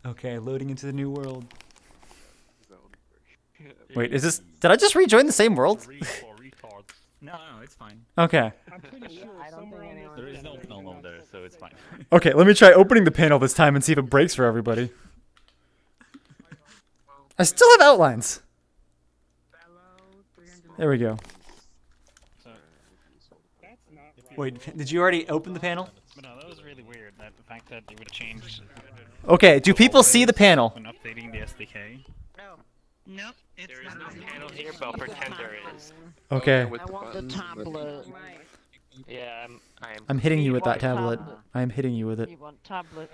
Okay, loading into the new world. Wait, is this... Did I just rejoin the same world? No, it's fine. Okay. I'm pretty sure There is no panel there, so it's fine. Okay, let me try opening the panel this time and see if it breaks for everybody. I still have outlines. There we go. Wait, did you already open the panel? But no, that was really weird. That the fact that they would change. Okay, do people see the panel? When updating the SDK. Nope, it's There is not. no panel here, but I'll pretend there is. Okay. I want the tablet. Yeah, I'm hitting you with that want tablet. tablet. I'm hitting you with it. You want tablet?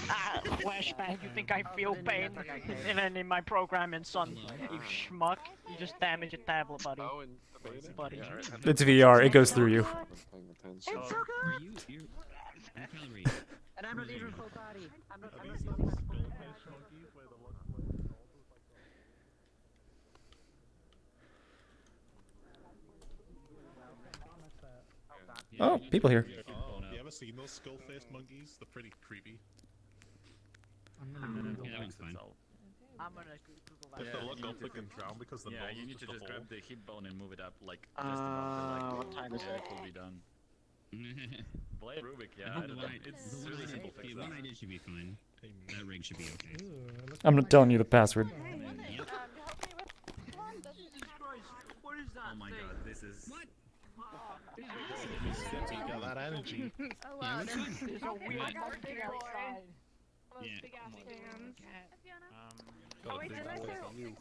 Ah, flashbang, you think I feel pain in my programming, son? You schmuck. You just damage a tablet, buddy. Buddy. It's VR, it goes through you. It's so good! And I'm not even full body. I'm not Oh, people here. You ever seen those skull-faced monkeys? They're pretty creepy. I'm gonna If they look up, they can drown because the Yeah, nose you is need to just a just hole. grab the hip bone and move it up like just above What time is it? will be done. Play Rubik, yeah. It's really simple fix The one I did should be fine. That rig should be okay. I'm not telling you the password. Oh my god, this is... What? Got that energy. Oh wow, there's a weird monkey outside. Yeah. Got a big hole on you.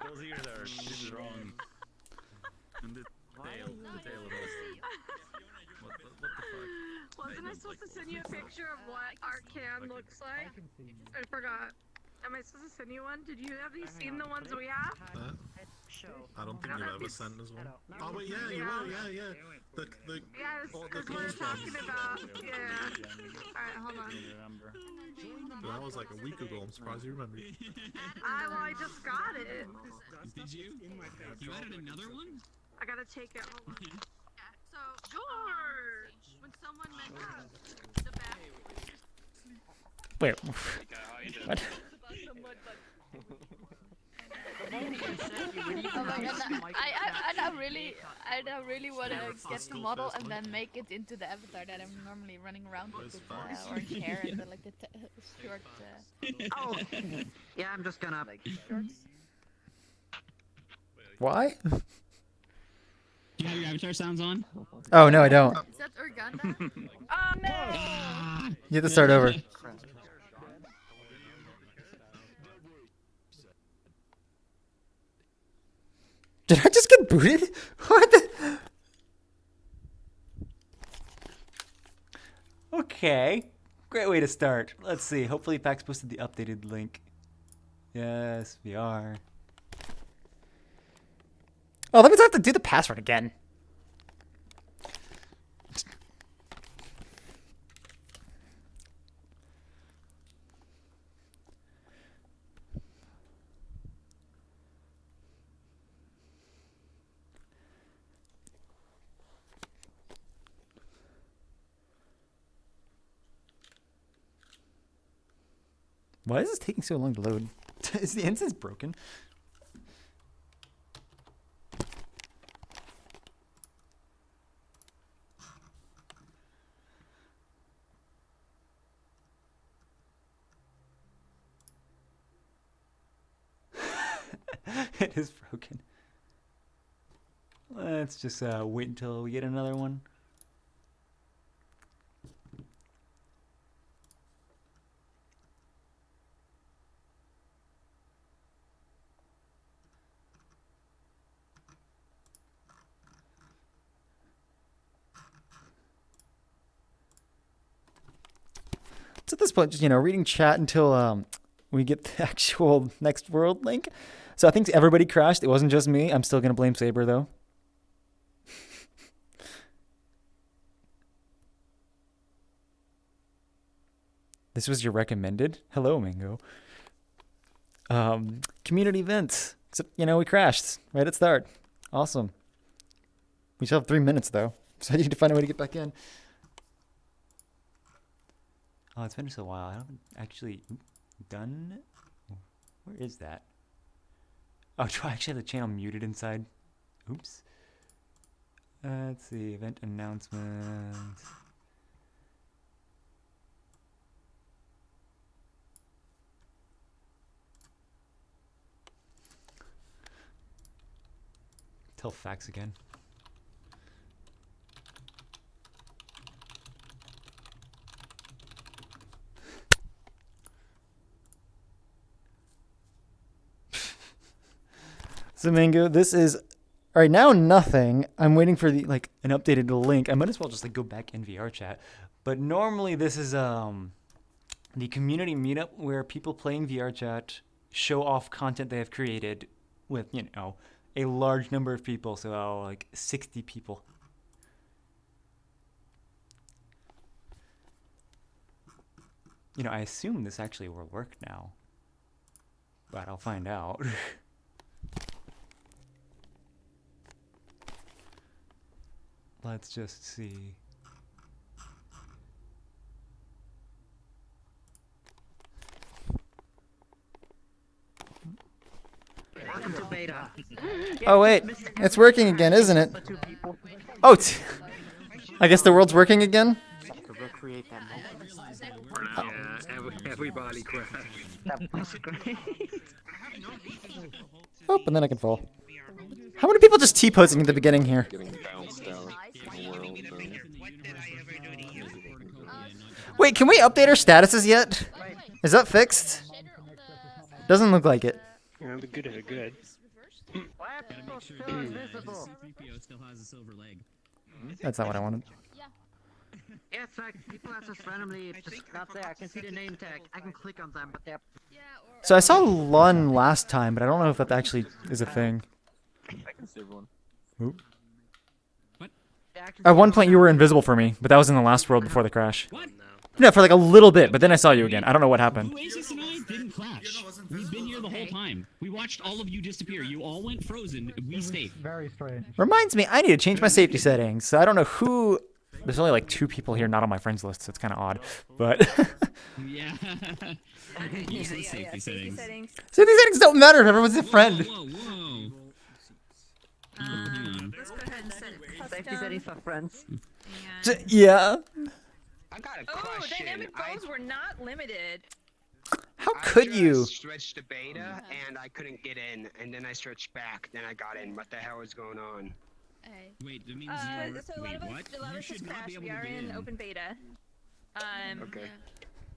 Those ears are... This is wrong. And the tail of those... What the fuck? Wasn't I supposed to send you a picture of what our can looks like? I forgot. Am I supposed to send you one? Have you seen the ones we have? I don't think you've ever sent us one. Oh wait, yeah, you will, yeah. The Yes, oh, the that's what we're close talking ones. about. Yeah. Alright, hold on. That was like a week ago. I'm surprised you remember. Well, I just got it. Did you? You added another one? I gotta take it. Hold on. So, George! When someone mentioned the back. Wait, what? I really want to get the model and then make it into the avatar that I'm normally running around with orange hair and like the short. Oh! Yeah, I'm just gonna. Shorts. Why? Do you have your avatar sounds on? Oh, no, I don't. Is that Uganda? Oh no! Ah! You have to start over. Did I just get booted? What the? Okay. Great way to start. Let's see. Hopefully Pax posted the updated link. Yes, we are. Oh, that means I have to do the password again. Why is this taking so long to load? Is the instance broken? It is broken. Let's just wait until we get another one. So at this point, just, reading chat until we get the actual next world link. So I think everybody crashed. It wasn't just me. I'm still going to blame Saber, though. This was your recommended? Hello, Mango. Community events. So, we crashed right at start. Awesome. We still have 3 minutes, though. So I need to find a way to get back in. Oh, it's been so a while. I haven't actually done. Where is that? Oh, do I actually have the channel muted inside? Oops. Let's see. Event announcements. Tell facts again. So Mango, this is right now nothing. I'm waiting for the like an updated link. I might as well just like go back in VRChat. But normally this is the community meetup where people playing VRChat show off content they have created with, you know, a large number of people, so like 60 people. You know, I assume this actually will work now, but I'll find out. Let's just see. Welcome to beta. Oh wait, it's working again, isn't it? Oh, I guess the world's working again? Recreate that moment. Yeah, everybody crashed. That was great. Oh, and then I can fall. How many people just T-posing at the beginning here? Wait, can we update our statuses yet? Is that fixed? Doesn't look like it. It'd be good if it good. Still has a silver leg. That's not what I wanted. Yeah, it's like people are just randomly just not there. I can see the name tag. I can click on them, but they're. So I saw Lun last time, but I don't know if that actually is a thing. I can save one. Oop. What? At one point you were invisible for me, but that was in the last world before the crash. What? No, for like a little bit, but then I saw you again. I don't know what happened. Oasis and I didn't clash. We've been here the whole time. We watched all of you disappear. You all went frozen. We stayed. Very strange. Reminds me, I need to change my safety settings. So I don't know who. There's only like 2 people here not on my friends list, so it's kind of odd. But Yeah. Useless safety settings. safety settings don't matter if everyone's a friend. Whoa, whoa. Hang on. Let's go ahead and set Safety settings for friends. Yeah. I got a Oh, question. dynamic bows were not limited. How could you? Switched to beta and I couldn't get in, and then I switched back, then I got in. What the hell is going on? Wait, that means So a lot of us, what? a lot You of us should not crashed. be able We to are get in in. open beta. Okay.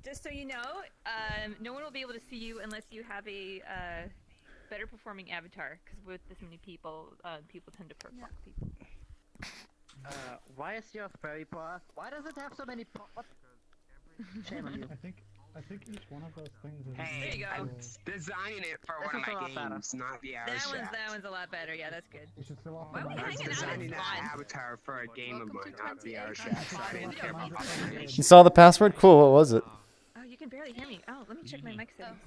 Just so you know, no one will be able to see you unless you have a better performing avatar. Because with this many people, people tend to block people. Why is your fairy paw? Why does it have so many? What? Shame on you. I think each one of those things is. Hey, There you go. I'm designing it for one of This is a my lot better. games, not the That one's a lot better. Yeah, that's good. You should fill off Why are we I'm hanging out? It's designing that fun. avatar for a game of mine, not VRChat, so I didn't care about You saw the password? Cool. What was it? Oh, you can barely hear me. Oh, let me check my mic settings.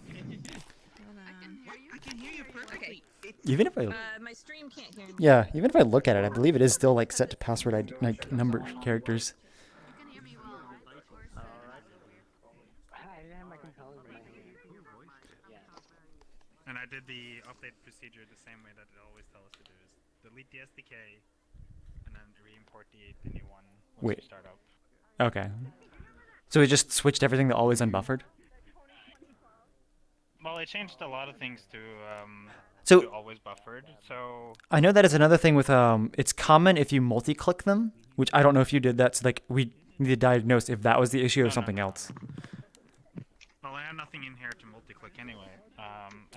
Hold on. I can hear you perfectly. Even if I, My stream can't hear me. yeah, even if I look at it, I believe it is still like set to password ID, like number characters. And I did the update procedure the same way that it always tells us to do: is delete the SDK and then re-import the new one once Wait. you start up. Okay. So we just switched everything to always unbuffered? Well, it changed a lot of things to So- always buffered. So I know that is another thing with it's common if you multi-click them, which I don't know if you did that. So like we need to diagnose if that was the issue or something else. well, I have nothing in here to multi-click anyway.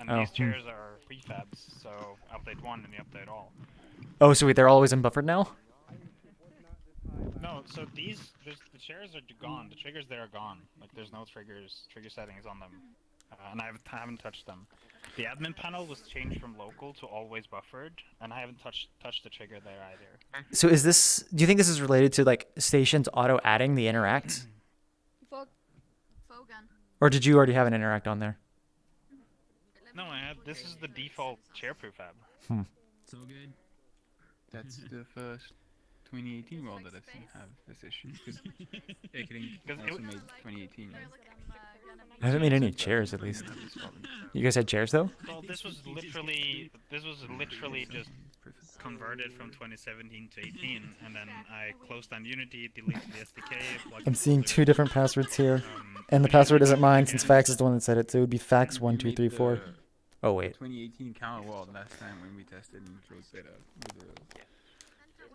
And Oh, these chairs are prefabs, so update 1 and you update all. Oh, so wait, they're always unbuffered now? No, so the chairs are gone. The triggers there are gone. Like there's no trigger settings on them, and I haven't touched them. The admin panel was changed from local to always buffered, and I haven't touched the trigger there either. So is this? Do you think this is related to like stations auto adding the interact, or did you already have an interact on there? No, this is the default chair prefab. So good. That's the first 2018 world that I've seen have this issue because it also made 2018. I haven't made any chairs, at least. You guys had chairs, though? Well, this was literally just converted from 2017 to 18, and then I closed down Unity, deleted the SDK. I'm seeing 2 different passwords here, and the password isn't mine since Fax is the one that said it, so it would be Fax1234. Oh wait. 2018 counter world last time when we tested and closed it up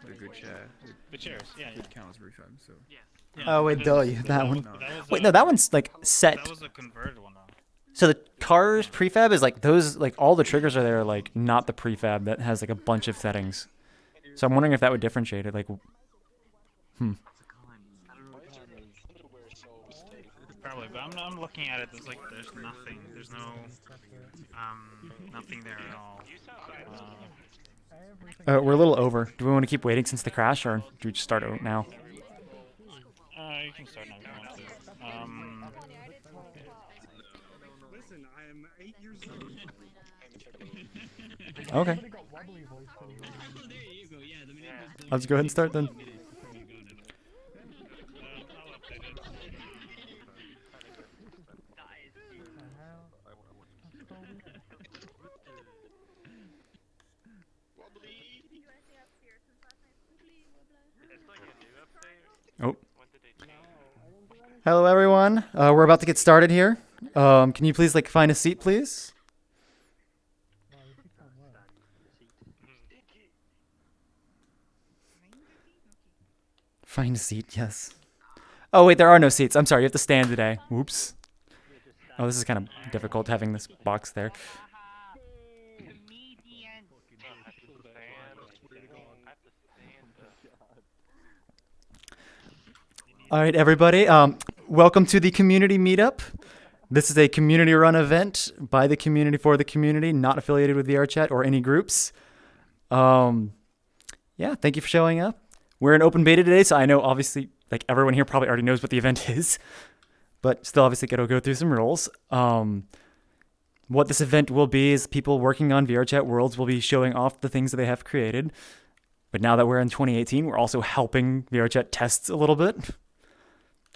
with a good chair. The chairs, yeah. Good counters refab, so. Oh wait, that one. Wait, no, that that one's like set. That was a converted one, though. So the car's prefab is like those, like all the triggers are there, like not the prefab that has like a bunch of settings. So I'm wondering if that would differentiate it. Like, Probably, but I'm looking at it. There's nothing. There's no nothing there at all. we're a little over. Do we want to keep waiting since the crash, or do we just start out now? You can start now if you want to. Listen, I am 8 years old. Okay. Let's go ahead and start then. Oh. Hello, everyone. We're about to get started here. Can you please find a seat, please? Find a seat, yes. Oh, wait, there are no seats. I'm sorry, you have to stand today. Whoops. Oh, this is kind of difficult having this box there. All right, everybody. Welcome to the community meetup. This is a community-run event by the community for the community, not affiliated with VRChat or any groups. Yeah, thank you for showing up. We're in open beta today, so I know obviously everyone here probably already knows what the event is, but still obviously got to go through some rules. What this event will be is people working on VRChat worlds will be showing off the things that they have created. But now that we're in 2018, we're also helping VRChat tests a little bit.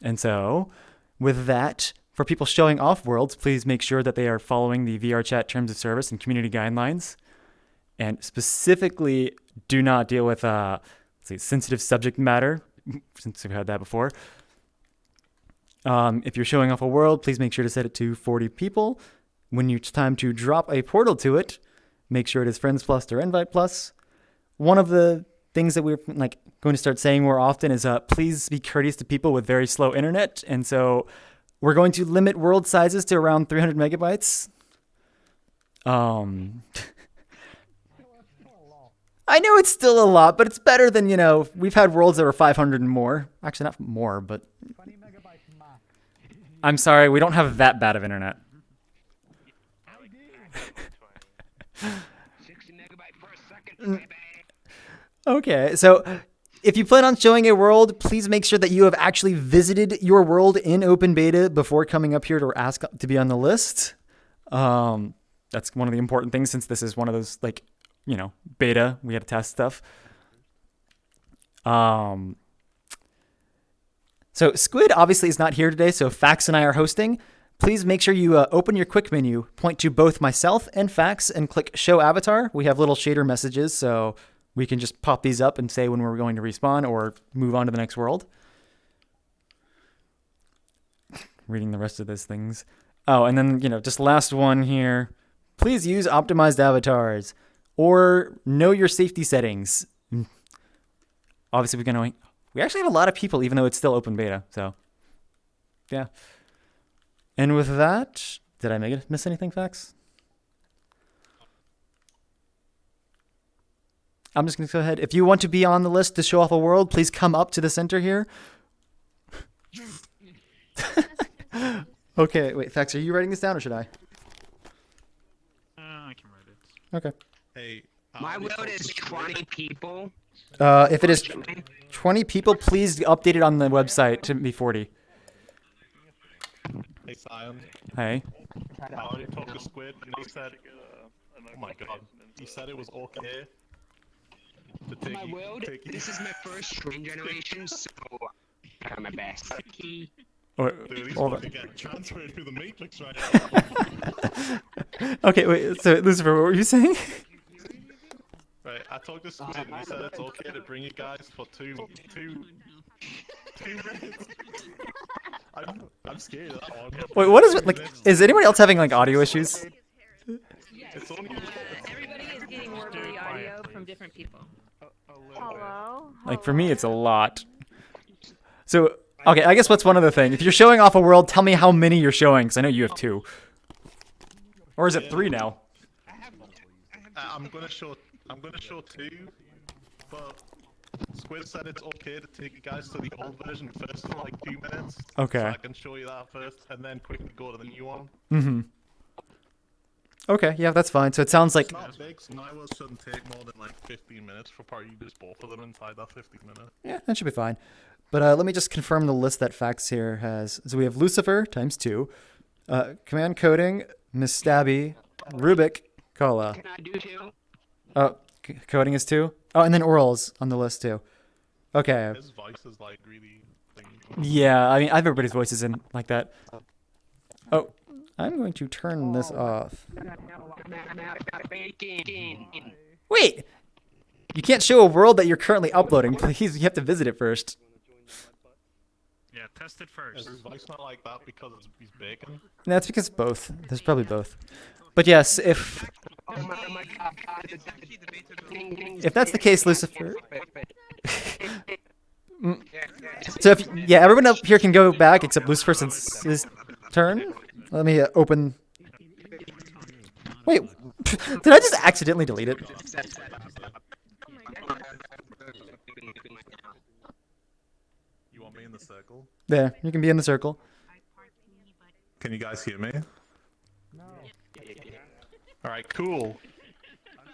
And so, with that, for people showing off worlds, please make sure that they are following the VRChat terms of service and community guidelines. And specifically, do not deal with sensitive subject matter, since we've had that before. If you're showing off a world, please make sure to set it to 40 people. When it's time to drop a portal to it, make sure it is Friends Plus or Invite Plus. One of the things that we're going to start saying more often is please be courteous to people with very slow internet. And so we're going to limit world sizes to around 300 megabytes. I know it's still a lot, but it's better than, we've had worlds that were 500 and more. Actually, not more, but... 20 megabytes max. I'm sorry, we don't have that bad of internet. 60 megabytes per second, baby. Okay, so if you plan on showing a world, please make sure that you have actually visited your world in open beta before coming up here to ask to be on the list. That's one of the important things since this is one of those, beta. We had to test stuff. So Squid obviously is not here today, so Fax and I are hosting. Please make sure you open your quick menu, point to both myself and Fax, and click Show Avatar. We have little shader messages, so we can just pop these up and say when we're going to respawn or move on to the next world. Reading the rest of those things. Oh, and then, just last one here. Please use optimized avatars or know your safety settings. Obviously, we actually have a lot of people, even though it's still open beta, so yeah. And with that, did I miss anything, Fax? I'm just going to go ahead. If you want to be on the list to show off a world, please come up to the center here. Okay, wait, Fax, are you writing this down or should I? I can write it. Okay. Hey, My world is 20 people. If it is 20 people, please update it on the website to be 40. Hey, Cyan. Hey. I already talked to Squid, and he said, oh my god, he said it was okay. my world, this is my first stream generation, so I'm my best. Dude, he's Hold on. fucking getting transferred through the Matrix right now. Okay, wait. So Lucifer, what were you saying? Right, I talked to Squid and he said it's okay to bring you guys for two minutes. I'm scared of that one. Wait, what is it like? Is anyone else having like audio issues? It's only Everybody is getting warbly audio from different people. Hello? Like for me, it's a lot. So, okay, I guess what's one other thing? If you're showing off a world, tell me how many you're showing, because I know you have 2. Or is it 3 now? I'm gonna show 2, but Squid said it's okay to take you guys to the old version first for like 2 minutes. Okay. So I can show you that first, and then quickly go to the new one. Mm-hmm. Okay, yeah, that's fine. So it sounds like... It's not big, so my world shouldn't take more than like 15 minutes for probably just both of them inside that 15 minutes. Yeah, that should be fine. But let me just confirm the list that Fax here has. So we have Lucifer times 2, Command Coding, Miss Stabby, Rubik, Cola. Can I do 2? Oh, coding is 2? Oh, and then Oral's on the list too. Okay. His voice is like really... Yeah, I mean, I have everybody's voices in like that. Oh, I'm going to turn this off. Wait! You can't show a world that you're currently uploading. Please, you have to visit it first. Yeah, test it first. Is his voice not like that because he's bacon? That's because both. There's probably both. But yes, if that's the case, Lucifer. So if everyone up here can go back except Lucifer since his turn. Let me open. Wait, did I just accidentally delete it? You want me in the circle? There, you can be in the circle. Can you guys hear me? Alright, cool.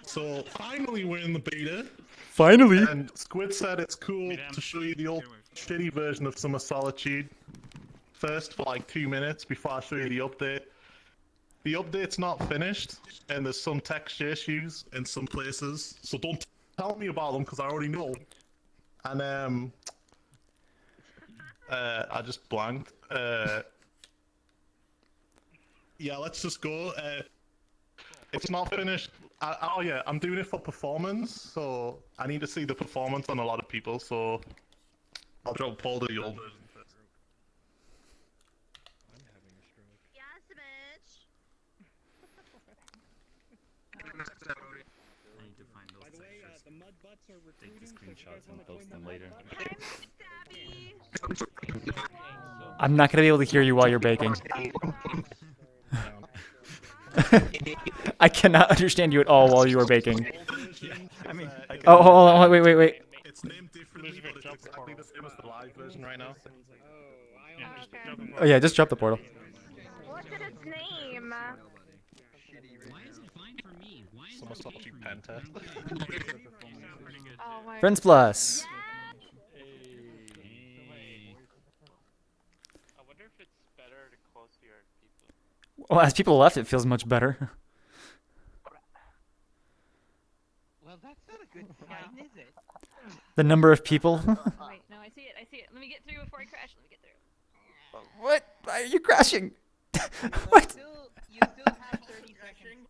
So, finally we're in the beta. Finally! And Squid said it's cool to show you the old shitty version of Summer Solitude first for like 2 minutes before I show you the update. The update's not finished, and there's some texture issues in some places, so don't tell me about them because I already know. And I just blanked. Yeah, let's just go. It's not finished. Oh yeah, I'm doing it for performance, so I need to see the performance on a lot of people, so I'll drop Paul to the old version first. Take the screenshots and post them later. I'm not gonna be able to hear you while you're baking. I cannot understand you at all while you are baking. I mean, Oh, hold on, wait. It's named differently, but it's exactly the same as the live version right now. Oh yeah, just drop the portal. What's its name? Summer Solitude pen test. Oh my Friends Plus. I wonder if it's better to close your people. Well, as people left, it feels much better. Well, that's not a good sign, is it? The number of people. Wait, no, I see it. Let me get through before I crash. Let me get through. What? Why are you crashing? What? You still have 30 seconds.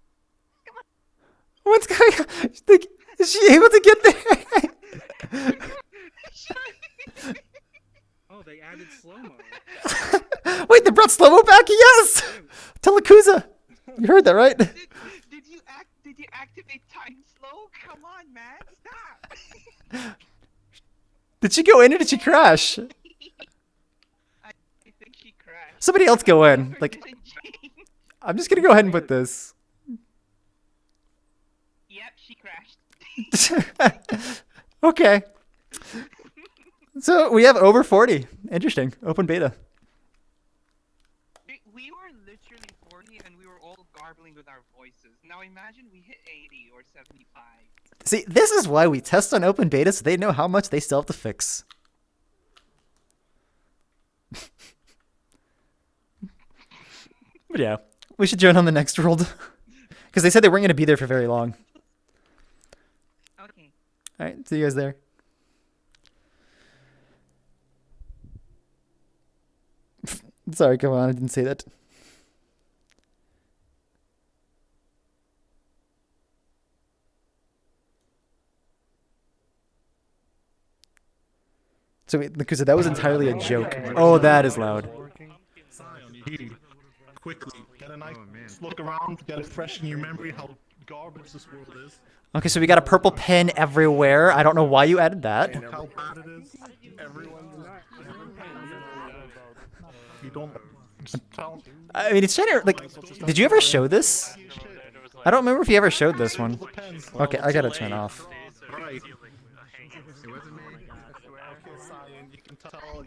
What's going on? Like, is she able to get there? Oh, they added slow-mo. Wait, they brought slow-mo back? Yes! Telecusa! You heard that, right? Did you activate time slow? Come on, man, stop! Did she go in or did she crash? I think she crashed. Somebody else go in. Like, I'm just gonna go ahead and put this. Yep, she crashed. Okay. So we have over 40. Interesting. Open beta. We were literally 40 and we were all garbling with our voices. Now imagine we hit 80 or 75. See, this is why we test on open beta so they know how much they still have to fix. But yeah, we should join on the next world. Because they said they weren't going to be there for very long. Okay. All right, see you guys there. Sorry, come on, I didn't say that. So wait, because that was entirely a joke. Oh, that is loud. Quickly, get a nice look around, get it fresh in your memory how garbage this world is. Okay, so we got a purple pen everywhere. I don't know why you added that. How bad it is. You don't tell. I mean, it's trying to, like, did you ever show this? I don't remember if you ever showed this one. Okay, I gotta turn off. Right.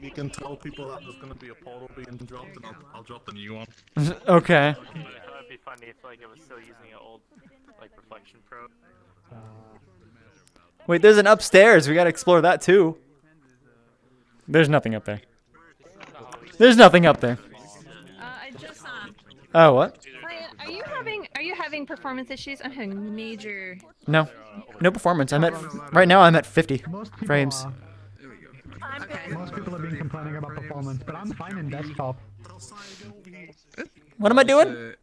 You can tell people that there's gonna be a portal being dropped, and I'll drop the new one. Okay. That would be funny if like it was still using an old like reflection probe. Wait, there's an upstairs. We gotta explore that too. There's nothing up there. There's nothing up there. I just Oh, what? Are you having performance issues? I'm having major. No, no performance. Right now I'm at 50 frames. Most people have been complaining about performance, but I'm fine in desktop. What am I doing?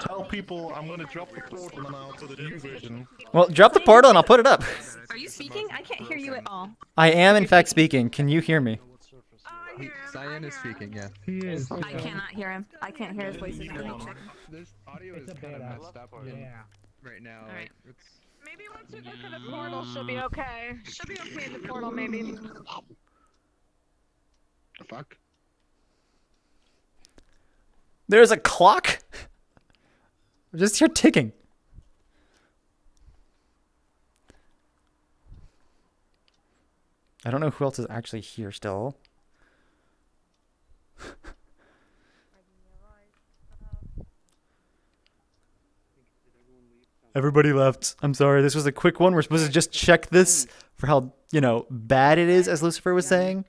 Tell people I'm gonna drop the portal now to the new version. Well, drop the portal and I'll put it up. Are you speaking? I can't hear you at all. I am in fact speaking. Can you hear me? Cyan is speaking, yeah. He is. I cannot hear him. I can't hear his voice. This audio is kind of messed up right now. Alright. Maybe once we get to the portal, she'll be okay. She'll be okay in the portal, maybe. Fuck. There's a clock? I'm just here ticking. I don't know who else is actually here still. Everybody left. I'm sorry. This was a quick one. We're supposed to just check this for how, you know, bad it is, as Lucifer was saying.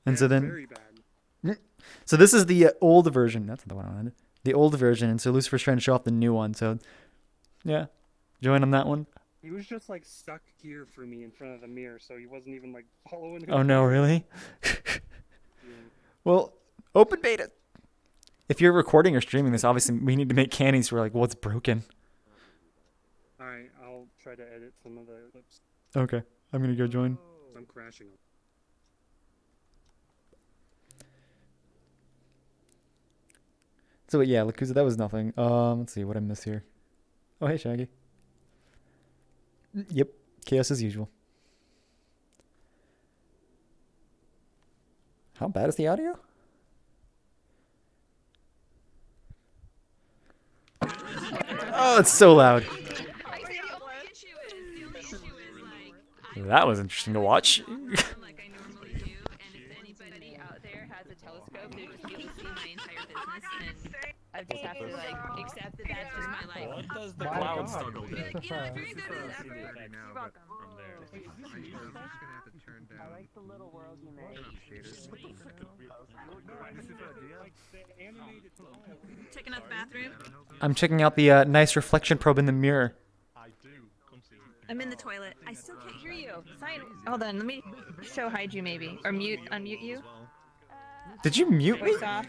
And so then... So this is the old version. That's not the one I wanted. The old version. And so Lucifer's trying to show off the new one. So, yeah. Join on that one. He was just like stuck here for me in front of the mirror, so he wasn't even like following him. Oh no, really? Well, open beta. If you're recording or streaming this, obviously we need to make candies for like what's broken. Alright, I'll try to edit some of the clips. Okay, I'm gonna go join. I'm crashing. So yeah, Lakuza, that was nothing. Let's see what I miss here. Oh hey, Shaggy. Yep, chaos as usual. How bad is the audio? Oh, it's so loud. That was interesting to watch. I just have to like accept that that's just my life. What does the cloud struggle do? You're very good at From there. I like the little world you made. Checking out the bathroom. I'm checking out the nice reflection probe in the mirror. I'm in the toilet. I still can't hear you. Cyan, hold on. Let me show hide you maybe, or unmute you. Did you mute me? Voice off.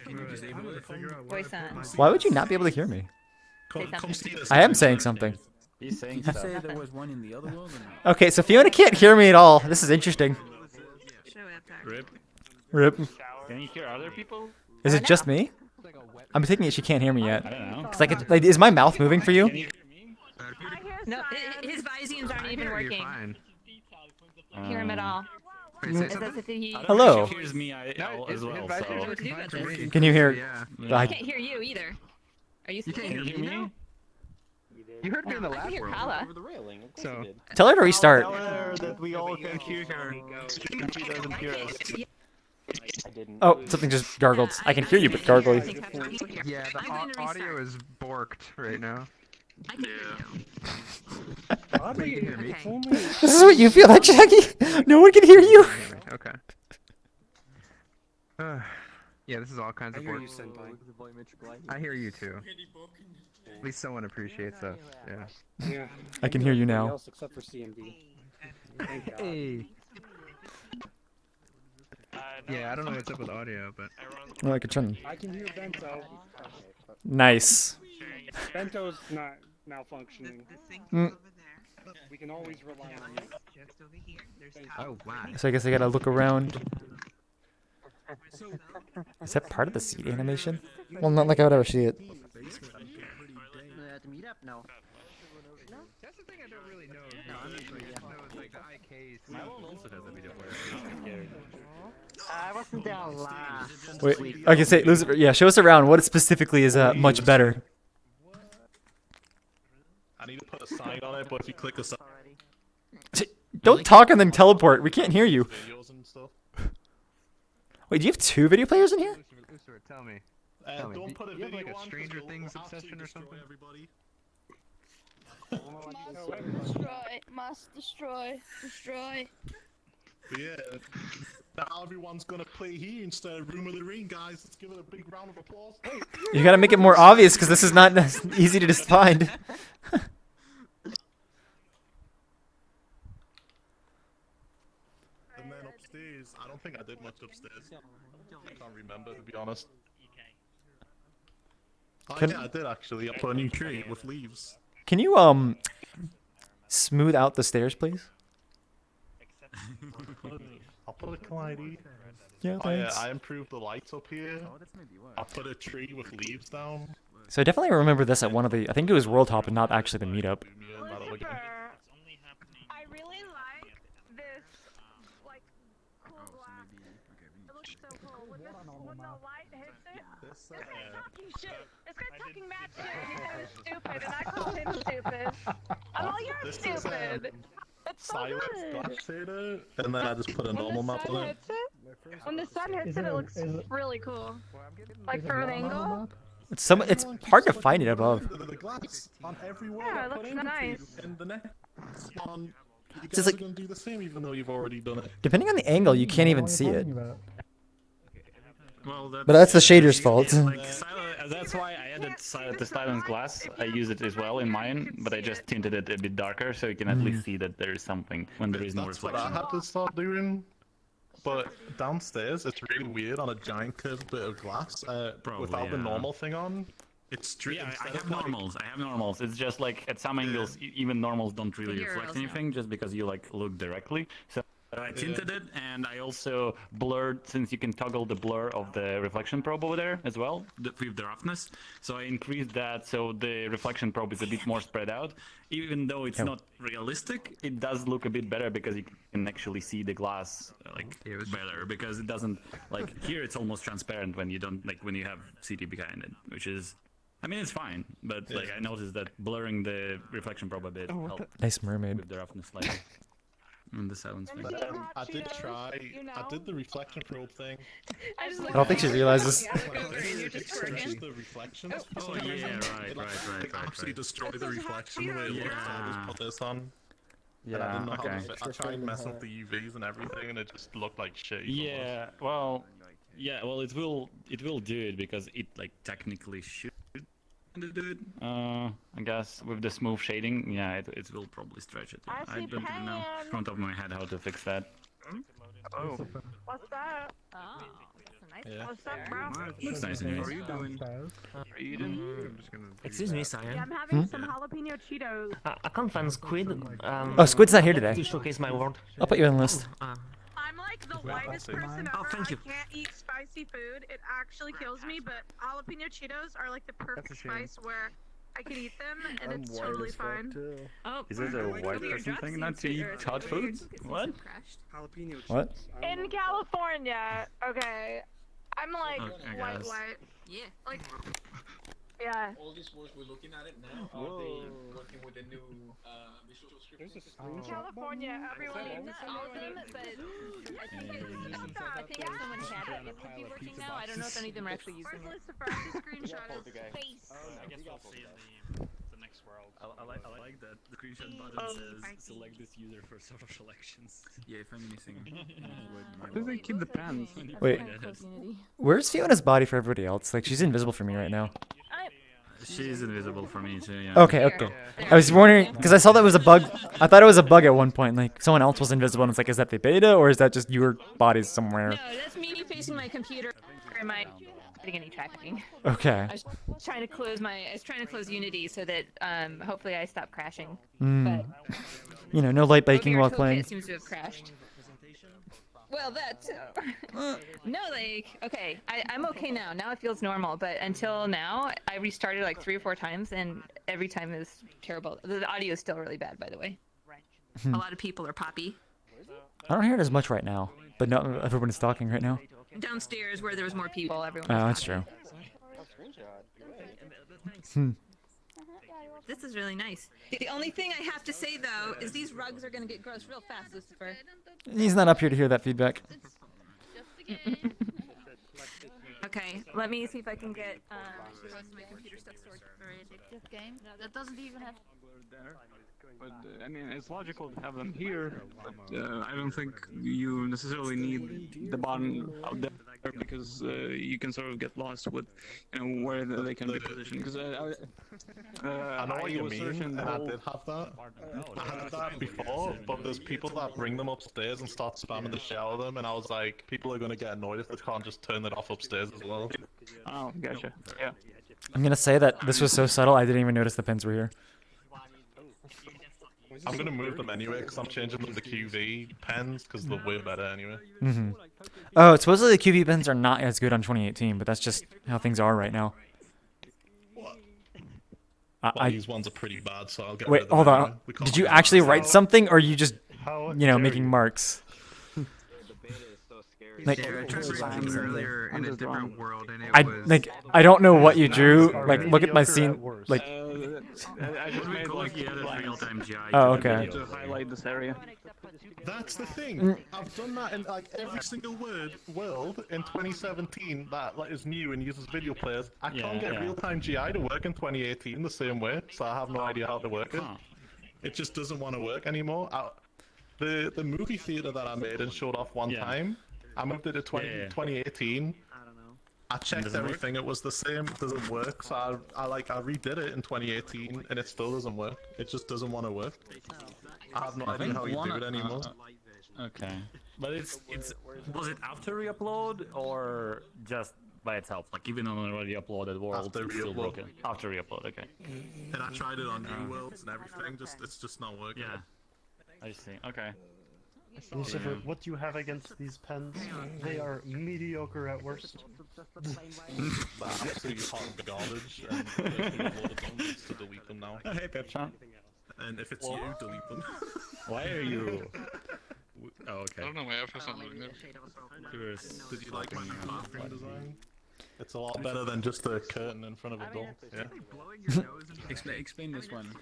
Voice on. Why would you not be able to hear me? Say something. I am saying something. He's saying stuff. Did you say there was one in the other world? Okay, so Fiona can't hear me at all. This is interesting. Rip. Rip. Can you hear other people? Is it just me? I'm thinking that she can't hear me yet. I don't know. Cause like, is my mouth moving for you? No, his Vysians aren't even working. Hear him at all. Hello. He hears me as well. So. Can you hear? I can't hear you either. Are you? You can't hear me? You heard me in the last I can hear world. Kala. So Tell her to restart. Tell her that we all can hear her. She doesn't hear us. Oh, something just gargled. I can hear you, but gargly. yeah, the audio is borked right now. Oddly, you can hear me. This is what you feel like, Shaggy? No one can hear you? Okay. Yeah, this is all kinds of hear work. you, Senpai. I hear you too. At least someone appreciates us. Yeah. Yeah. I can hear you Everybody now. else except for CMD. Thank God. Hey. Yeah, I don't know what's up with audio, but. Oh, I could turn. I can hear Bento. Nice. Bento's not malfunctioning. Mm. We can always rely on you. Oh wow. So I guess I gotta look around. Is that part of the seat animation? Well, not like I would ever see it. The meetup? No. That's the thing I don't really know. No, I'm just Like, I know it's like the IKs. My one also has a meetup where I wasn't there last Wait, week. okay, say Lucifer. Yeah, show us around. What specifically is much better? I need to put a sign on it, but if you click a sign, Don't talk and then teleport. We can't hear you. videos and stuff. Wait, do you have 2 video players in here? Lucifer, tell me. Don't put a you have video like a on, 'cause Stranger it'll Things absolutely obsession or destroy something? everybody. Must destroy. But yeah, now everyone's gonna play here instead of Room of the Ring, guys. Let's give it a big round of applause. You gotta make it more obvious because this is not easy to just find. And then upstairs, I don't think I did much upstairs. I can't remember, to be honest. Oh yeah, I did actually. I put a new tree with leaves. Can you smooth out the stairs, please? I'll put a Clyde. Yeah, Oh yeah, thanks. I improved the lights up here. I put a tree with leaves down. So I definitely remember this at one of the. I think it was World Hop and not actually the meetup. I really like this, like, cool glass. It looks so cool. When the light hits it, this guy's talking shit. This guy's talking mad shit, and he said it was stupid, and I called him stupid. I'm all, you're This is, stupid. It's so Silence good. glass shader, and then I just put a normal map on it. When the sun hits it, it looks really cool. Like from an angle. It's hard to find it above. The glass on every wall Yeah, I it put looks in nice. and the next one, you It's guys like- are gonna do the same, even though you've already done it. Depending on the angle, you can't even see it. Well, But that's the shader's fault. That's why I added the silent glass. I use it as well in mine, but I just tinted it a bit darker so you can at least see that there is something when there is no That's what I reflection. had to start doing. But downstairs, it's really weird on a giant curved bit of glass without the yeah. normal thing on. It's true. Yeah, I have normals. I have normals. It's just like at some angles, even normals don't really reflect anything, just because you like look directly. So I tinted it, and I also blurred, since you can toggle the blur of the reflection probe over there as well with the roughness. So I increased that so the reflection probe is a bit more spread out. Even though it's not realistic, it does look a bit better because you can actually see the glass better. Because it doesn't like here, it's almost transparent when you don't when you have CT behind it, which is. I mean, it's fine, but like I noticed that blurring the reflection probe a bit helped. Nice mermaid. With the roughness slightly. And the silence thing. But I did try. I did the reflection probe thing. I just I don't think she realizes. Changed the reflections. Oh yeah, right. Actually destroy the reflection the way it looks. So I just put this on. And I Yeah, didn't know how to okay. fit. I tried messing with the UVs and everything, and it just looked like shit. Yeah, well, it will do it because it like technically should do it. I guess with the smooth shading, yeah, it will probably stretch it. I don't even know from top of my head how to fix that. Oh. What's that? Oh, that's a nice. What's up, bro? Looks nice anyways. How are you doing? Excuse me, Cyan. Yeah, I'm having some jalapeno Cheetos. I can't find Squid. Oh, Squid's not here today. To showcase my world. I'll put you on the list. I'm like the whitest person ever. thank you. I can't eat spicy food. It actually kills me, but jalapeno Cheetos are like the perfect spice where I can eat them and it's totally fine. Oh, is this a white person thing not to eat hot foods? What? Jalapeno chips. What? In California, okay. I'm like Okay, white. Yeah. Like, yeah. All these words we're looking at it now. Are they working with the new visual script? There's a In screenshot. California, everyone eats awesome, but I think someone had it. It would be working now. I don't know if any of them are actually using it. Where's Lucifer? I see screenshot his face. I guess we'll see in the next world. I like that. The screenshot button says select this user for social elections. Yeah, if I'm missing. How do they keep the pants? Wait, where's Fiona's body for everybody else? Like, she's invisible for me right now. She's invisible for me too. Yeah. Okay, okay. I was wondering because I saw that was a bug. I thought it was a bug at one point. Like someone else was invisible, and it's like, is that the beta or is that just your body's somewhere? No, that's me facing my computer. Or my getting any tracking. Okay. I was trying to close Unity so that hopefully I stop crashing. Mm. But You know, no light baking while playing. It seems to have crashed. Well, that too. No, like, okay, I'm okay now. Now it feels normal, but until now, I restarted like 3 or 4 times, and every time it was terrible. The audio is still really bad, by the way. A lot of people are poppy. I don't hear it as much right now, but no, everyone's talking right now. Downstairs, where there was more people, everyone. Oh, that's true. This is really nice. The only thing I have to say, though, is these rugs are going to get gross real fast, Lucifer. He's not up here to hear that feedback. Okay, let me see if I can get my computer stuff sorted. Very addictive game. No, that doesn't even have. But I mean, it's logical to have them here, but I don't think you necessarily need the bottom out there because you can sort of get lost with, you know, where they can be positioned. Because I know what you mean, and I did have that. I had that before, but there's people that bring them upstairs and start spamming the shit out of them, and I was like, people are gonna get annoyed if they can't just turn it off upstairs as well. Oh, gotcha. Yeah. I'm gonna say that this was so subtle, I didn't even notice the pins were here. I'm gonna move them anyway because I'm changing them to QV pens because they're way better anyway. Mm-hmm. Oh, supposedly the QV pins are not as good on 2018, but that's just how things are right now. Well, these ones are pretty bad, so I'll get Wait, rid of them hold on. anyway. We can't Did you use actually them. write something, or are you just, How you know, dare making you. marks? Like, Yeah, I tried writing earlier in a different world, and I don't know what you drew. Like, look at my scene. Like, I just made like real-time GI. Oh, okay. to highlight this area. That's the thing. I've done that in like every single world in 2017 that like, is new and uses video players. I can't get real-time GI to work in 2018 the same way, so I have no idea how to work it. It just doesn't want to work anymore. The movie theater that I made and showed off one time, I moved it to 2018. I checked everything, it was the same, it doesn't work, so I redid it in 2018 and it still doesn't work. It just doesn't want to work. I have no idea how you do it anymore. Okay. But it's was it after re-upload or just by itself? Like even on already uploaded world, After it's still re-upload. broken. After re-upload, okay. And I tried it on new worlds and everything, it's just not working. Yeah. I see. Okay. Lucifer, what do you have against these pens? They are mediocre at worst. Absolutely hot in the garbage, and if you upload them, it's to delete them now. Hey, Pepchan. And if it's you, delete them. Why are you? Oh, okay. I don't know why I not looking there. Did you like my new bathroom design? It's a lot better than just a curtain in front of a door. Yeah. Explain this one.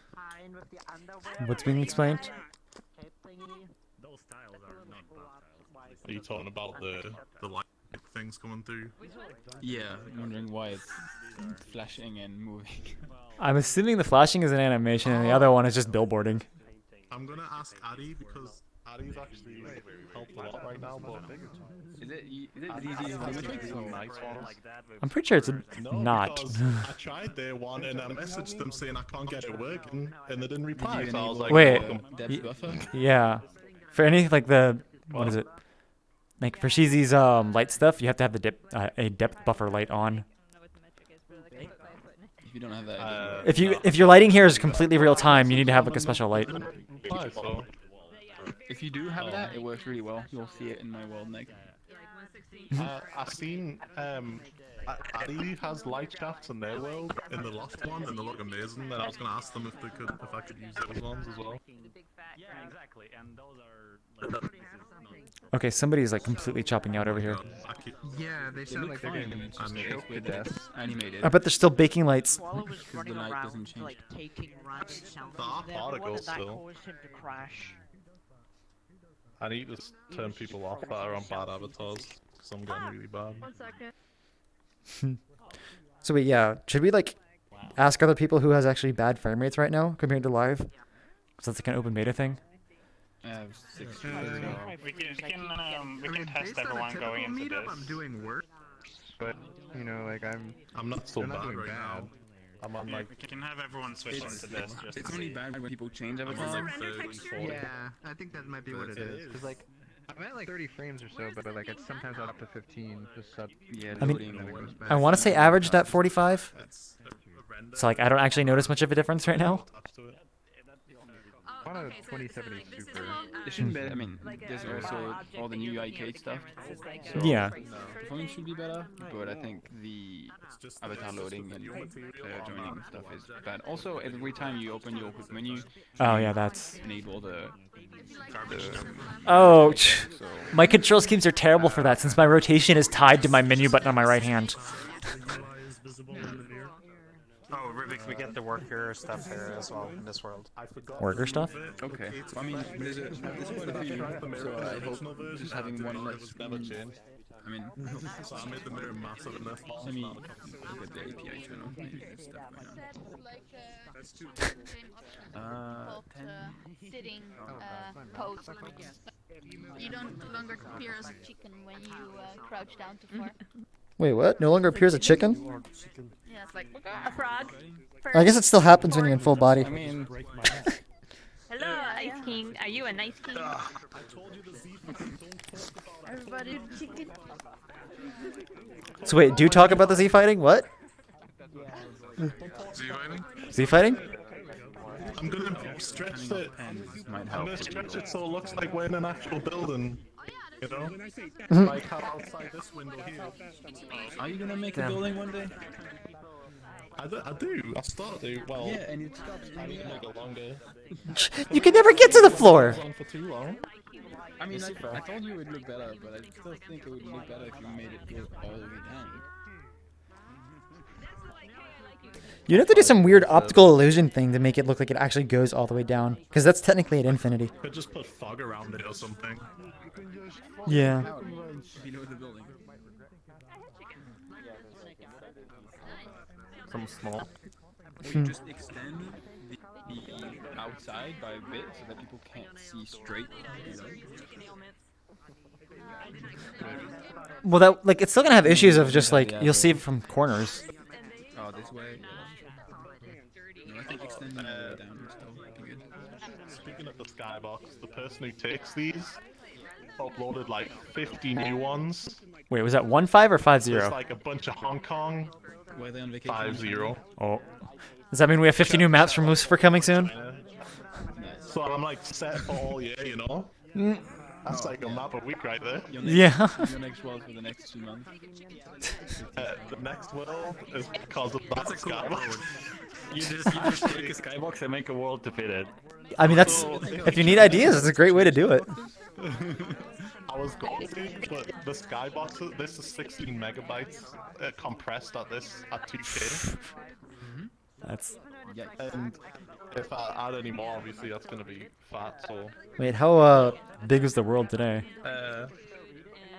what's being explained? Those tiles are not tiles. Are you talking about the light things coming through? Yeah, I'm wondering why it's flashing and moving. I'm assuming the flashing is an animation, and the other one is just billboarding. I'm gonna ask Addy because Addy's actually helped a lot right now, but Is it easy to nice one. I'm pretty sure it's No, not. because I tried their one and I messaged them saying I can't get it working, and they didn't reply. So I was like, Wait, welcome. yeah. For any like the what is it? Like for Sheezy's light stuff, you have to have the a depth buffer light on. If you don't have that, If your lighting here is completely real time, you need to have like a special light. if you do have that, it works really well. You'll see it in my world, Nick. I've seen Addy has light shafts in their world in the loft one, and they look amazing. And I was gonna ask them if I could use those ones as well. Yeah, exactly. And those are. Okay, somebody's like completely chopping out over here. Yeah, they sound like they're getting choked to death. Animated. I bet they're still baking lights. Was running the light around, doesn't change. like taking runs, shouting The them, particles that still. caused him to crash. I need to turn people off that are on bad avatars, because I'm getting really bad. 1 second. So wait, yeah, should we like ask other people who has actually bad frame rates right now compared to live? So that's like an open beta thing. I have 6 We can test everyone going into this. I'm doing work, but you know, like I'm not so they're not bad doing right bad. now. I'm on like. We can have everyone switch into this. Just It's to only see. bad when people change I'm avatars. on like 30, 40. Yeah, I think that might be what it is. Cause like I'm at like 30 frames or so, but like it's sometimes up to 15. Just sub. Yeah, I mean, loading or I want to say averaged at 45. So like I don't actually notice much of a difference right now. On a 2070 Super. It shouldn't be. I mean, there's also all the new UI stuff. So Yeah. Performance should be better, but I think the avatar loading and joining stuff is bad. Also, every time you open your quick menu, Oh yeah, that's. enable the Oh, so my control schemes are terrible for that since my rotation is tied to my menu button on my right hand. Oh, Rubik, we get the worker stuff here as well in this world. Worker stuff? okay. I mean, there's quite a few, so I hope just having one less. I mean, So I made the mirror massive enough. let me look at the API channel. Maybe there's stuff going on. Called, sitting pose. You don't longer appear as a chicken when you crouch down too far. Wait, what? No longer appears a chicken? Yeah, it's like A frog. I guess it still happens when you're in full body. I mean, Hello, Ice King. Are you a nice king? everybody chicken. So wait, do talk about the Z fighting? What? Z fighting? Z fighting? I'm gonna stretch it. might I'm help. gonna stretch it so it looks like we're in an actual building. You know? Mhm. Like how outside this window here. Are you gonna make Damn. a building one day? I do. I start to. Well, Yeah, and it stops. I need to make it longer. You can never get to the floor. It goes on for too long. I mean, I told you it would look better, but I still think it would look better if you made it go all the way down. You'd have to do some weird optical illusion thing to make it look like it actually goes all the way down. Because that's technically at infinity. Could just put fog around it or something. Yeah. Below the building. Some small. Or you just extend the outside by a bit so that people can't see straight. You know? Well, that like it's still gonna have issues of just like you'll see it from corners. Oh, this way. No, I think extending all the way down would still be good. Speaking of the skybox, the person who takes these uploaded like 50 new ones. Wait, was that 1.5 or 5.0? There's like a bunch of Hong Kong. Were they on vacation? 5.0. Oh. Does that mean we have 50 new maps from Lucifer coming soon? So I'm like set for all year, you know? Mm. That's like a map a week right there. Yeah. Your next world for the next 2 months. The next world is because of that skybox. You just take a skybox and make a world to fit it. I mean, that's if you need ideas, it's a great way to do it. I was going to, but the skybox, this is 16 megabytes compressed at 2K. That's. And if I add any more, obviously that's gonna be fat. So. Wait, how big is the world today?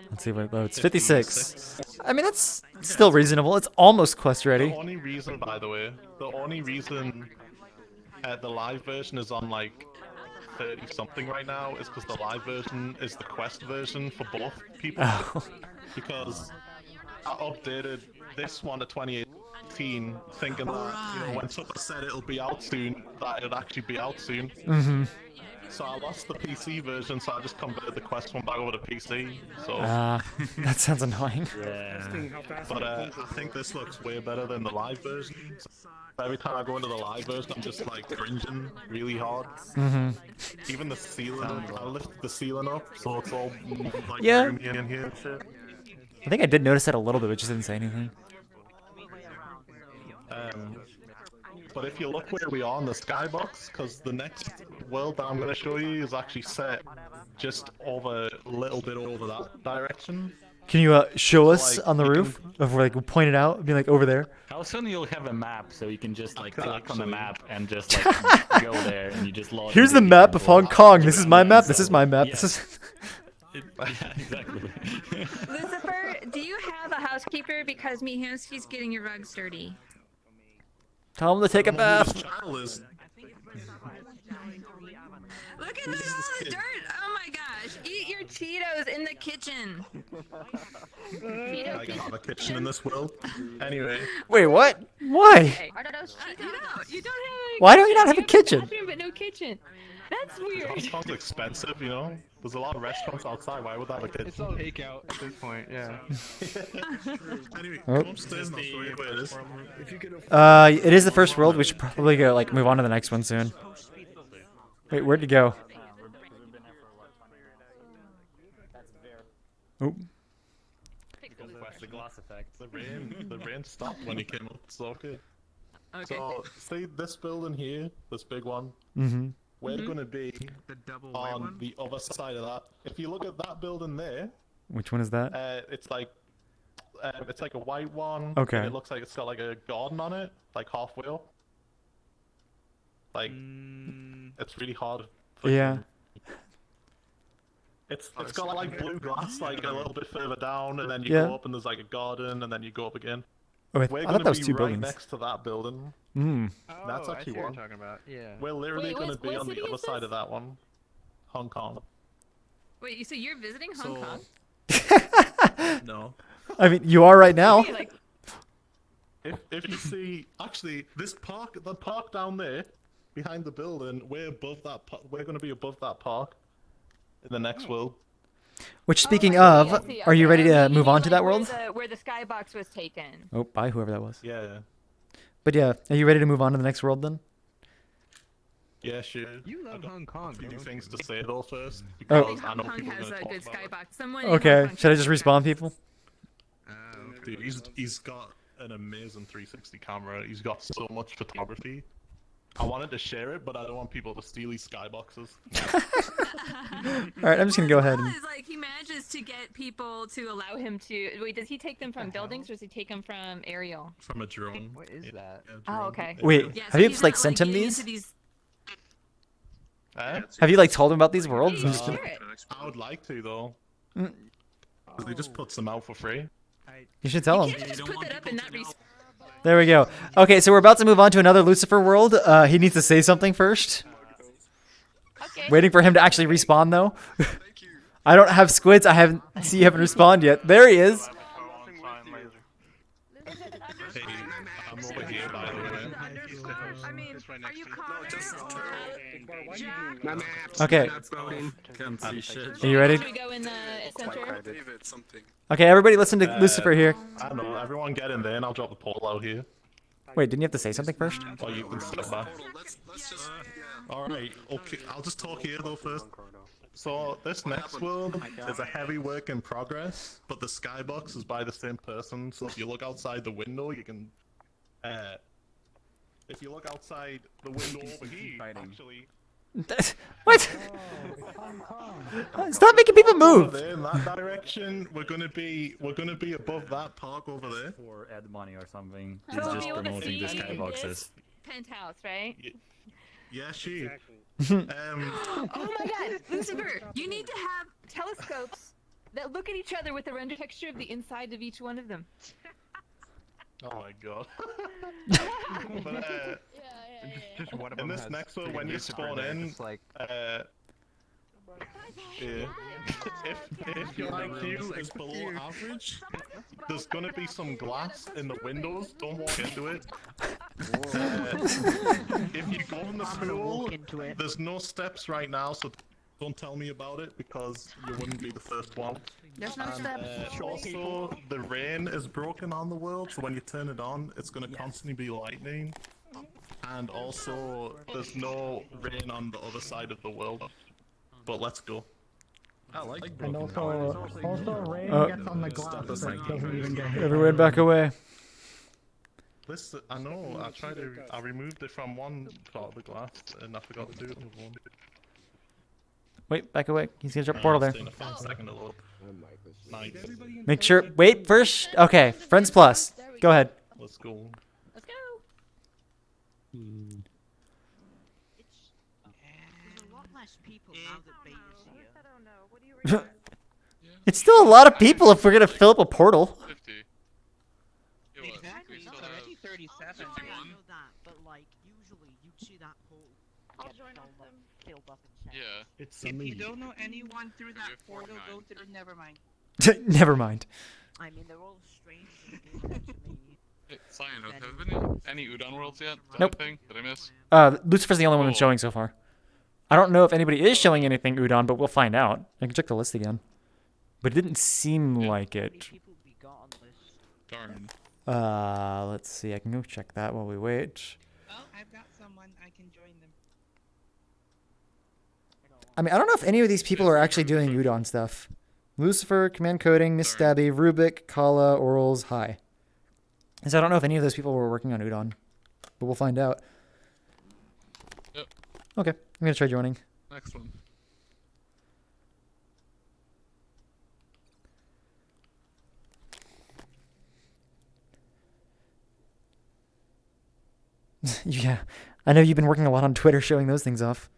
Let's see what it loads. 56. I mean, that's still reasonable. It's almost quest ready. The only reason, by the way, the live version is on like 30 something right now is because the live version is the quest version for both people. Oh. Because I updated this one to 2018 thinking that, you know, when someone said it'll be out soon, that it'd actually be out soon. Mm-hmm. So I lost the PC version, so I just converted the quest one back over to PC. So. That sounds annoying. Yeah. But I think this looks way better than the live version. So every time I go into the live version, I'm just like cringing really hard. Mm-hmm. Even the ceiling, I lifted the ceiling up, so it's all like Yeah. roomy in here and shit. I think I did notice that a little bit, but just didn't say anything. But if you look where we are on the skybox, because the next world that I'm going to show you is actually set just over a little bit over that direction. Can you show us Like, on the you roof? Of like we'll point it out, be like over there. How soon you'll have a map so you can just like click on the map and just like go there and you just log. Here's the map of Hong Kong. This is my map. This is my map. This is. Yeah, exactly. Lucifer, do you have a housekeeper? Because Mihansky's getting your rugs dirty. Tell him to take a bath. Look at all the dirt! Oh my gosh! Eat your Cheetos in the kitchen. I can have a kitchen in this world. Anyway. Wait, what? Why? You don't have. Why don't you not have a kitchen? Bathroom, but no kitchen. That's weird. It sounds expensive, you know? There's a lot of restaurants outside. Why would that have a kitchen? It's all takeout at this point, yeah. Anyway, Oh. come upstairs and I'll show you where it is. It is the first world. We should probably go like move on to the next one soon. Wait, where'd you go? Oh. The glass effect. The rain stopped when he came up. It's all good. Okay. So, see this building here, this big one. Mm-hmm. We're gonna be The double on the other side of that. If you look at that building there, Which one is that? it's like a white one. Okay. And it looks like it's got like a garden on it, like halfway up. Like, it's really hard. Yeah. It's got like blue glass, like a little bit further down, and then you Yeah. go up and there's like a garden, and then you go up again. Oh, I We're thought gonna that was be two right buildings. next to that building. Hmm. That's Oh, I actually see what one. you're talking about. Yeah. We're literally Wait, gonna what be on city the other is side this? of that one. Hong Kong. Wait, so you're visiting Hong So- Kong? No. I mean, you are right now. Okay, like, If you see, actually, the park down there, behind the building, we're above that. We're gonna be above that park in the next world. Which, speaking I of, see, are you okay. ready to You move mean, on to like, that world? Where the skybox was taken. Oh, bye, whoever that was. Yeah. But yeah, are you ready to move on to the next world then? Yeah, sure. You love Hong Kong. A few things to say though first. Oh. Because I think I Hong know Kong people are has gonna a talk good about it. skybox. Someone in Okay, Hong Kong should I just respawn people? Dude, he's got an amazing 360 camera. He's got so much photography. I wanted to share it, but I don't want people to steal his skyboxes. Alright, I'm just gonna go ahead and... It's like he manages to get people to allow him to. Wait, does he take them from buildings or does he take them from aerial? From a drone. What is that? Oh, okay. Wait, Yeah, so have you he's like not, sent him getting these? into these- Have you like told him about these worlds? Yeah, And just been- share it. I would like to though. Mm. Because he just puts them out for free. You should tell You him. can't just put that up and not There we go. Okay, so we're about to move on to another Lucifer world. He needs to say something first. Okay. Waiting for him to actually respawn though. I don't have squids. I haven't see you haven't respawned yet. There he is. Hey, I'm over here by the way. I mean, are you My map's Okay. not voting. Can't see shit. Are you ready? Should we go in the center? Okay, everybody listen to Lucifer here. I don't know. Everyone get in there, and I'll drop the pole out here. Wait, didn't you have to say something first? Or you can step back. Alright, okay. I'll just talk here though first. So this next world is a heavy work in progress, but the skybox is by the same person. So if you look outside the window, you can. If you look outside the window over here, actually. What? Stop making people Over move. there in that direction, we're gonna be above that park over there. For ad money or something. So He's just we wanna promoting the see skyboxes. this penthouse, right? Yeah, she. Oh my god, Lucifer, you need to have telescopes that look at each other with the render texture of the inside of each one of them. Oh my god. But Just one of in them this has next one, three when you Lucifer spawn there, in, just like yeah. if your IQ is below average, there's gonna be some glass in the windows. Don't walk into it. If you go in the pool, there's no steps right now, so don't tell me about it because you wouldn't be the first one. There's no steps. Also, the rain is broken on the world, so when you turn it on, it's gonna constantly be lightning. And also, there's no rain on the other side of the world. But let's go. I like And also rain gets on the glass, but doesn't even get hit. Everyone back away. This, I know, I removed it from one part of the glass, and I forgot to do it with one. Wait, back away. He's gonna drop a portal there. Stay in a second to load. Nice. Make sure. Wait, first. Okay, Friends Plus. Go ahead. Let's go. Let's go. It's still a lot of people if we're gonna fill up a portal. I know that, but like usually you'd see that hole I'll get join filled up in seconds. Yeah. It's If me. you don't know anyone through that portal, go through. Never mind. Never mind. I mean, they're all strange to me. Hey, Cyan, have there been any Udon worlds yet? Is that Nope. a thing? Did I miss? Lucifer's the only one showing so far. I don't know if anybody is showing anything Udon, but we'll find out. I can check the list again. But it didn't seem like it. Darn. Let's see. I can go check that while we wait. Oh, I've got someone. I can join them. I mean, I don't know if any of these people are actually doing Udon stuff. Lucifer, Command Coding, Miss Stabby, Rubik, Kala, Orals, Hi. So I don't know if any of those people were working on Udon, but we'll find out. Yep. Okay, I'm gonna try joining. Next one. Yeah, I know you've been working a lot on Twitter showing those things off.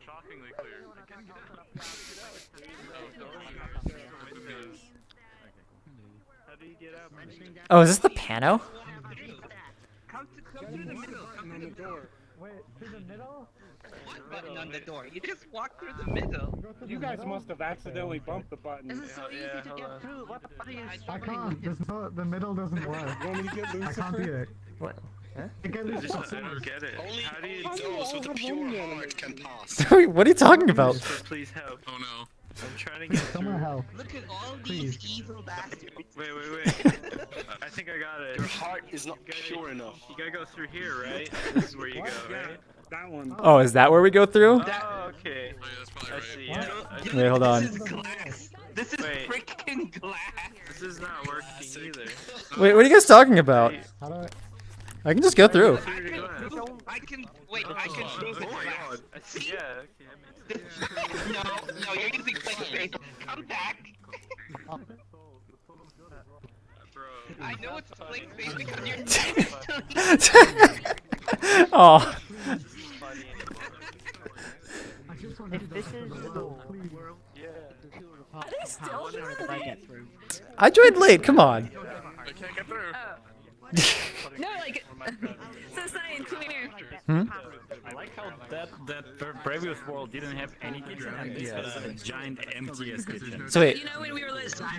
Shockingly clear. Oh, is this the Pano? Come through the middle. Come through the door. Wait, through the middle? What button on the door? You just walk through the middle. You guys must have accidentally bumped the button. This is so easy to get through. What are you I can't. The middle doesn't work. I can't do it. What? Huh? I get I don't get it. How do you those with a pure heart can pass? What are you talking about? Please help. Oh no. I'm trying to get Someone through. help. Look at all these evil bastards. Wait. I think I got it. Your heart is not pure enough. You gotta go through here, right? This is where you go, right? That one. Oh, is that where we go through? Oh, okay. I see. Yeah. Wait, hold on. This is freaking glass. This is not working either. Wait, what are you guys talking about? How do I can just go through. I can wait. I can through the glass. Yeah. No, you're using click space. Come back. I know it's click space because you're. Oh. If this is the world, Are they still here? I joined late. Come on. I can't get through. No, like, so Cyan, come here. I like how that previous world didn't have any kitchen and this has a giant empty-ass kitchen. So wait. You know when we were listening,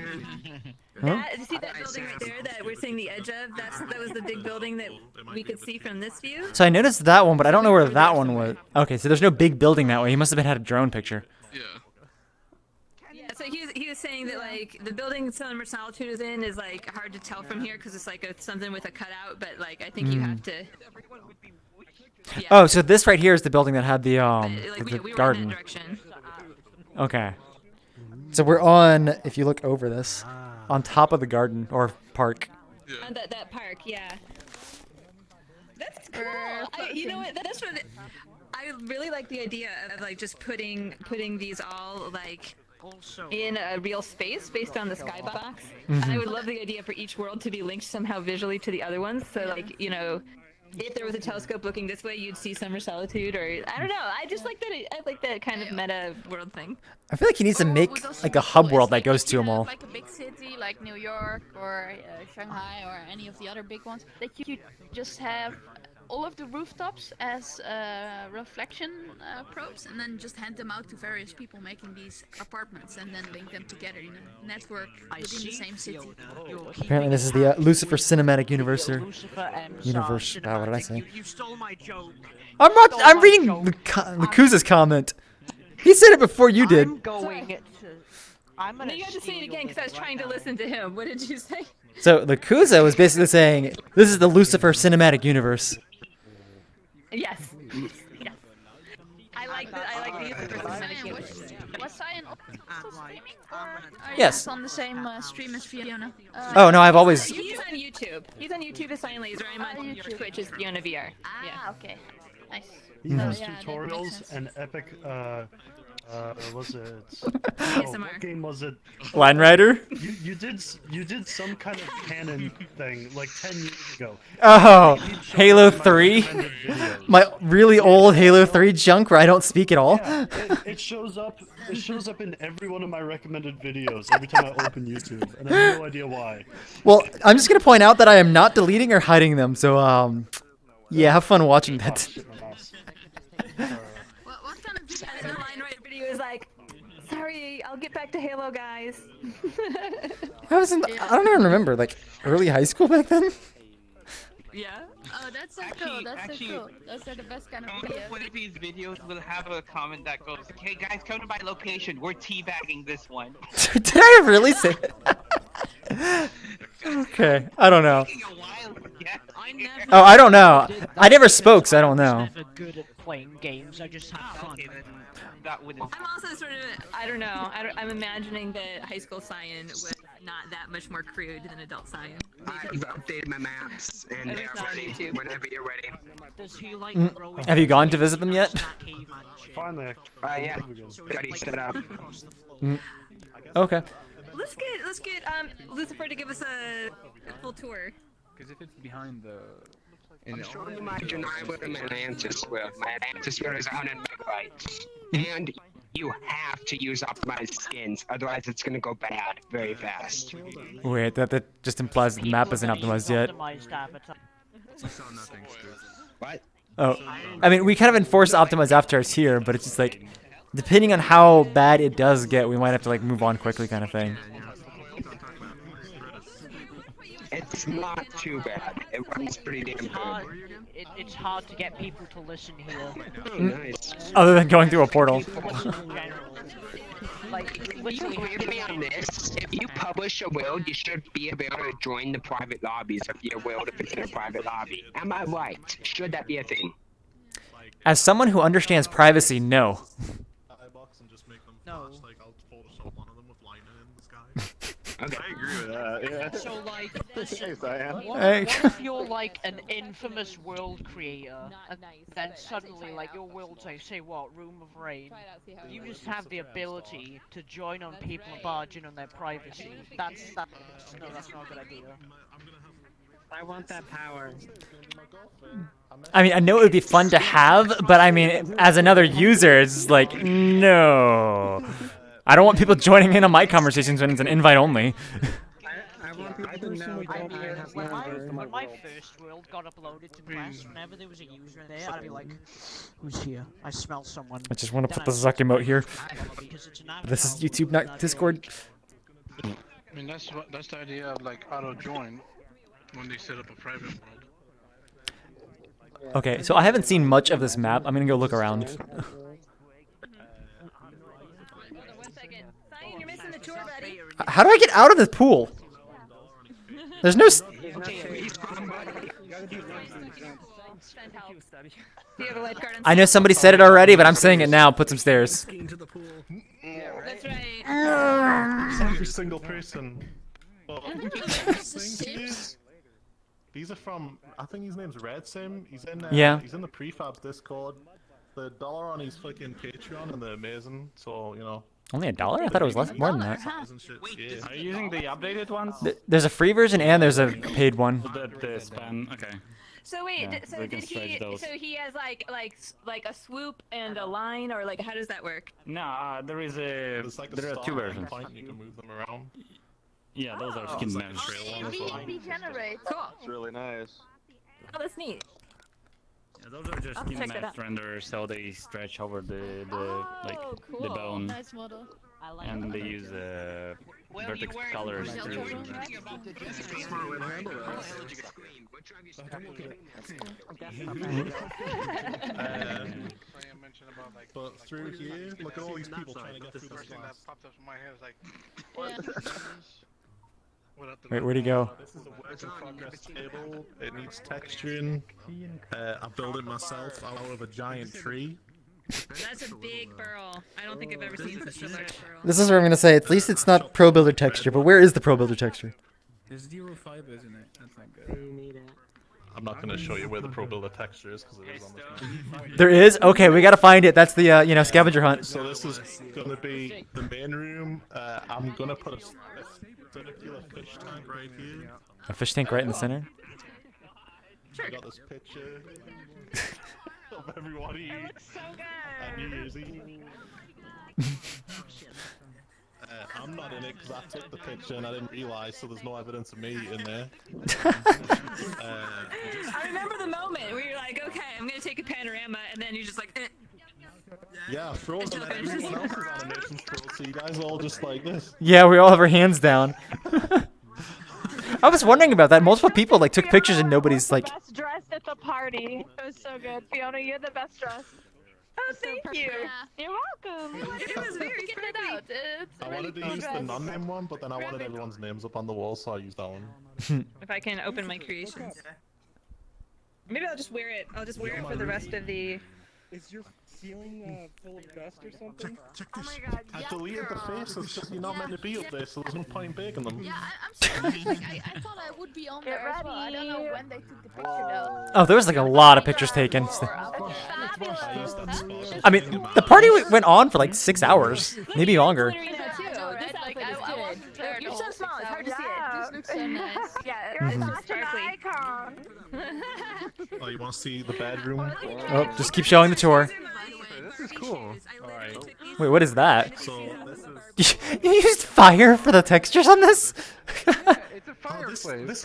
Huh? you see that building right there that we're seeing the edge of? That was the big building that we could see from this view. So I noticed that one, but I don't know where that one was. Okay, so there's no big building that way. He must have had a drone picture. Yeah. Yeah, so he was saying that like the building Summer Solitude is in is like hard to tell from here because it's like something with a cutout, but like I think you have to. Yeah. Oh, so this right here is the building that had the Like, the we were in garden. that direction. Okay. So we're on, if you look over this, on top of the garden or park. On that park, yeah. That's cool. You know what? That's what. I really like the idea of like just putting these all like in a real space based on the skybox. And I would love the idea for each world to be linked somehow visually to the other ones. So like, you know, if there was a telescope looking this way, you'd see Summer Solitude, or I don't know. I just like that. I like that kind of meta world thing. I feel like he needs to make like a hub world that goes to them all. Like a big city like New York or Shanghai or any of the other big ones, that you just have all of the rooftops as reflection probes, and then just hand them out to various people making these apartments, and then link them together in a network within the same city. Apparently this is the Lucifer Cinematic Universe. Universe. Cinematic. What did I say? You stole my joke. I'm not. I'm reading Lakuza's comment. He said it before you did. I'm going to. I'm gonna. No, you have to say it again because I was trying to listen to him. What did you say? So Lakuza was basically saying, "This is the Lucifer Cinematic Universe." Yes. Yes. I like these. Was Cyan also streaming, or are you Yes. just on the same stream as Fiona? Oh no, I've always. He's on YouTube. He's on YouTube as CyanLaser. I'm on Twitch as Fiona VR. Yeah. Okay. Nice. He So, has yeah, that makes tutorials sense. and epic Was it? ASMR. What game was it? Line Rider? You did some kind of canon thing like 10 years ago. Oh, It showed Halo up in my 3? recommended videos. My really old Halo 3 junk where I don't speak at all? Yeah, it shows up. It shows up in every one of my recommended videos every time I open YouTube, and I have no idea why. Well, I'm just gonna point out that I am not deleting or hiding them, so yeah, have fun watching that. And the line right video is like, sorry, I'll get back to Halo, guys. I was in, I don't even remember, like, early high school back then? Yeah. Oh, that's so cool. That's so cool. Those are the best kind of videos. One of these videos will have a comment that goes, "Hey guys, come to my location. We're teabagging this one." Did I really say that? Okay, I don't know. Oh, I don't know. I never spoke, so I don't know. I'm never good at playing games. I just have fun. I'm also sort of, I don't know, I'm imagining that high school Cyan was not that much more crude than adult Cyan. I've updated my maps, and they're ready whenever you're ready. Does he like Have you gone to visit them yet? Finally. Yeah. Got it set up. Okay. Let's get Lucifer to give us a full tour. Because if it's behind the... I'm showing you my Denial and my Atlantis world. My Atlantis world is 100 megabytes. And you have to use optimized skins, otherwise it's gonna go bad very fast. Wait, that just implies that the map isn't optimized yet. What? Oh, I mean, we kind of enforce optimize avatars here, but it's just like, depending on how bad it does get, we might have to like move on quickly kind of thing. It's not too bad. It runs pretty damn good. It's hard to get people to listen here. Nice. Other than going through a portal. Like, will you agree with me on this? If you publish a world, you should be able to join the private lobbies of your world if it's in a private lobby. Am I right? Should that be a thing? As someone who understands privacy, no. No. Okay. I agree with that, yeah. So like, Yes, I am. what if you're like an infamous world creator, and then suddenly like your world's like, say what, Room of Rain, you just have the ability to join on people and barge in on their privacy. That's not a good idea. I want that power. I mean, I know it would be fun to have, but I mean, as another user, it's like, no. I don't want people joining in on my conversations when it's an invite only. When my first world got uploaded to press, whenever there was a user in there, I'd be like, who's here? I smell someone. I just want to put the Zuck emote here. This is YouTube, not Discord. I mean, that's the idea of like auto join when they set up a private world. Okay, so I haven't seen much of this map. I'm gonna go look around. How do I get out of this pool? There's no. I know somebody said it already, but I'm saying it now. Put some stairs. That's right. Every single person. These are from, I think his name's Red Sim. He's in Yeah. He's in the prefabs Discord. The dollar on his fucking Patreon and they're amazing. So, you know. Only $1? I thought it was less, more than that. Are you using the updated ones? There's a free version and there's a paid one. The span, okay. So wait, Yeah, so we can did stretch he? those. So he has like a swoop and a line, or like how does that work? No, there is a. There are two versions. You can move them around. Yeah, those are skin match. Regenerate. Cool. It's really nice. Oh, that's neat. Yeah, those are just I'll skin check that match out. renders, so they stretch over the like Oh, the cool. bone, Nice model. and they use vertex colors to. But through here, look at all these people trying to get through this glass. Popped up in my head, like, Wait, where'd he go? This is a work in progress table. It needs texturing. I built it myself out of a giant tree. That's a big burl. I don't think I've ever seen such a large burl. This is what I'm gonna say. At least it's not Pro Builder texture, but where is the Pro Builder texture? There's 0 fibers in it. That's not good. I'm not gonna show you where the Pro Builder texture is because it is on this map. There is? Okay, we gotta find it. That's the scavenger hunt. So this is gonna be the main room. I'm gonna put a circular fish tank right here. A fish tank right in the center. I got this picture of everybody at New Year's Eve. I'm not in it because I took the picture and I didn't realize, so there's no evidence of me in there. I remember the moment where you're like, okay, I'm gonna take a panorama, and then you're just like, Yeah, frozen and everyone else's animations froze, so you guys are all just like this. Yeah, we all have our hands down. I was wondering about that. Multiple people like took pictures and nobody's like. Best dressed at the party. It was so good. Fiona, you're the best dressed. Oh, thank you. You're welcome. It was very Get it out. It's I really wanted to cool use the dress. non-name one, but then I wanted everyone's names up on the wall, so I used that one. if I can open my creations. Maybe I'll just wear it. I'll just wear it for the rest of the. Is your ceiling full of dust or something? Oh my god, I deleted the faces because you're not meant to be up there, so there's no point in baking them. Yeah, I'm surprised. Like, I thought I would be on there as well. I don't know when they took the picture though. Oh, there was like a lot of pictures taken. I mean, the party went on for like 6 hours, maybe longer. You're so small. It's hard to see it. This looks so nice. Yeah, You're it's such an sparkly. icon. Oh, you want to see the bedroom? Oh, just keep showing the tour. This is cool. Alright. Wait, what is that? So, this is... You used fire for the textures on this? It's a fireplace. This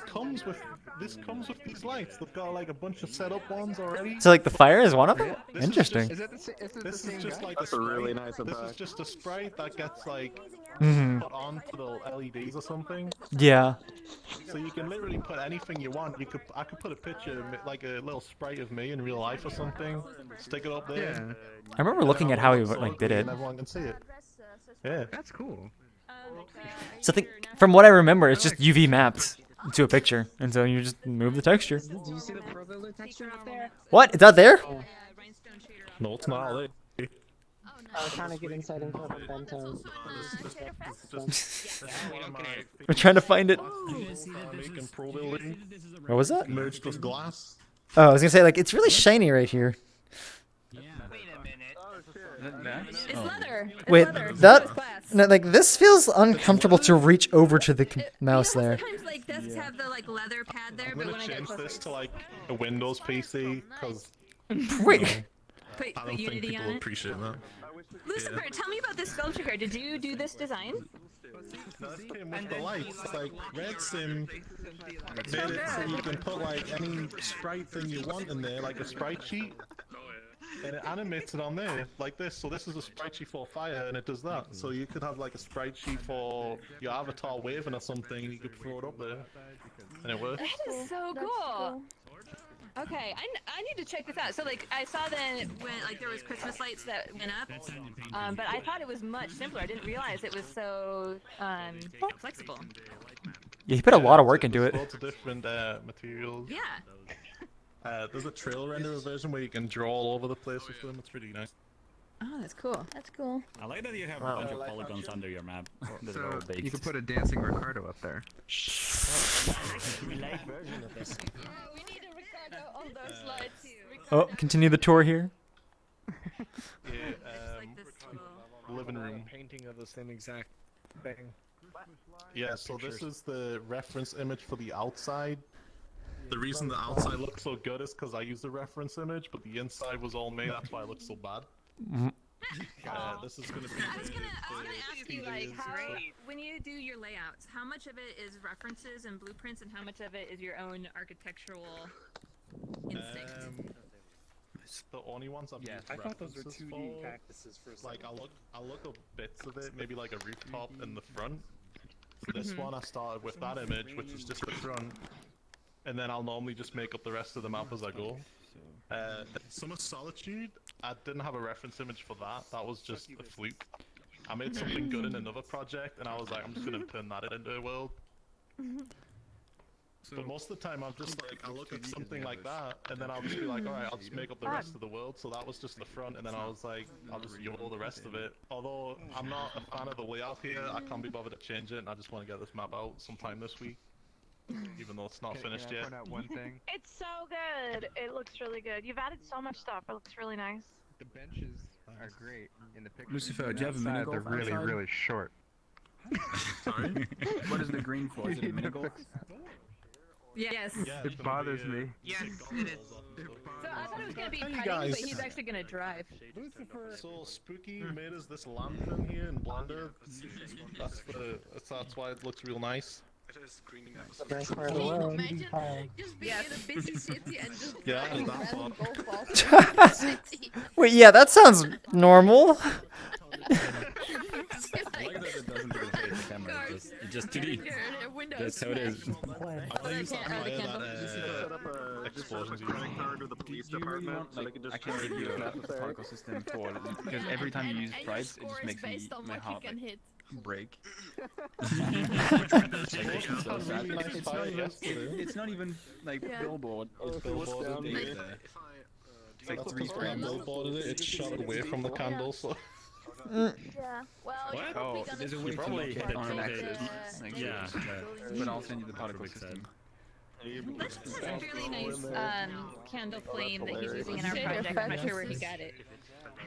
comes with these lights. They've got like a bunch of setup ones already. So like the fire is one of them? This is Interesting. just- This is just like a sprite. This is just a sprite that gets like put onto the LEDs or something. Yeah. So you can literally put anything you want. I could put a picture, like a little sprite of me in real life or something. Stick it up there. I remember looking at how he like did it. And everyone can see it. Yeah. That's cool. So I think from what I remember, it's just UV mapped to a picture, and so you just move the texture. Do you see the Pro Builder texture up there? What? It's out there? No, it's not. I was trying to get inside info from Bento. We're trying to find it. Making pro building. What was that? Merged with glass. Oh, I was gonna say like it's really shiny right here. It's leather. It's Wait, leather. that It's glass. no, like this feels uncomfortable to reach over to the mouse there. Sometimes like desks have the like leather pad there, I'm but gonna when I get change closer, this to like a Windows PC because Wait. put I don't think Unity people on it. appreciate that. Lucifer, tell me about this sculpture here. Did you do this design? This came with the lights. Like Red Sim made it so you can put like any sprite thing you want in there, like a sprite sheet. And it animates it on there, like this. So this is a sprite sheet for fire, and it does that. So you could have like a sprite sheet for your avatar waving or something, and you could throw it up there, and it works. That is so cool. Okay, I need to check this out. So like I saw that when like there was Christmas lights that went up, but I thought it was much simpler. I didn't realize it was so flexible. Yeah, he put a lot of work into There's it. lots of different materials. Yeah. There's a trail renderer version where you can draw all over the place with them. It's pretty nice. Oh, that's cool. That's cool. I like that you have a bunch of polygons under your map. That are all So baked. you could put a dancing Ricardo up there. Oh, continue the tour here. Living room. Painting of the same exact thing. Yeah, so this is the reference image for the outside. The reason the outside looks so good is because I used the reference image, but the inside was all me. That's why it looks so bad. This is gonna be. I was gonna ask you like how when you do your layouts, how much of it is references and blueprints, and how much of it is your own architectural instinct? The only ones I've used I thought those were references 2D for, cactuses for a second. Like I'll look up bits of it, maybe like a rooftop in the front. So this one I started with that image, which is just the front, and then I'll normally just make up the rest of the map as I go. Summer Solitude, I didn't have a reference image for that. That was just a fluke. I made something good in another project, and I was like, I'm just gonna turn that into a world. But most of the time, I'm just like, I'll look at something like that, and then I'll just be like, alright, I'll just make up the rest of the world. So that was just the front, and then I was like, I'll just YOLO the rest of it. Although I'm not a fan of the layout here, I can't be bothered to change it, and I just want to get this map out sometime this week. even though it's not finished Can I yet. point out one thing? It's so good. It looks really good. You've added so much stuff. It looks really nice. The benches are great in the picture. Lucifer, do you have a mini Outside, golf they're really, outside? really short. Sorry? What is the green for? Is it a mini golf? Yes. It bothers me. Yes, it is. So I thought it was gonna be Hey, putting, guys. but he's actually gonna drive. So Spooky made us this lantern here in Blender. That's why it looks real nice. Can you imagine just being in a busy city and just Yeah, driving that's random what- golf balls around the city? Wait, yeah, that sounds normal. I like that it doesn't even face the camera. It's just 2D. That's how it is. Explosions. Do you really want, like, I can't give you a particle system for it, because every time you use sprites, it just makes me, my heart like, break. It's not even like billboard. It's billboard. It's like 3 frames. Billboarded it. It's shot away from the candle, so. Yeah. Well, What? you're probably Oh, gonna there's a see way to probably look hit at it on from axis. the- Like, yeah, but I'll send you the particle system. This is a really nice candle flame that he's using in our project. I'm not sure where he got it.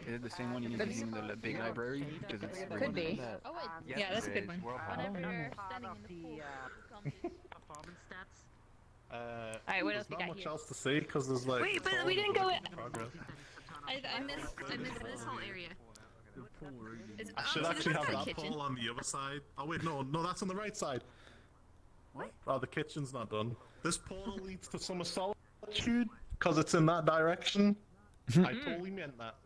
Is it the same one you're using in the big library? Because it's Could be. Oh wait. Yeah, that's a good one. Whenever you're standing in the pool. Performance stats. Alright, what There's else we not got much here? else to say because there's like. Wait, but we didn't go in. Progress. I missed this whole area. I should actually have that kitchen. pole on the other side. Oh wait, no, that's on the right side. What? Oh, the kitchen's not done. This portal leads to Summer Solitude because it's in that direction. I totally meant that.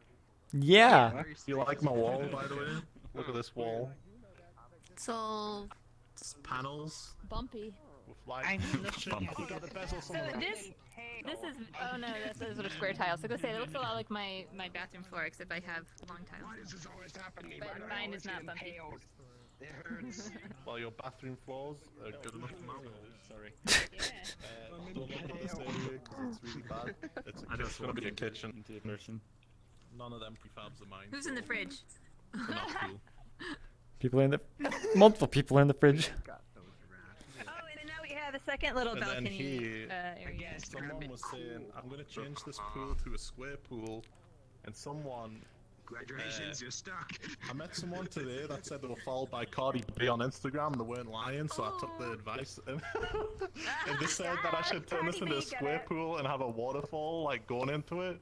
Yeah. You like my wall, by the way? Look at this wall. It's all It's panels bumpy. with like. I'm looking at So this is, oh no, that's those are square tiles. So I was gonna say, it looks a lot like my bathroom floor, except I have long tiles. But mine is not bumpy. It hurts. Well, your bathroom floors are good enough for my walls. Sorry. Don't look at this area because it's really bad. It's gonna be a kitchen. None of them prefabs are mine. Who's in the fridge? They're not cool. People in the multiple people in the fridge. Oh, and now we have a second little And then balcony here, area. someone was saying, I'm gonna change this pool to a square pool, and someone. Congratulations, you're stuck. I met someone today that said they were followed by Cardi B on Instagram and they weren't lying, so I took the advice. And they said that I should turn this into a square pool and have a waterfall like going into it.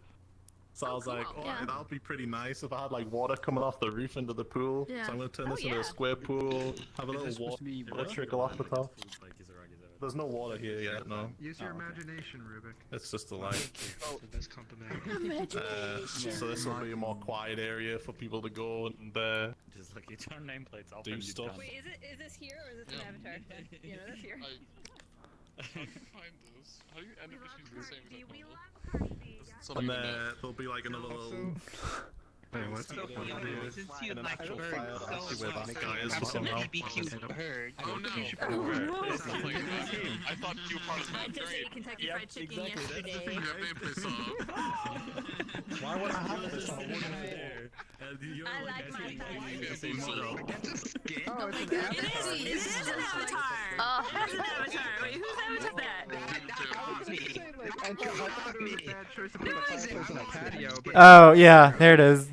So I was like, oh, yeah. that would be pretty nice if I had like water coming off the roof into the pool. Yeah. So I'm gonna turn Oh, this into yeah. a square pool, have a Is this little supposed to be water water? trickle off the top. There's no water here yet, no. Use your imagination, Rubik. It's just a light. The best compliment. So this will be a more quiet area for people to go and Just like you turn nameplates off do and you stuff. done. Wait, is this here or is this an avatar? You know, this here. How do you find this? How do you end up just using the same exact model? And there'll be like another little. Wait, what? So since you And an like actual birds fire so to see where that much, guy is have some somehow. BBQ bird. Oh no! It's not like that. I thought you were part of I that just grade. ate Kentucky Fried Chicken yesterday. Gameplay sucked. Why would I have this on a wooden I like my Gameplay sucked. Oh, it's an avatar. It is an avatar. Oh, that's an avatar. Wait, whose avatar is that? I thought it was a bad choice to put a fireplace on a patio, but Oh yeah, there it is.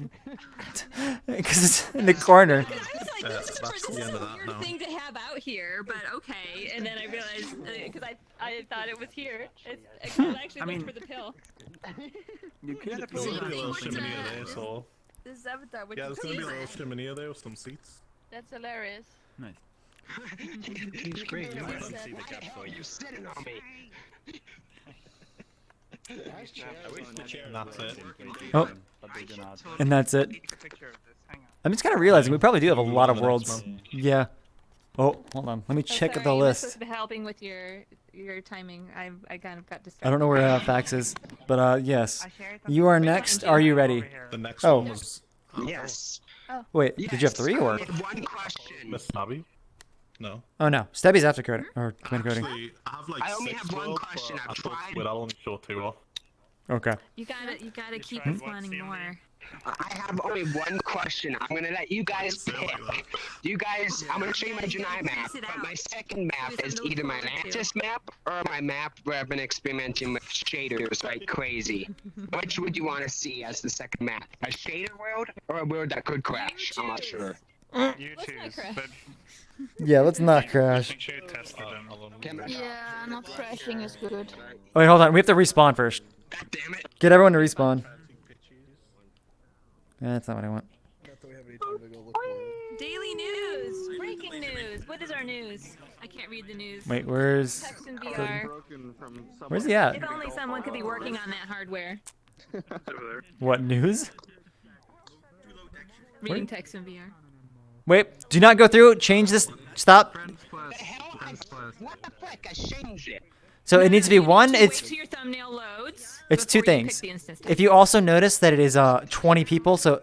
Because it's in the corner. I was like, this is that's the end of that a now. weird thing to have out here, but okay. And then I realized, because I thought it was here. It's actually I mean- looked for the pill. You could There's gonna be a little chimney there, so. This avatar with Yeah, there's gonna be a little teeth. chimney there with some seats. That's hilarious. Nice. he's great. You That's know. sad. Oh, you're sitting on me. And that's it. Oh, But they do not. and that's it. Take a picture of this. Hang on. I'm just kind of realizing we probably do have a lot of the next worlds. one. Yeah. Oh, hold on. Let me check Sorry, the you were list. supposed to be helping with your timing. I kind of got distracted. I don't know where Fax is, but yes. I shared You are next. Are you ready? The next Oh. one was Yes. Wait, did you have three or? One question. Miss Snobby? No. Oh no, Stebby's after coding or command coding. Actually, I have like I only 6 have one worlds, question. but I've I thought tried. I'll only show 2 off. Okay. You gotta keep spawning more. I have only one question. I'm gonna let you guys pick. I'm gonna show you my Janai map, but my second map is either my Atlantis map or my map where I've been experimenting with shaders like crazy. Which would you want to see as the second map? A shader world or a world that could crash? I'm not sure. You choose. But Yeah, let's not crash. make sure you tested them. Yeah, not crashing is good. Wait, hold on. We have to respawn first. God damn it. Get everyone to respawn. Yeah, that's not what I want. Daily news! Breaking news! What is our news? I can't read the news. Wait, where's... Text and VR. Where's he at? If only someone could be working on that hardware. What, news? Reading text and VR. Wait, do not go through. Change this. Stop. What the frick? I changed it. So it needs to be one. Wait It's till your thumbnail loads. it's two before you pick things. the instance type. If you also notice that it is 20 people, so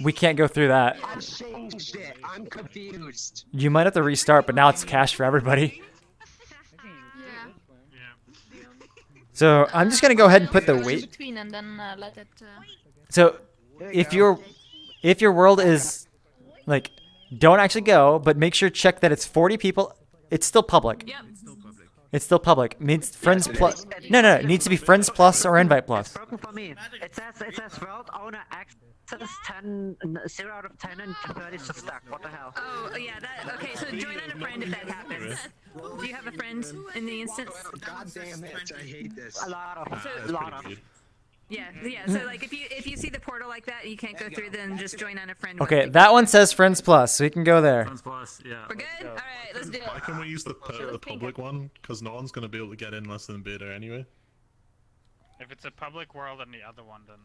we can't go through that. I changed it. I'm confused. You might have to restart, but now it's cached for everybody. So I'm just gonna go ahead and put the weight. Between and then let it. So if your world is like, don't actually go, but make sure check that it's 40 people. It's still public. Yep. It's still public. Means friends plus. No, it needs to be friends plus or invite plus. Broken for me. It says world owner access 0 out of 10 and 30 is stuck. What the hell? Oh, yeah, okay, so join on a friend if that happens. Do you have a friend in the instance? God damn it, I hate this. A lot of. Yeah, so like if you see the portal like that and you can't go through, then just join on a friend. Okay, that one says friends plus, so we can go there. Friends plus, yeah. We're good? Alright, let's do it. Why can we use the public one? Because no one's gonna be able to get in less than beta anyway. If it's a public world and the other one, then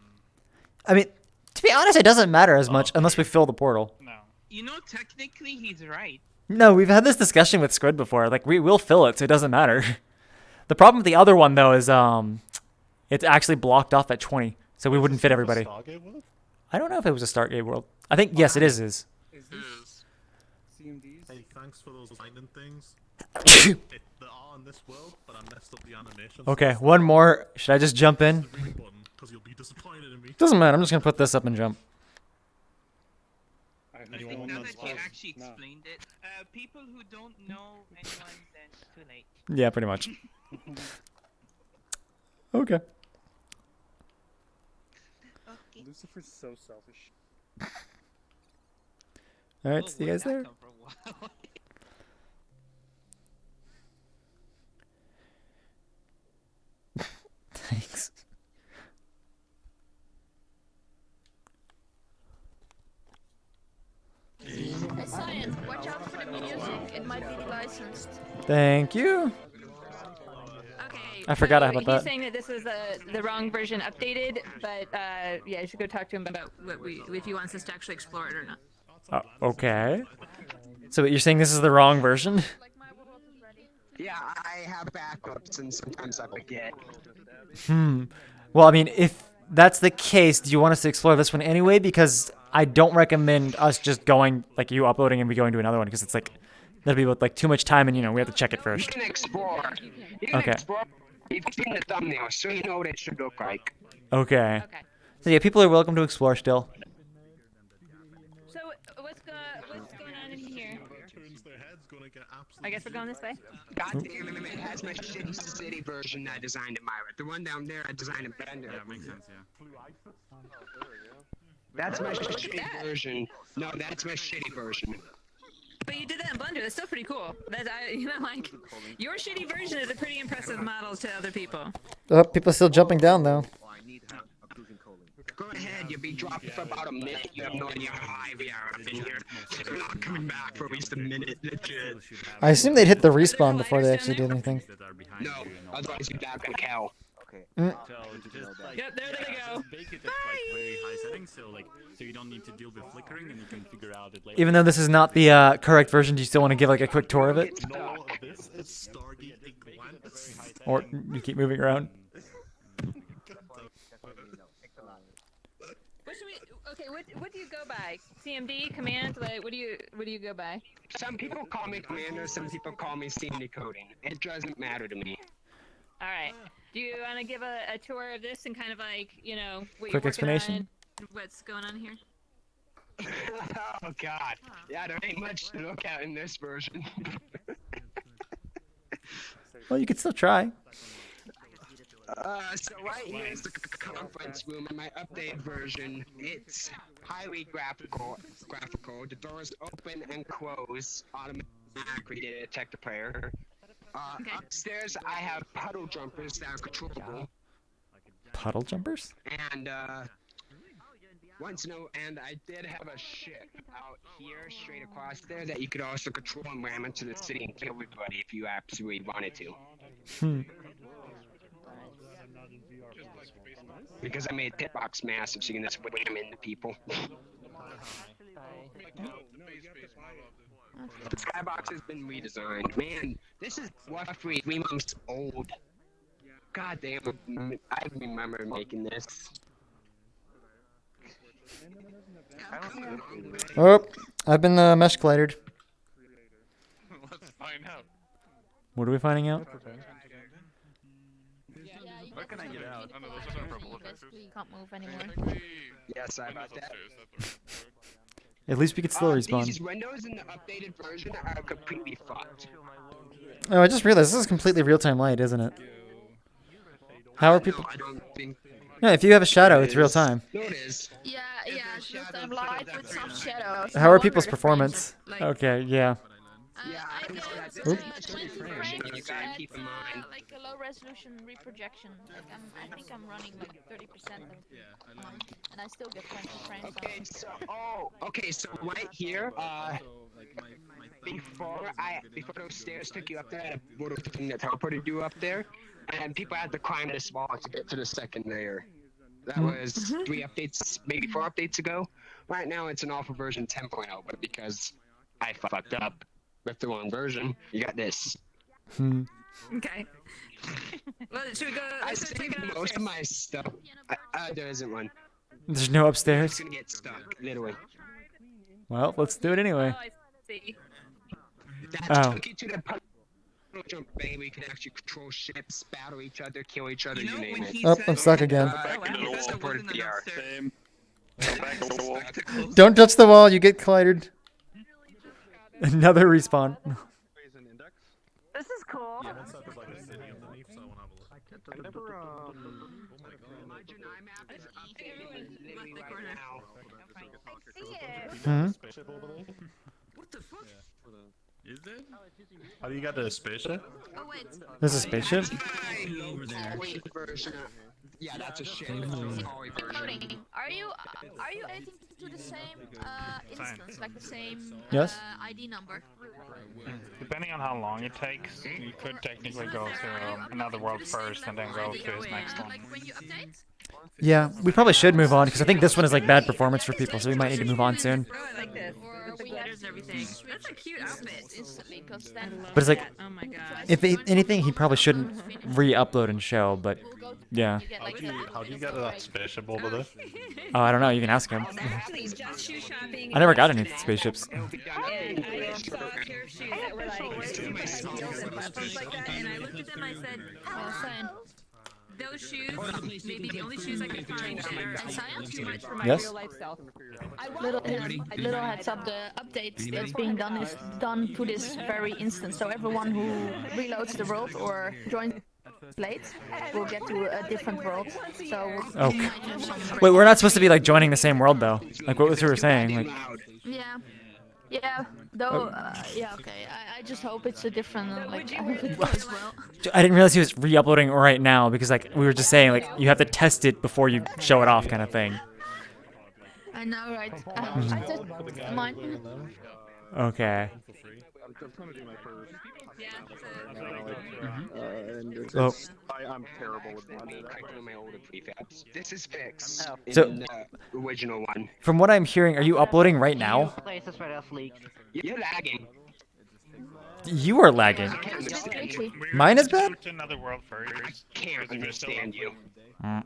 I mean, to be honest, it doesn't matter as much unless we fill the portal. no. You know, technically he's right. No, we've had this discussion with Squid before. Like, we will fill it, so it doesn't matter. The problem with the other one, though, is it's actually blocked off at 20, so we wouldn't fit everybody. I don't know if it was a Stargate world. I think, yes, it is. Is CMDs? Hey, thanks for those lightning things. They are in this world, but I messed up the animation. Okay, one more. Should I just jump in? Because you'll be disappointed in me. Doesn't matter. I'm just going to put this up and jump. I think now that you actually explained it, people who don't know anyone, then too late. Yeah, pretty much. Okay. Lucifer's so selfish. Alright, see you guys there. Thanks. Cyan, watch out for the music. It might be licensed. Thank you. I forgot about He's that. saying that this was the wrong version updated, but yeah, you should go talk to him about if he wants us to actually explore it or not. Okay. So you're saying this is the wrong version? Yeah, I have backups and sometimes I forget. Well, I mean, if that's the case, do you want us to explore this one anyway? Because I don't recommend us just going, like you uploading and we going to another one, because it's like, that'll be with like too much time and, you know, we have to check it first. You can explore. You can explore. You've seen the thumbnail, so you know what it should look like. Okay. So yeah, people are welcome to explore still. So what's going on in here? I guess we're going this way. God damn it, it has my shitty city version I designed in Myra. The one down there I designed in Bender. Yeah, makes sense, yeah. That's my shitty version. No, that's my shitty version. But you did that in Blender. That's still pretty cool. Like your shitty version is a pretty impressive model to other people. Oh, people are still jumping down though. Go ahead, you'll be dropped for about a minute. You have no idea how high we are up in here. They're not coming back for at least a minute, legit. I assume they'd hit the respawn before they actually did anything. No, otherwise you're back in hell. Mm. Yep, there they go. Bake it at like very high settings, so you don't need to deal with flickering, and you can figure out it later. Even though this is not the correct version, do you still want to give like a quick tour of it? This is Stargate Atlantis. Or you keep moving around? What do you go by? CMD, command, like what do you go by? Some people call me Commander, some people call me CMD Coding. It doesn't matter to me. Alright. Do you want to give a tour of this and kind of like, you know, what Quick you're working explanation? on, what's going on here? Oh God. Yeah, there ain't much to look at in this version. Well, you could still try. So right here is the conference room in my updated version. It's highly graphical. The doors open and close automatically to detect the player. Upstairs, I have puddle jumpers that are controllable. Puddle jumpers? And and I did have a ship out here straight across there that you could also control and ram into the city and kill everybody if you absolutely wanted to. Because I made Pitbox massive so you can just wham into people. The skybox has been redesigned. Man, this is roughly 3 months old. God damn, I remember making this. Oh, I've been mesh collided. Let's find out. What are we finding out? Where can I get out? Oh no, those are purple You effects. can't move anymore. Yes, sorry about that. At least we could still respawn. These windows in the updated version are completely fucked. Oh, I just realized this is completely real-time light, isn't it? How are people? No, I don't think. No, if you have a shadow, it's real time. No, it is. Yeah, it's real-time light with some shadows. How are people's performance? Okay, yeah. I get Oop. 20 frames You gotta keep in mind. like a low resolution reprojection. Like I think I'm running like 30%, and I still get 20 frames. Okay, so right here, before those stairs took you up there, I had a little thing that teleported you up there, and people had to climb this wall to get to the second layer. That was 3 updates, maybe 4 updates ago. Right now, it's an alpha version 10.0, but because I fucked up with the wrong version, you got this. Okay. Well, should we go? I saved most of my stuff. There isn't one. There's no It's upstairs. gonna get stuck, literally. Well, let's do it anyway. Oh, I see. That Oh. took you to the puddle jump bay where you can actually control ships, battle each other, kill each other, you name it. Oh, I'm stuck again. Supported VR. Same. Go back to the wall. Don't touch the wall, you get collided. Another respawn. This is cool. Yeah, that stuff is like a city underneath, so I want to have a look. I never, My Junai map is updated literally right now. I see it. Hmm? Spaceship over there? What the fuck? Is it? How do you get to the spaceship? Oh wait. There's a spaceship? Over there. Yeah, that's a ship. It's a Holly version. Loading. Are you adding to the same instance, like the same Yes. ID number? Depending on how long it takes, you could technically go to another world first and then go to his next one. Like when you update? Yeah, we probably should move on because I think this one is like bad performance for people, so we might need to move on soon. Oh, I like this. With the glitters and everything. That's a cute outfit. Instantly, because then But it's like, Oh my god. if anything, he probably shouldn't re-upload and show, but yeah. How do you get to that spaceship over there? Oh, I don't know, you can ask him. Actually, just shoe shopping. I never got any spaceships. And I saw a pair of shoes that were like super high heels and platforms like that, and I looked at them and I said, "Hello." Those shoes, maybe the only shoes I could find that are too much for my Yes? real life self. little heads up, the update that's being done is done to this very instance. So everyone who reloads the world or joins late will get to a different world. So Oh. Wait, we're not supposed to be like joining the same world though. Like what we were saying. Like, yeah. Yeah, though, yeah, okay. I just hope it's a different, like, as well. I didn't realize he was re-uploading right now because like we were just saying like you have to test it before you show it off kind of thing. I know, right? I just mine. Okay. I'm trying to do my first. Oh. I'm terrible with my older prefabs. This is fixed So- in the original one. From what I'm hearing, are you uploading right now? Places where else leaks. You're lagging. You are lagging. Mine is bad? To another world first. I can't understand you. Mm.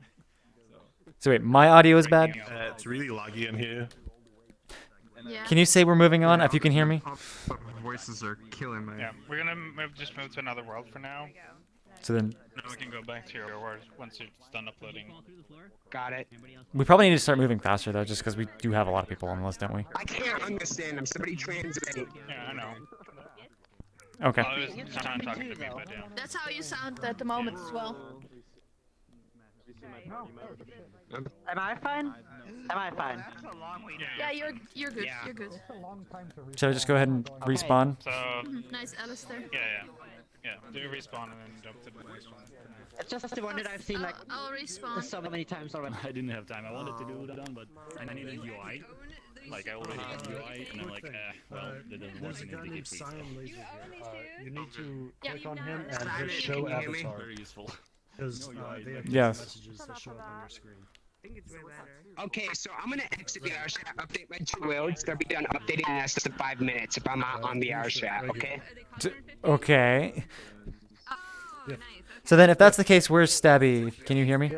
So wait, my audio is bad? It's really laggy in here. Can you say we're moving on if you can hear me? Voices are killing me. Yeah, we're gonna just move to another world for now. So then Now we can go back to your words once it's done uploading. Got it. we probably need to start moving faster though, just because we do have a lot of people on the list, don't we? I can't understand them. Somebody translate. Yeah, I know. Okay. I was trying to talk to me, but yeah. That's how you sound at the moment as well. Am I fine? Am I fine? Yeah, you're good. You're good. Should I just go ahead and respawn? So Nice, Alistair. yeah. Do respawn and then jump to the next one. It's just the one that I've seen like I'll respawn. so many times already. I didn't have time. I wanted to do that, but I needed UI. Like I already had UI, and I'm like, well, that doesn't work There's a in guy named SDK3. CyanLaser here. You need to Yeah. click on him and hit show avatar. Very useful. Because they have Yes. messages that show up on your screen. Okay, so I'm gonna exit the VRChat, update my 2 worlds. They'll be done updating in less than 5 minutes if I'm not on the VRChat, okay? Okay. So then, if that's the case, where's Stabby? Can you hear me?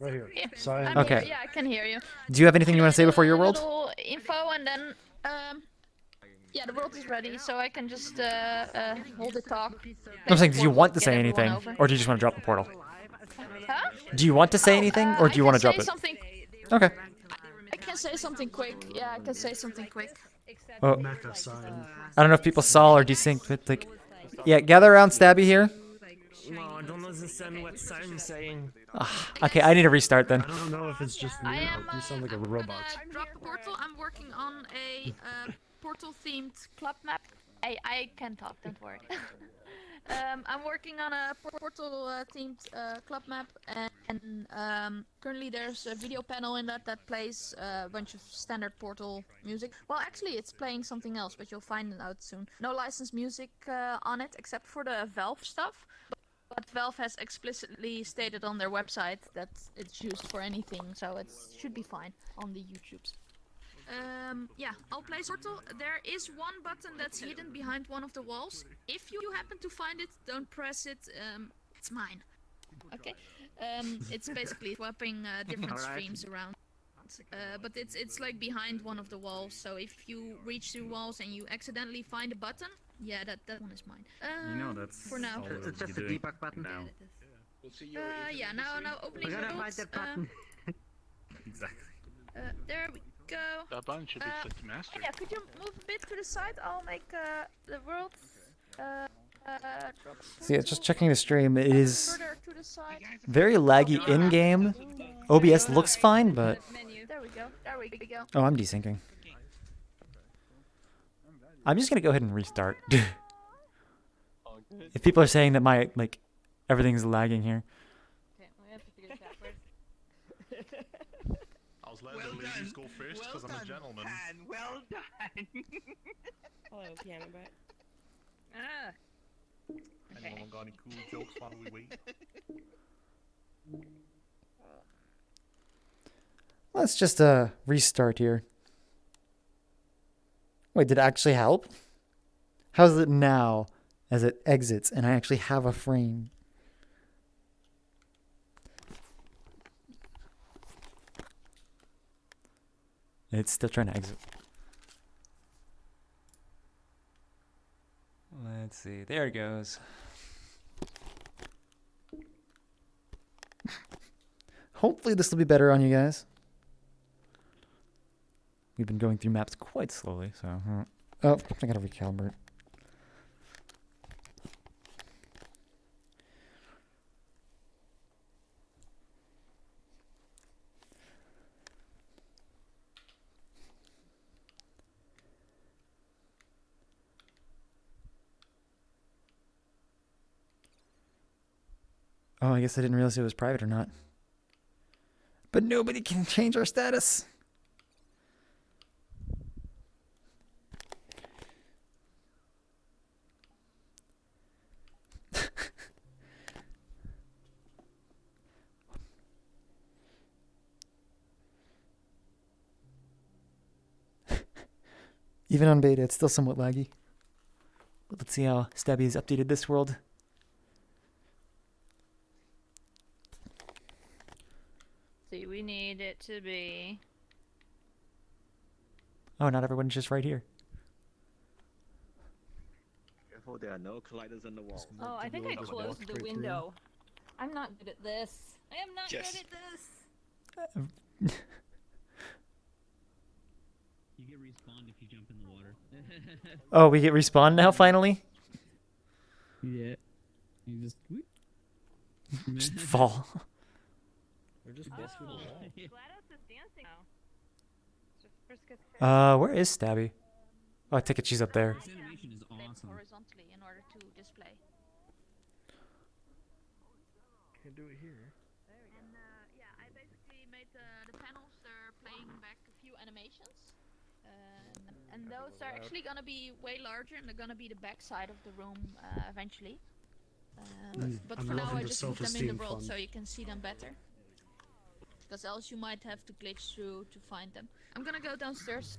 Right here. Yeah, Cyan. I'm Okay. here. Yeah, I can hear you. Do you have anything you want to say before your world? Little info and then yeah, the world is ready, so I can just hold the talk. I'm saying, do you want to Get say everyone anything, over. or do you just want to drop the portal? Huh? Do you want to say anything, or do you want to drop I it? can say something. Okay. I can say something quick. Yeah, I can say something quick. Oh. I don't know if people saw or desynced, but like, yeah, gather around Stabby here. No, I don't understand what Simon's saying. Okay, I need to restart then. I don't know if it's just me or you sound like a robot. Drop the portal. I'm working on a portal-themed club map. I can talk. Don't worry. I'm working on a portal-themed club map, and currently there's a video panel in that plays a bunch of standard Portal music. Well, actually, it's playing something else, but you'll find it out soon. No licensed music on it, except for the Valve stuff. But Valve has explicitly stated on their website that it's used for anything, so it should be fine on the YouTubes. Yeah, I'll play Portal. There is one button that's hidden behind one of the walls. If you happen to find it, don't press it. It's mine. Okay. It's basically swapping different streams around. But it's like behind one of the walls. So if you reach the walls and you accidentally find a button, yeah, that one is mine. You know that's for now. all It's just a you're doing debug button. now. Yeah, now opening We're the gonna find builds. that button. Exactly. There we go. That button should be set to master. Yeah, could you move a bit to the side? I'll make the world drop. See, it's just checking the stream. It is Further to the side. very laggy in-game. OBS looks fine, but... There we go. There we go. Oh, I'm desyncing. I'm just gonna go ahead and restart. If people are saying that my, like, everything's lagging here. Okay, we have to figure this out first. I was letting the ladies go first because I'm a gentleman. Well done. Hello, piano back. Ah. Anyone got any cool jokes while we wait? Let's just restart here. Wait, did it actually help? How's it now as it exits and I actually have a frame? It's still trying to exit. Let's see. There it goes. Hopefully this will be better on you guys. We've been going through maps quite slowly, so... Oh, I gotta recalibrate. Oh, I guess I didn't realize it was private or not. But nobody can change our status. Even on beta, it's still somewhat laggy. But let's see how Stabby has updated this world. See, we need it to be... Oh, not everyone's just right here. careful, there are no colliders on the wall. Oh, I think I closed the window. I'm not good at this. I am not good at this. You get respawned if you jump in the water. Oh, we get respawned now, finally? Yeah. You just... Just fall. Or just Oh. through the wall. GLaDOS is dancing now. Where is Stabby? Oh, I take it she's up there. This animation is awesome. Horizontally in order to display. Can't do it here. And yeah, I basically made the panels. They're playing back a few animations. And those are actually gonna be way larger, and they're gonna be the back side of the room eventually. But I'm for now, loving I the just put them in the self-esteem world fund. so you can see them better. Because else you might have to glitch through to find them. I'm gonna go downstairs.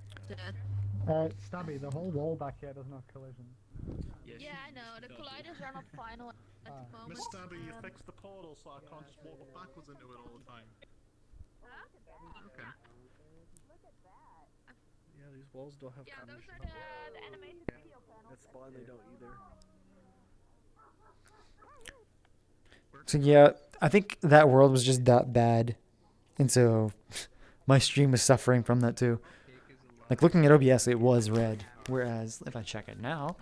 Stabby, the whole wall back here doesn't have collision. Yeah, I know. The colliders are not final at the moment. Miss Stabby, you fixed the portal so I can't just walk backwards into it all the time. Okay. Yeah, these walls don't have Yeah, those condition. are the animated video panels. That's fine, they don't either. So yeah, I think that world was just that bad. And so my stream was suffering from that too. Like looking at OBS, it was red. Whereas if I check it now,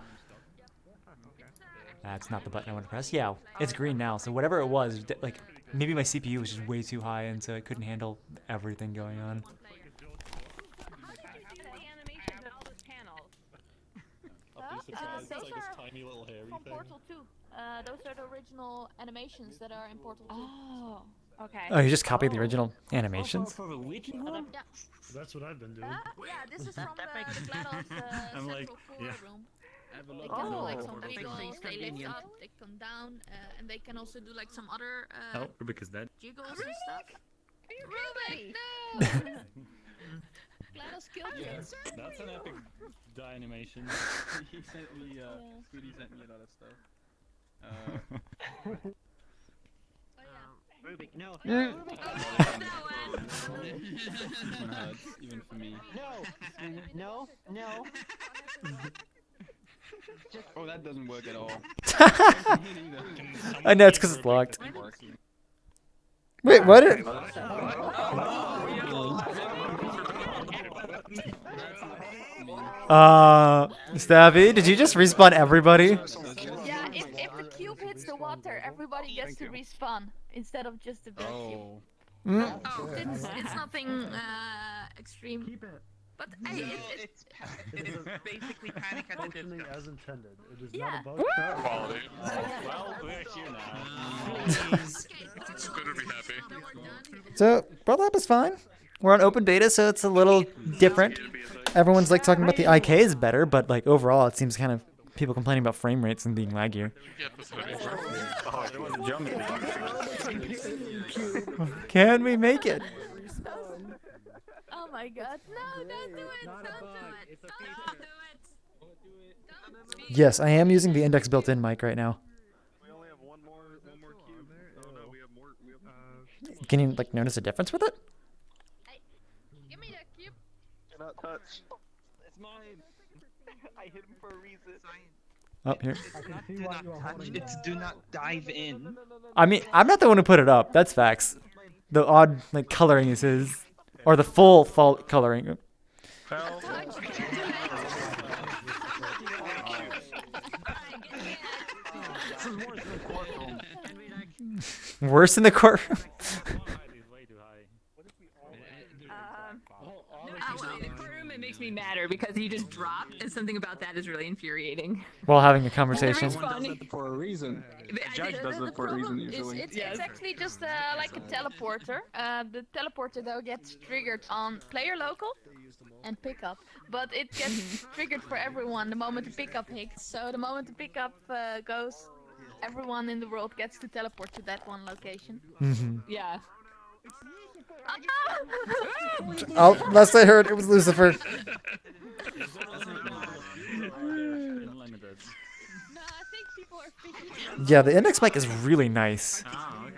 that's not the button I want to press. Yeah, it's green now. So whatever it was, like maybe my CPU was just way too high and so it couldn't handle everything going on. I'd be surprised, it's like this tiny little hairy From thing. Portal 2. Those are the original animations that are in Portal 2. Oh, okay. Oh, you just copied the original animations? For the Wiki one? Yeah. That's what I've been doing. Yeah, this is from the GLaDOS I'm like, Central 4 yeah. room. Have a They look. can do like Oh. some That makes wiggles, things they lift convenient. up, they come down, and they can also do like some other Oh, Rubik is dead. jiggles and stuff. Rubik, no! GLaDOS killed you. Yeah, that's an epic die animation. He sent me, Scooty sent me a lot of stuff. Rubik, no. Yeah. This one hurts, even for me. No, no. Oh, that doesn't work at all. I know, it's 'cause it's locked. Wait, what? Stabby, did you just respawn everybody? Yeah, if the cube hits the water, everybody gets to respawn instead of just the black cube. Mm. Oh, it's nothing extreme. Keep it. But hey, It's basically Panic at the Functioning Disco. as intended. It is Yeah. not about Quality. Well, we're here now. It's good to be happy. So, Brawl Lab is fine. We're on open beta, so it's a little different. Everyone's like talking about the IK is better, but like overall, it seems kind of people complaining about frame rates and being laggier. Oh, there was a jump. Can we make it? Oh my god, no, don't do it, don't do it, don't do it. Yes, I am using the Index built-in mic right now. We only have one more cube. Oh no, we have more. Can you like notice a difference with it? Give me that cube. Cannot touch. It's mine. I hit him for a reason. Up here. Do not touch. It's do not dive in. I mean, I'm not the one who put it up. That's facts. The odd like coloring is his, or the full coloring. Worse in the courtroom. Actually, the courtroom, it makes me madder because you just drop, and something about that is really infuriating. While having a conversation. For a reason. The judge does it for a reason usually. It's actually just like a teleporter. The teleporter though gets triggered on player local and pickup, but it gets triggered for everyone the moment the pickup hits. So the moment the pickup goes, everyone in the world gets to teleport to that one location. Mm-hmm. Yeah. Oh, last I heard, it was Lucifer. No, I think people are thinking. Yeah, the Index mic is really nice. Oh, okay.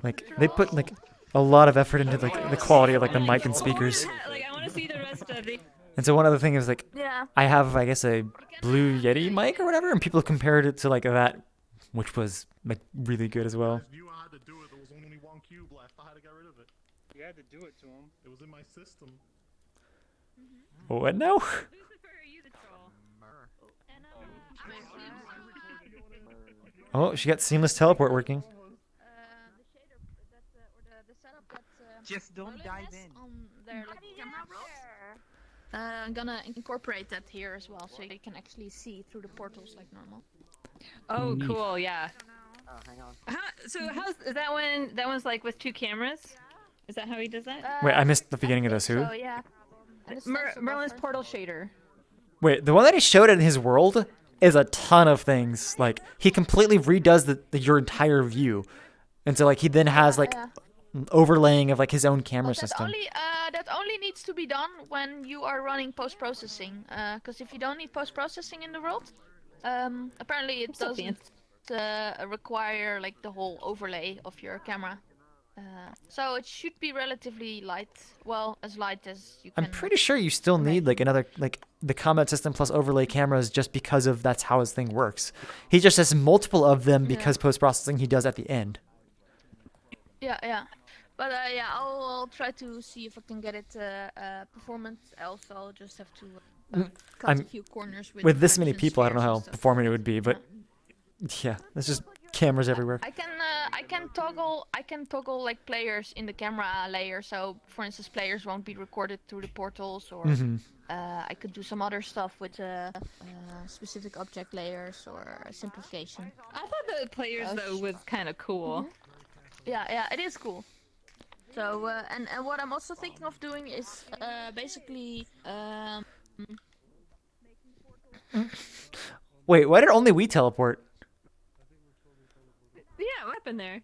Like they put like a lot of effort into like the quality of like the mic and speakers. Like I want to see the rest of the. And so one other thing is like, Yeah. I have, I guess, a Blue Yeti mic or whatever, and people compared it to like that, which was like really good as well. You had to do it. There was only one cube left. I had to get rid of it. You had to do it to him. It was in my system. What now? Oh, she got seamless teleport working. Just don't dive in. Their like camera rolls. I'm gonna incorporate that here as well, so you can actually see through the portals like normal. Oh, Neat. cool, yeah. Oh, hang on. So how's is that one? That one's like with 2 cameras. Is that how he does that? Wait, I missed the beginning of this. Who? So yeah. Merlin's portal shader. Wait, the one that he showed in his world is a ton of things. Like he completely redoes your entire view, and so like he then has like overlaying of like his own camera system. That only needs to be done when you are running post-processing. Because if you don't need post-processing in the world, apparently it doesn't require like the whole overlay of your camera. So it should be relatively light. Well, as light as you can. I'm pretty sure you still need like another like the combat system plus overlay cameras just because of that's how his thing works. He just has multiple of them because post-processing he does at the end. Yeah. But yeah, I'll try to see if I can get it performant. Else I'll just have to cut a few corners with this many people. I don't know how performant it would be, but yeah, there's just cameras everywhere. I can toggle like players in the camera layer. So for instance, players won't be recorded through the portals, or I could do some other stuff with specific object layers or simplification. I thought the players though was kind of cool. Yeah, it is cool. So and what I'm also thinking of doing is basically. Wait, why did only we teleport? Yeah, what happened there?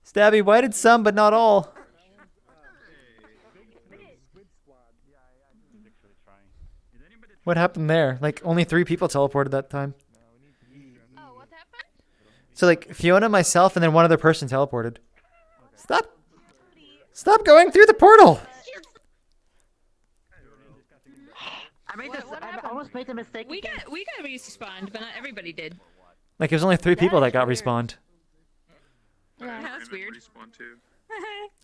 Stabby, why did some but not all? What happened there? Like only 3 people teleported that time. So like Fiona, myself, and then one other person teleported. Stop going through the portal! I almost made a mistake. We got respawned, but not everybody did. Like it was only 3 people that got respawned. Yeah, that's weird.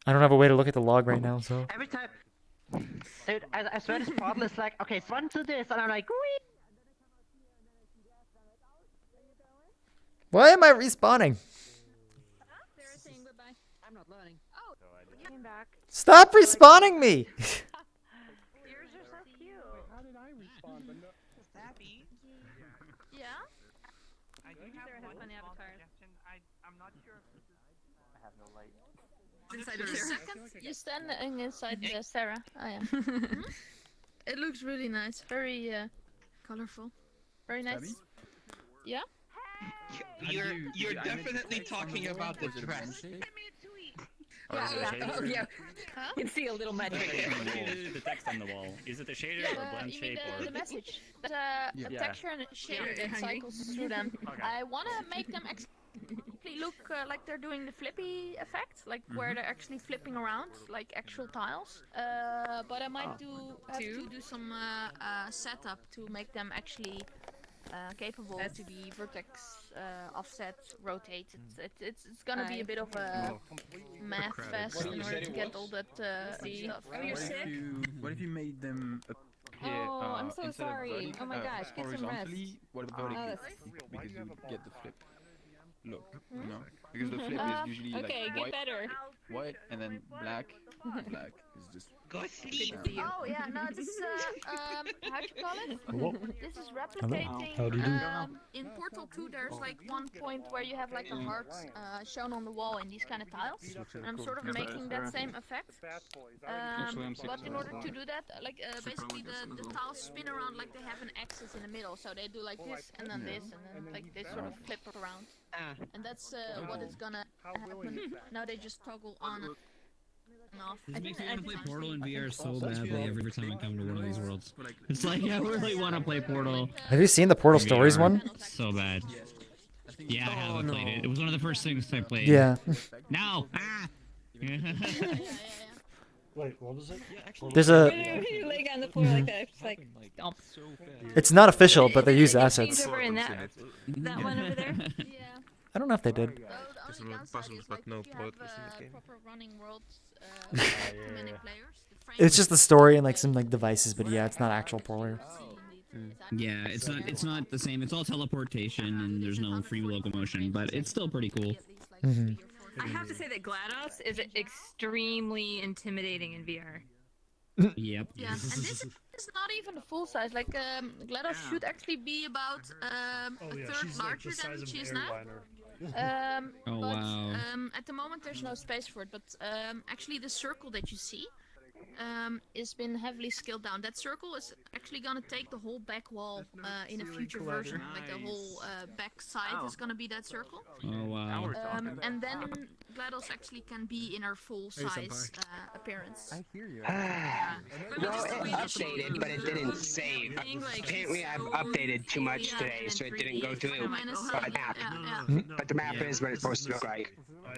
I don't have a way to look at the log right now, so. Every time. Dude, I swear this portal is like, okay, run to this, and I'm like, whee! Why am I respawning? I'm not learning. Oh, came back. Stop respawning me! Yours are so cute. How did I respawn? But no. Happy. Yeah. I do have one small suggestion. I'm not sure if this is. I have no light. Inside of Sarah. You standing inside Sarah. Oh yeah. It looks really nice. Very colorful. Very nice. Yeah. You're definitely talking about the dress. Yeah. You can see a little magic. The text on the wall. Is it a shader or a blend shape or the message? There's a texture and a shader that cycles through them. I want to make them look like they're doing the flippy effect, like where they're actually flipping around, like actual tiles. But I might have to do some setup to make them actually capable to be vertex offset rotated. It's gonna be a bit of a math fest in order to get all that stuff. Oh, you're sick? What if you made them appear, Oh, I'm so instead of sorry. Oh my gosh, get some rest. horizontally, what about vertically? Because you get the flip look, you know? Because the flip is usually okay, like get white, better. white, and then black. Black is just. Go sleep. Oh yeah, no, this is how'd you call it? Hello? This is replicating. How do you do? In Portal 2, there's like one point where you have like a heart shown on the wall in these kind of tiles, and I'm sort of making that same effect. But in order to do that, like basically the tiles spin around like they have an axis in the middle, so they do like this and then this, and then like they sort of flip around. And that's what is gonna happen. Now they just toggle on and off. This makes me want to play Portal in VR so badly every time I come to one of these worlds. It's like, I really want to play Portal. Have you seen the Portal Stories one? So bad. Yeah, I haven't played it. It was one of the first things I played. Yeah. No! Ah! Wait, what was it? There's a. You lay on the floor like that, it's like dump. It's not official, but they use Change assets. over in that one over there. I don't know if they did. Proper running worlds, many players. It's just the story and like some like devices, but yeah, it's not actual players. Yeah, it's not the same. It's all teleportation and there's no free locomotion, but it's still pretty cool. I have to say that GLaDOS is extremely intimidating in VR. Yep. Yeah, and this is not even the full size. Like, GLaDOS should actually be about a third larger than she is now. Oh, wow. At the moment, there's no space for it. But actually, the circle that you see has been heavily scaled down. That circle is actually gonna take the whole back wall in a future version. Like the whole back side is gonna be that circle. Oh wow. And then GLaDOS actually can be in her full size appearance. I hear you. Well, it updated, but it didn't save. Apparently, I've updated too much today, so it didn't go through. But the map is what it's supposed to look like.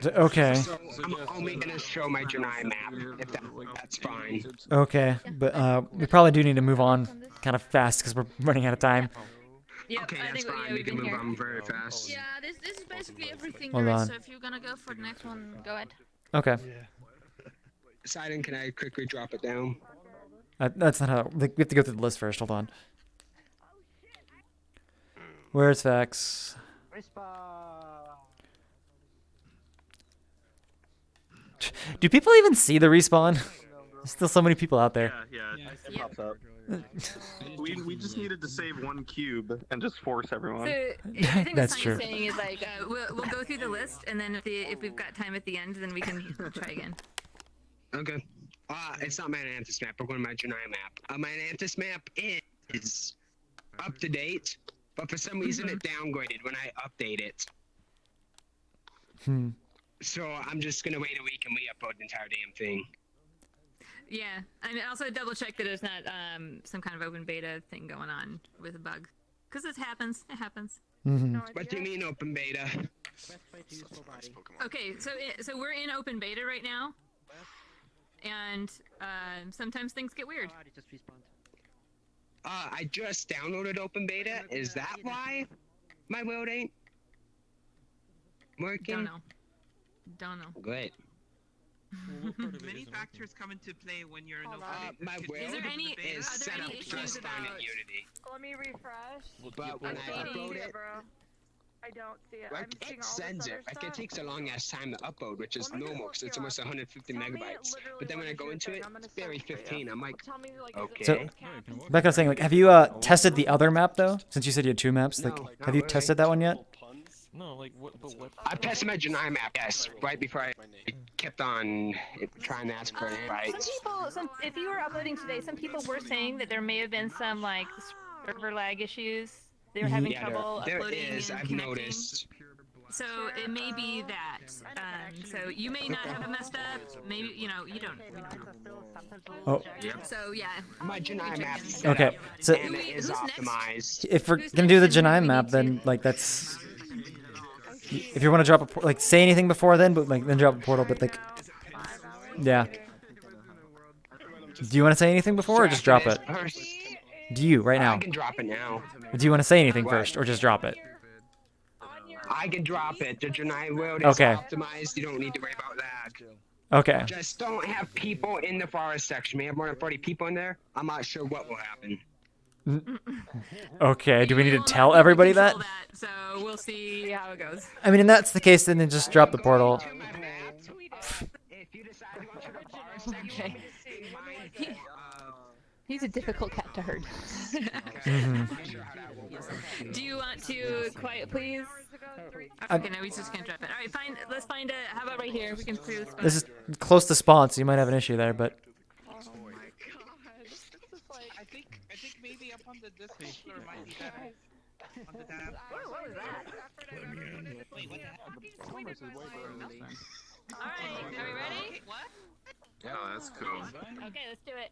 Okay. So I'm only gonna show my Janai map, if that's fine. Okay, but we probably do need to move on kind of fast because we're running out of time. Okay, that's fine. We can move on very fast. Yeah, this is basically everything Hold there is. on. So if you're gonna go for the next one, go ahead. Okay. Sidon, can I quickly drop it down? That's not how. We have to go through the list first. Hold on. Where's Vex? Do people even see the respawn? There's still so many people out there. Yeah, it pops up. we just needed to save one cube and just force everyone. So I think That's what true. Sonya's saying is like we'll go through the list, and then if we've got time at the end, then we can try again. Okay. It's not my Manantis map. We're going to my Janai map. My Manantis map is up to date, but for some reason it downgraded when I update it. So I'm just gonna wait a week and re-upload the entire damn thing. Yeah, and also double check that there's not some kind of open beta thing going on with a bug, because it happens. It happens. What do you mean open beta? Okay, so we're in open beta right now, and sometimes things get weird. I just downloaded open beta. Is that why my world ain't working? Don't know. Great. Many factors come into play when you're in open My world is set up just fine in Unity. Let me refresh. But when I upload it, I don't see it. like, I'm seeing it all sends this it. other Like, it stuff. takes a long ass time to upload, which is normal because it's almost 150 megabytes. But then when I go into it, it's barely 15. I'm like, okay. So, Becca was saying, like, have you tested the other map though? Since you said you had two maps, like, have you tested that one yet? No, like what? But what? I tested my Janai map, yes, right before I kept on trying to ask for an invite. If you were uploading today, some people were saying that there may have been some like server lag issues. They were having trouble there uploading is. and I've connecting. noticed. So it may be that. So you may not have it messed up. Maybe you don't. Oh. So yeah. My Janai map is Okay, so and it is optimized. if we're gonna do the Janai map, then like that's. If you want to drop a like say anything before then, but like then drop a portal, but like, yeah. Do you want to say anything before or just drop it? Do you right now? I can drop it now. Do you want to say anything first or just drop it? I can drop it. The Janai world is Okay. optimized. You don't need to worry about that. Okay. Just don't have people in the forest section. We have more than 40 people in there. I'm not sure what will happen. Okay. Do we need to tell everybody that? So we'll see how it goes. I mean, if that's the case, then just drop the portal. Okay. He's a difficult cat to herd. Do you want to quiet, please? Okay, no, we just can't drop it. All right, let's find a. How about right here? We can clear the spot. This is close to spawn, so you might have an issue there, but. I think maybe up on the this floor might be better. On the tab. What was that? Wait, what the heck? Alright, are we ready? What? Yeah, that's cool. Okay, let's do it.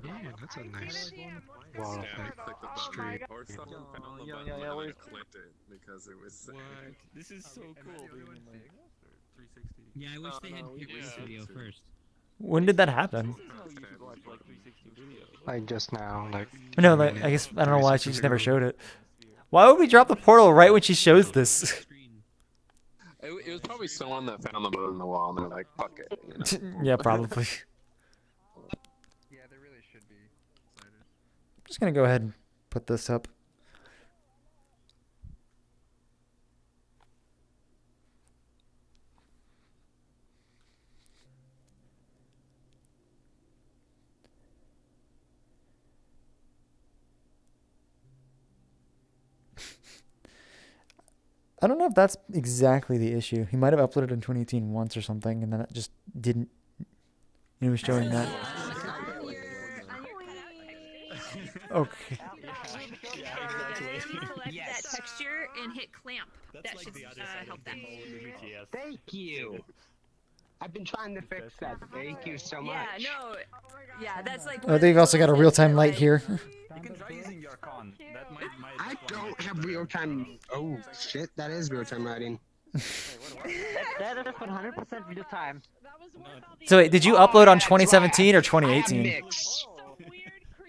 Man, that's a nice wall street. Yeah, we clicked it because it was. What? This is so cool. Yeah, I wish they had hit this video first. When did that happen? Like just now, like. No, like, I guess I don't know why she just never showed it. Why would we drop the portal right when she shows this? It was probably someone that found the bone in the wall and they're like, fuck it. You know? Yeah, probably. Yeah, there really should be. I'm just gonna go ahead and put this up. I don't know if that's exactly the issue. He might have uploaded in 2018 once or something, and then it just didn't. It was showing that. Okay. Select that texture and hit clamp. That should help that. Thank you. I've been trying to fix that. Thank you so much. Yeah, no. Yeah, that's like. Oh, they've also got a real-time light here. You can try using your con. That might I don't have real-time. Oh shit, that is real-time lighting. That is 100% real time. So wait, did you upload on 2017 or 2018? Mix.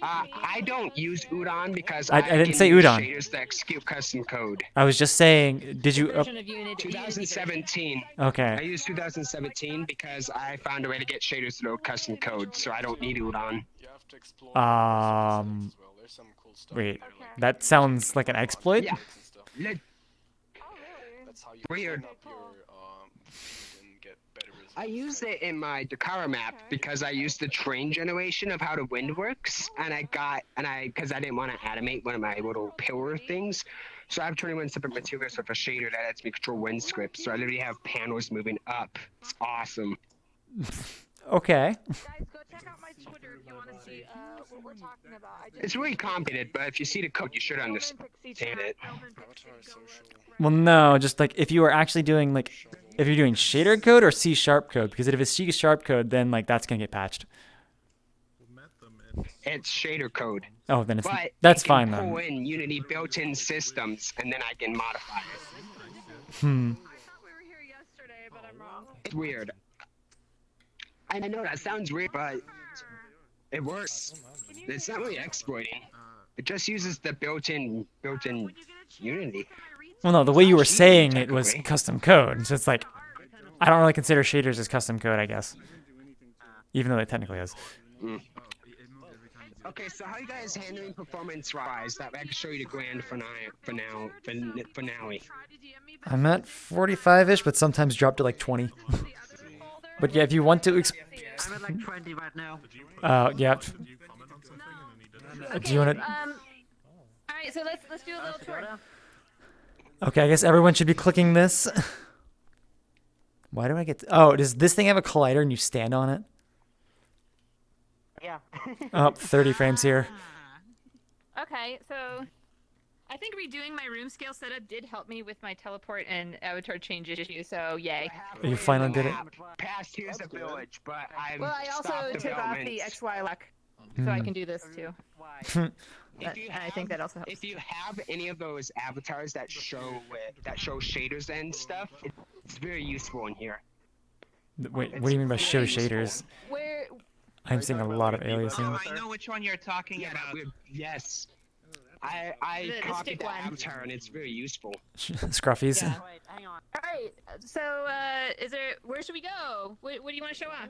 I don't use Udon because I didn't say Udon. Shaders that execute custom code. I was just saying, did you? 2017. Okay. I used 2017 because I found a way to get shaders to load custom code, so I don't need Udon. Wait, that sounds like an exploit? Yeah. Weird. I use it in my Dakar map because I used the train generation of how the wind works, and because I didn't want to animate one of my little pillar things, so I have 21 separate materials with a shader that lets me control wind scripts. So I literally have panels moving up. It's awesome. Okay. Guys, go check out my Twitter if you want to see what we're talking about. It's really complicated, but if you see the code, you should understand it. Well, no, just like if you were actually doing like, if you're doing shader code or C# code, because if it's C# code, then like that's gonna get patched. It's shader code. Oh, then it's but that's I fine can then. pull in Unity built-in systems, and then I can modify it. Hmm. It's weird. I know that sounds weird, but it works. It's not really exploiting. It just uses the built-in Unity. Well, no, the way you were saying it was custom code, so it's like I don't really consider shaders as custom code, I guess, even though it technically is. Okay, so how are you guys handling performance-wise? That I can show you the grand finale. I'm at 45-ish, but sometimes drop to like 20. But yeah, if you want to, I'm at like 20 right now. yeah. Do you want to? All right, so let's do a little tour. Okay, I guess everyone should be clicking this. Why do I get? Oh, does this thing have a collider and you stand on it? Yeah. Oh, 30 frames here. Okay, so I think redoing my room scale setup did help me with my teleport and avatar change issue, so yay. You finally did it. Past here's a village, but I also took off the XY lock, so I can do this too. I think that also helps. If you have any of those avatars that show shaders and stuff, it's very useful in here. Wait, what do you mean by show shaders? Where? I'm seeing a lot of aliasing. I know which one you're talking about. Yes. I copied the avatar and it's very useful. Scruffies. Yeah. Hang on. All right. So, where should we go? What do you want to show off?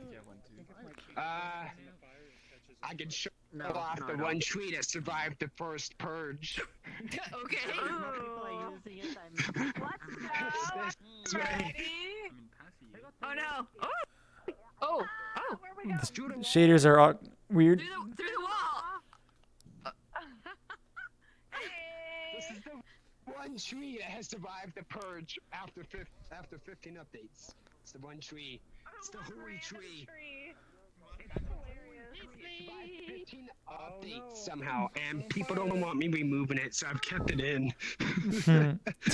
I can show off the one tree that survived the first purge. Okay. Oh no. Oh. The shaders are weird. Through the wall. This is the one tree that has survived the purge after 15 updates. It's the one tree. It's the holy tree. Survived 15 updates somehow, and people don't want me removing it, so I've kept it in.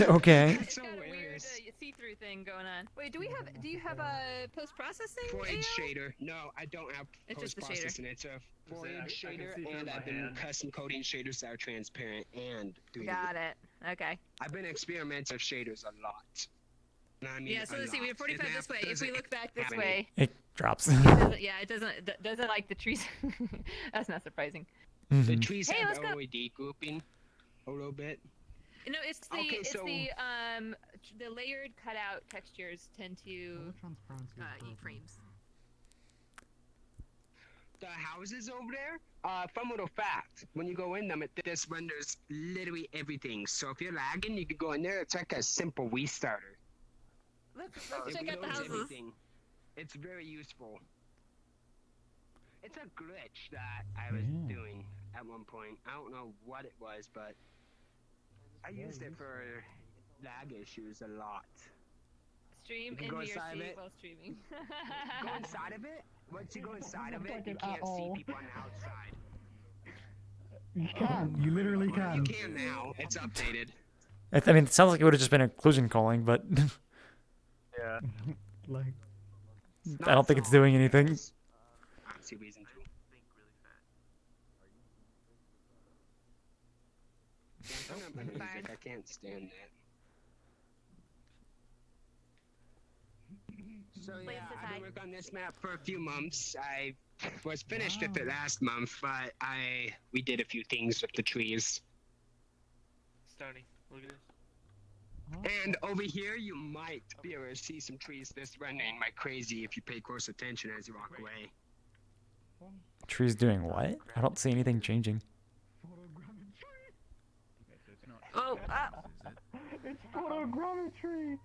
Okay. It's hilarious. See-through thing going on. Wait, do you have a post-processing? Void shader. No, I don't have It's just the shader. post-processing. It's a void shader, and I've been custom coding shaders that are transparent and 3D. Got it. Okay. I've been experimenting with shaders a lot. I mean, Yeah, so let's see, we have 45 It this way. If doesn't we look back this have way, It drops. it doesn't like the trees. That's not surprising. The trees Hey, have let's go. OED grouping a little bit. No, it's the Okay, so- the layered cutout textures tend to eat frames. The houses over there, fun little fact, when you go in them, this renders literally everything. So if you're lagging, you can go in there. It's like a simple restarter. Let's It check out the loads houses. everything. It's very useful. It's a glitch that I was doing at one point. I don't know what it was, but I used it for lag issues a lot. Stream You in can go inside VRC it. while streaming. Go inside of it. Once you go inside of it, Like you it can't at see all. people on the outside. You can. You literally can. You can now. It's updated. I mean, it sounds like it would have just been occlusion calling, but Yeah. Like. I don't think it's doing anything. I don't see reason to. Yeah, I'm not music. I can't stand that. So yeah, I've been working on this map for a few months. I was finished with it last month, but we did a few things with the trees. Starting. Look at this. And over here, you might be able to see some trees this rendering like crazy if you pay close attention as you walk away. Tree's doing what? I don't see anything changing. Oh, It's photogrammetry.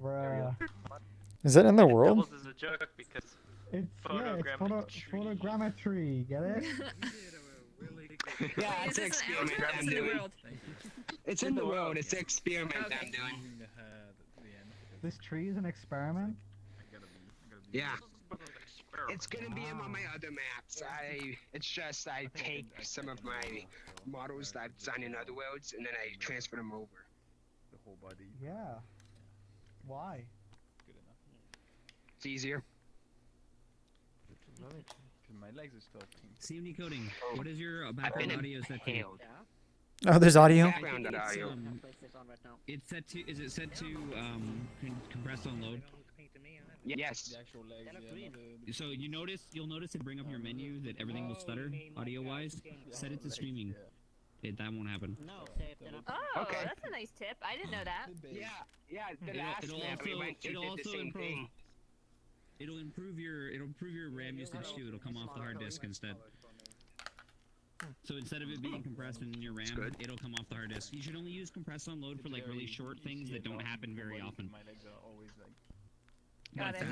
Bruh. Is that in the world? Doubles as a joke because It's photogrammetry. Get it? Yeah, it's an experiment I'm doing. It's in the world. It's an experiment I'm doing. This tree is an experiment. Yeah. It's gonna be in one of my other maps. It's just I take some of my models that I've designed in other worlds and then I transfer them over. The whole body. Yeah. Why? It's easier. My legs are still pink. CMD coding. Oh. What is your I've background been audio set to? impaled. Oh, there's audio. Background audio. It's set to. Is it set to compress on load? Yes. So you'll notice it bring up your menu that everything will stutter audio wise. Set it to streaming. That won't happen. oh, Okay. that's a nice tip. I didn't know that. Yeah. The last map we went to did the same thing. It'll improve your RAM usage too. It'll come off the hard disk instead. So instead of it being compressed in your RAM, it'll come off the hard disk. You should only use compress on load for like really short things that don't happen very often. My legs are always like. Got it.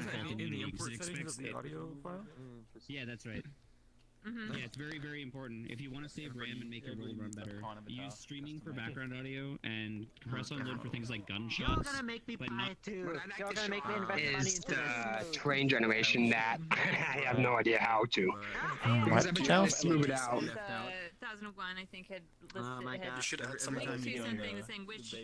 In the import settings of the audio file? Yeah, that's right. Yeah, it's very, very important. If you want to save RAM and make your roll run better, use streaming for background audio and compress on load for things like gunshots. You're gonna make me buy it too. You're gonna make me invest money Is into the this. terrain generation that I have no idea how to. Because I've been trying to smooth it out. 1001, I think, had listed Oh my had God. You should add linked something to on something saying which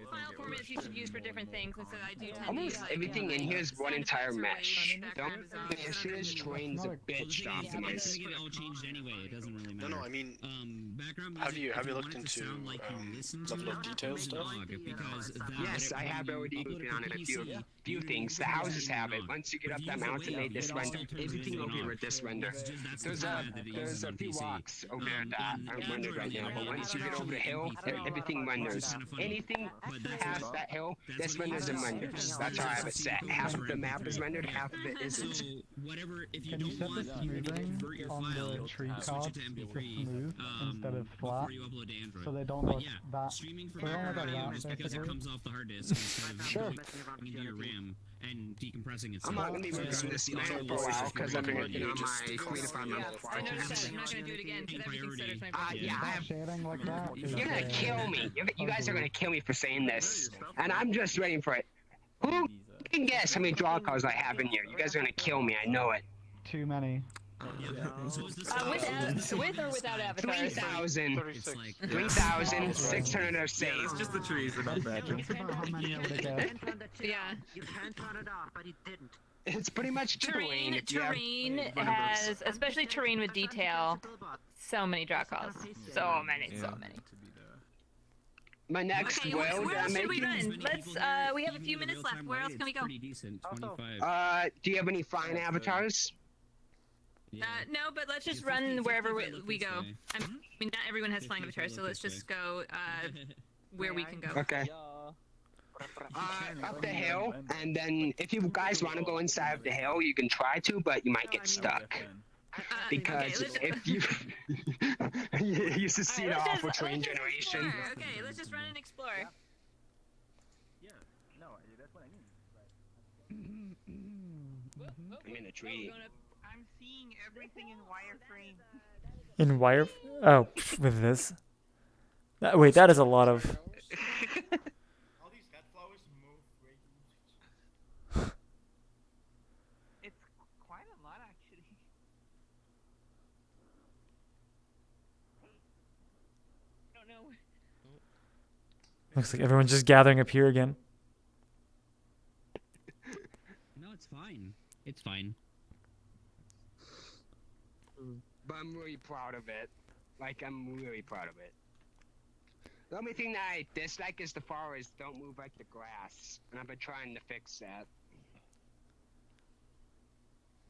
file formats you should use for different things, and so I do tend to use Almost like, everything in here is one entire mesh. background The issue is terrain's a bitch to It's gonna optimize. get all changed anyway. It doesn't really matter. No, I mean, background have music, you if looked want it to into sound like you listen to level of it, detail it's stuff? dog, because that, Yes, I have already moved on in a few things. The houses have it. Once you get up that mountain, they just render. Everything over here with this render. There's a few rocks over there that aren't rendered right now, but once you get over the hill, everything renders. Anything past that hill, this renders and renders. That's how I have it set. Half of the map is rendered, half of it isn't. Whatever, if you Can you don't set want the to smoothing convert your on file, the tree switch cards it to to MP3 smooth instead of flat? before you upload to Android. So they don't But look yeah, that. streaming for So they don't look background like audio that, just because it basically. comes off the hard disk instead of Sure. going into your RAM and decompressing itself. I'm not gonna be working on this map for a while because I've been working on my 3 to 5 month I noticed that. I'm not gonna do it again because everything stutters my yeah, I have. Shading like that. You're gonna kill me. You guys are gonna kill me for saying this, and I'm just waiting for it. Who can guess how many draw cards I have in here? You guys are gonna kill me. I know it. Too many. with or without avatars? 3,000. It's like 3,606. It's just the trees. They're not bad. Yeah. You can't turn it off, but he didn't. It's pretty much terrain. If you have Terrain one of those. has, especially terrain with detail, so many draw calls. So many. My next Okay, world where I'm else should we making. run? Let's. We have a few minutes left. Where else can we go? Pretty decent. 25. Do you have any flying avatars? No, but let's just run wherever we go. I mean, not everyone has flying avatars, so let's just go where we can go. Okay. Up the hill, and then if you guys want to go inside of the hill, you can try to, but you might get stuck. Because if you you used to see the awful train generation. Okay, let's just run and explore. Yeah, no, that's what I mean. I'm in a tree. I'm seeing everything in wireframe. In wire? Oh, with this. Wait, that is a lot of. It's quite a lot, actually. I don't know. Looks like everyone's just gathering up here again. No, it's fine. It's fine. But I'm really proud of it. Like, I'm really proud of it. The only thing that I dislike is the forest don't move like the grass, and I've been trying to fix that.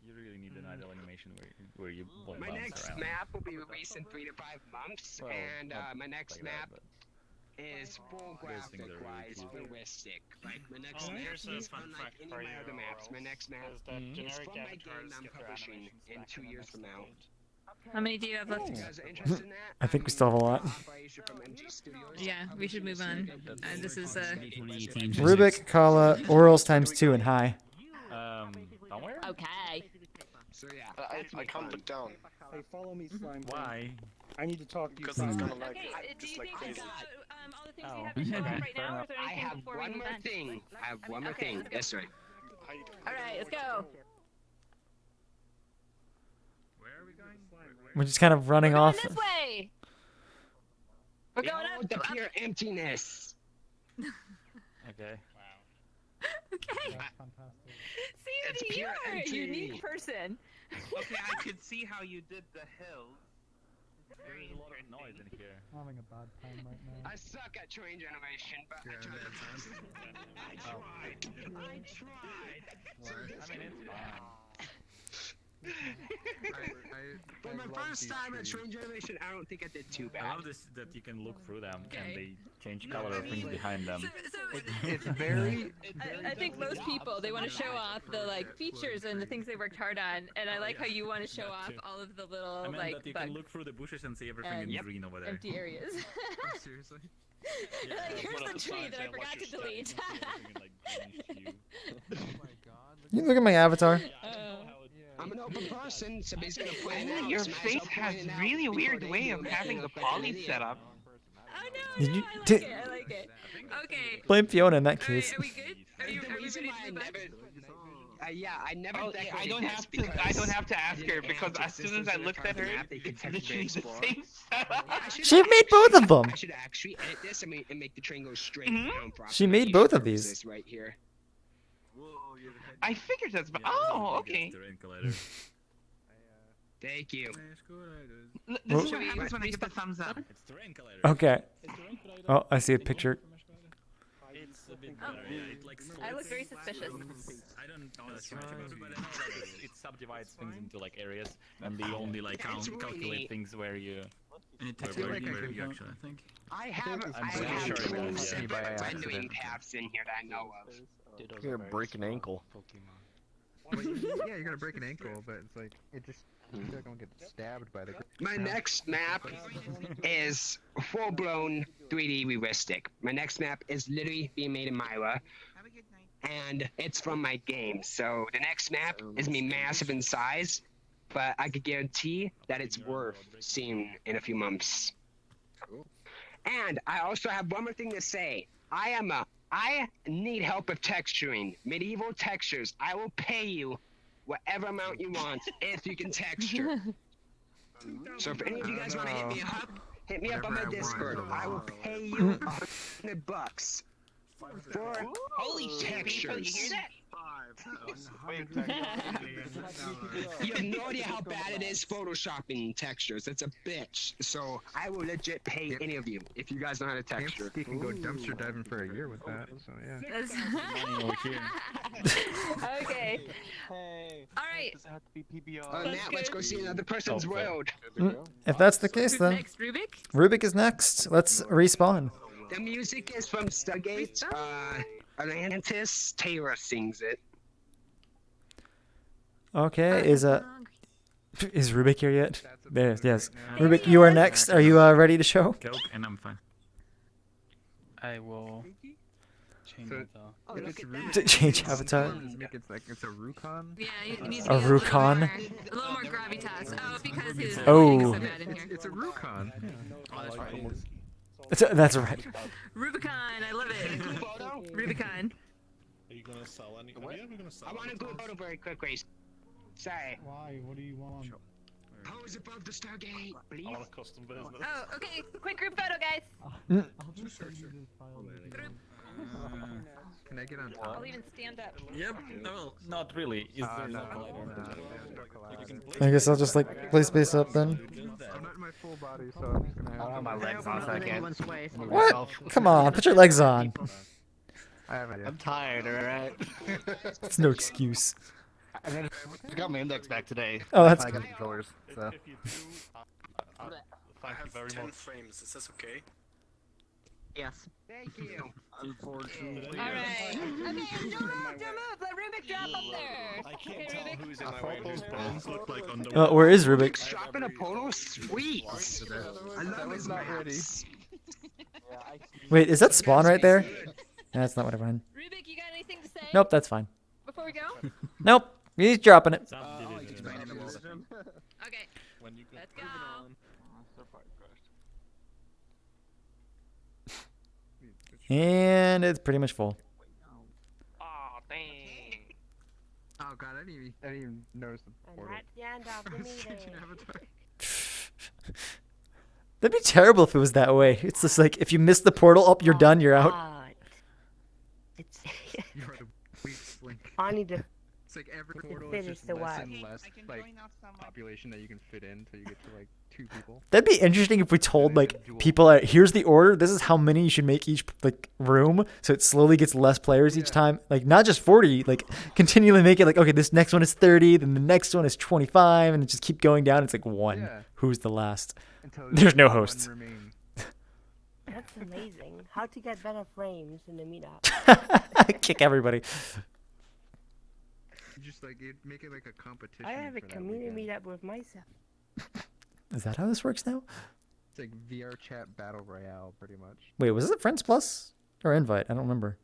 You really need an idle animation where you like, My bounce next around. map will be released in 3 to 5 months, Well, and not my next like map that, is full those things are graphic-wise really realistic. Like, my next Oh, map here's a is fun unlike fact any for of my you, other maps. My Orals, next map is that is generic from my avatars game I'm get their publishing animations in back 2 in the years next from now. How many do you have left? If you guys are interested in that, I think we still have a lot. Yeah, we should move on. This is 2018. Rubik, Kala, Orals times 2, and high. Somewhere? Okay. So yeah, I can't look down. Hey, follow me, slime. Why? I need to talk to you. Because it's Slime. gonna lag Do just you like think crazy. all the things we have to show off right now, or is there I anything have before one we move more on? thing. I have one more Okay, thing. let's go. Yes, sir. All right, let's go. Where are we going? We're just kind of running off. This way. We're going up. The pure emptiness. Okay. Okay. It's See, pure you're a empty. unique person. Okay, I could see how you did the hills. There is a lot of noise in here. I'm having a bad time right now. I suck at train generation, but I tried. I tried. I mean, it's fine. For my first time at train generation, I don't think I did too I bad. love this that you can look through them and they change color of things behind them. It's very. I think most people, they want to show off the like features and the things they worked hard on, and I like how you want to show off all of the little I mean like that you bugs, can look through the bushes and see everything and in green over there. empty areas. Seriously? You're like, here's the tree that I forgot to delete. You look at my avatar. I'm an open person, so he's gonna point Ooh, out. your so might as face well has point it out really before weird they way do. of having the poly set up. Oh no, Did you I like it. I like it. Okay. blame Fiona in that case? Are we good? Are you ready to move on? Yeah, I never. Oh, yeah, I don't have to. I don't have to ask her because as soon as I looked at her, it's literally the same setup. She made both of them. I should actually edit this and make the train go straight Mm-hmm. down properly. She made both of these. This right here. I figured that's. Oh, okay. Thank you. This is what happens when I get the thumbs up. Okay. Oh, I see a picture. It's a bit Oh. it like I look very suspicious. I don't know too much about it, but I know that it subdivides things into like areas, and they only like calculate things where you. And it takes where like you actually, I think. I have pretty sure it two was, yeah. separate rendering paths in here that I know of. You're gonna break an ankle. Yeah, you're gonna break an ankle, but it's like you're gonna get stabbed by the. My next map is full-blown 3D realistic. My next map is literally being made in Myra, and it's from my game. So the next map is me massive in size, but I could guarantee that it's worth seeing in a few months. And I also have one more thing to say. I need help with texturing. Medieval textures. I will pay you whatever amount you want if you can texture. So if any of you guys want to hit me up on my Discord. I will pay you $100. Holy textures. You hear that? You have no idea how bad it is photoshopping textures. It's a bitch. So I will legit pay any of you if you guys know how to texture. You can go dumpster diving for a year with that. So yeah. Okay. Hey. All right. Does it have to be PBR? Now let's go see another person's world. If that's the case, Who's then next, Rubik? Rubik is next. Let's respawn. The music is from Stargate. Atlantis. Taylor sings it. Okay, is Rubik here yet? There, yes. Rubik, you are next. Are you ready to show? Coke, and I'm fine. I will change it though. To change avatar. It's like it's a Rukon. Yeah, it needs to A be a little Rukon? more gravitas. Oh, because his Oh. lighting's so bad in here. It's a Rukon. That's right. Rubicon, I love it. Rubicon. Are you gonna sell any? Are you ever gonna sell? I want to go photo very quick, race. Sorry. Why? What do you want? Pose above the Stargate, please. I want a custom business. Oh, okay. Quick group photo, guys. Can I get on top? I'll even stand up. Yep. No, not really. Is there no I guess I'll just like play space up then. I'm not in my full body, so I'm just gonna have. I don't have my legs on, so I can't. What? Come on, put your legs on. I'm tired, alright? It's no excuse. I got my index back today. Oh, that's I got good. the controllers. So. Thank you very much. frames. Is this okay? Yes. Thank you. Alright. Okay, don't move. Let Rubik drop up there. I can't Okay, tell Rubik. who's in I my thought way. those bones looked like underwear. Where is Rubik? Dropping a photo, sweet. I love his not ready. maps. Wait, is that spawn right there? No, that's not what I meant. Rubik, you got anything to say? Nope, that's fine. Before we go? Nope, he's dropping it. Okay. Let's go. And it's pretty much full. Oh, dang. Oh god, I didn't even notice the portal. That's the end of the meeting. That'd be terrible if it was that way. It's just like if you miss the portal up, you're done, you're out. It's You're the weak link. I need to. It's like every portal is finish just the less work. and less like population that you can fit in until you get to like 2 people. That'd be interesting if we told like people, here's the order. This is how many you should make each like room, so it slowly gets less players each time. Like not just 40, like continually make it like okay, this next one is 30, then the next one is 25, and it just keep going down. It's like one. Yeah. Who's the last? Until There's no one hosts. remains. That's amazing. How to get better frames in the meetup. Kick everybody. Just like you'd make it like a competition. I have a for that community weekend. meetup with myself. Is that how this works now? It's like VRChat battle royale, pretty much. Wait, was it Friends Plus or Invite? I don't remember.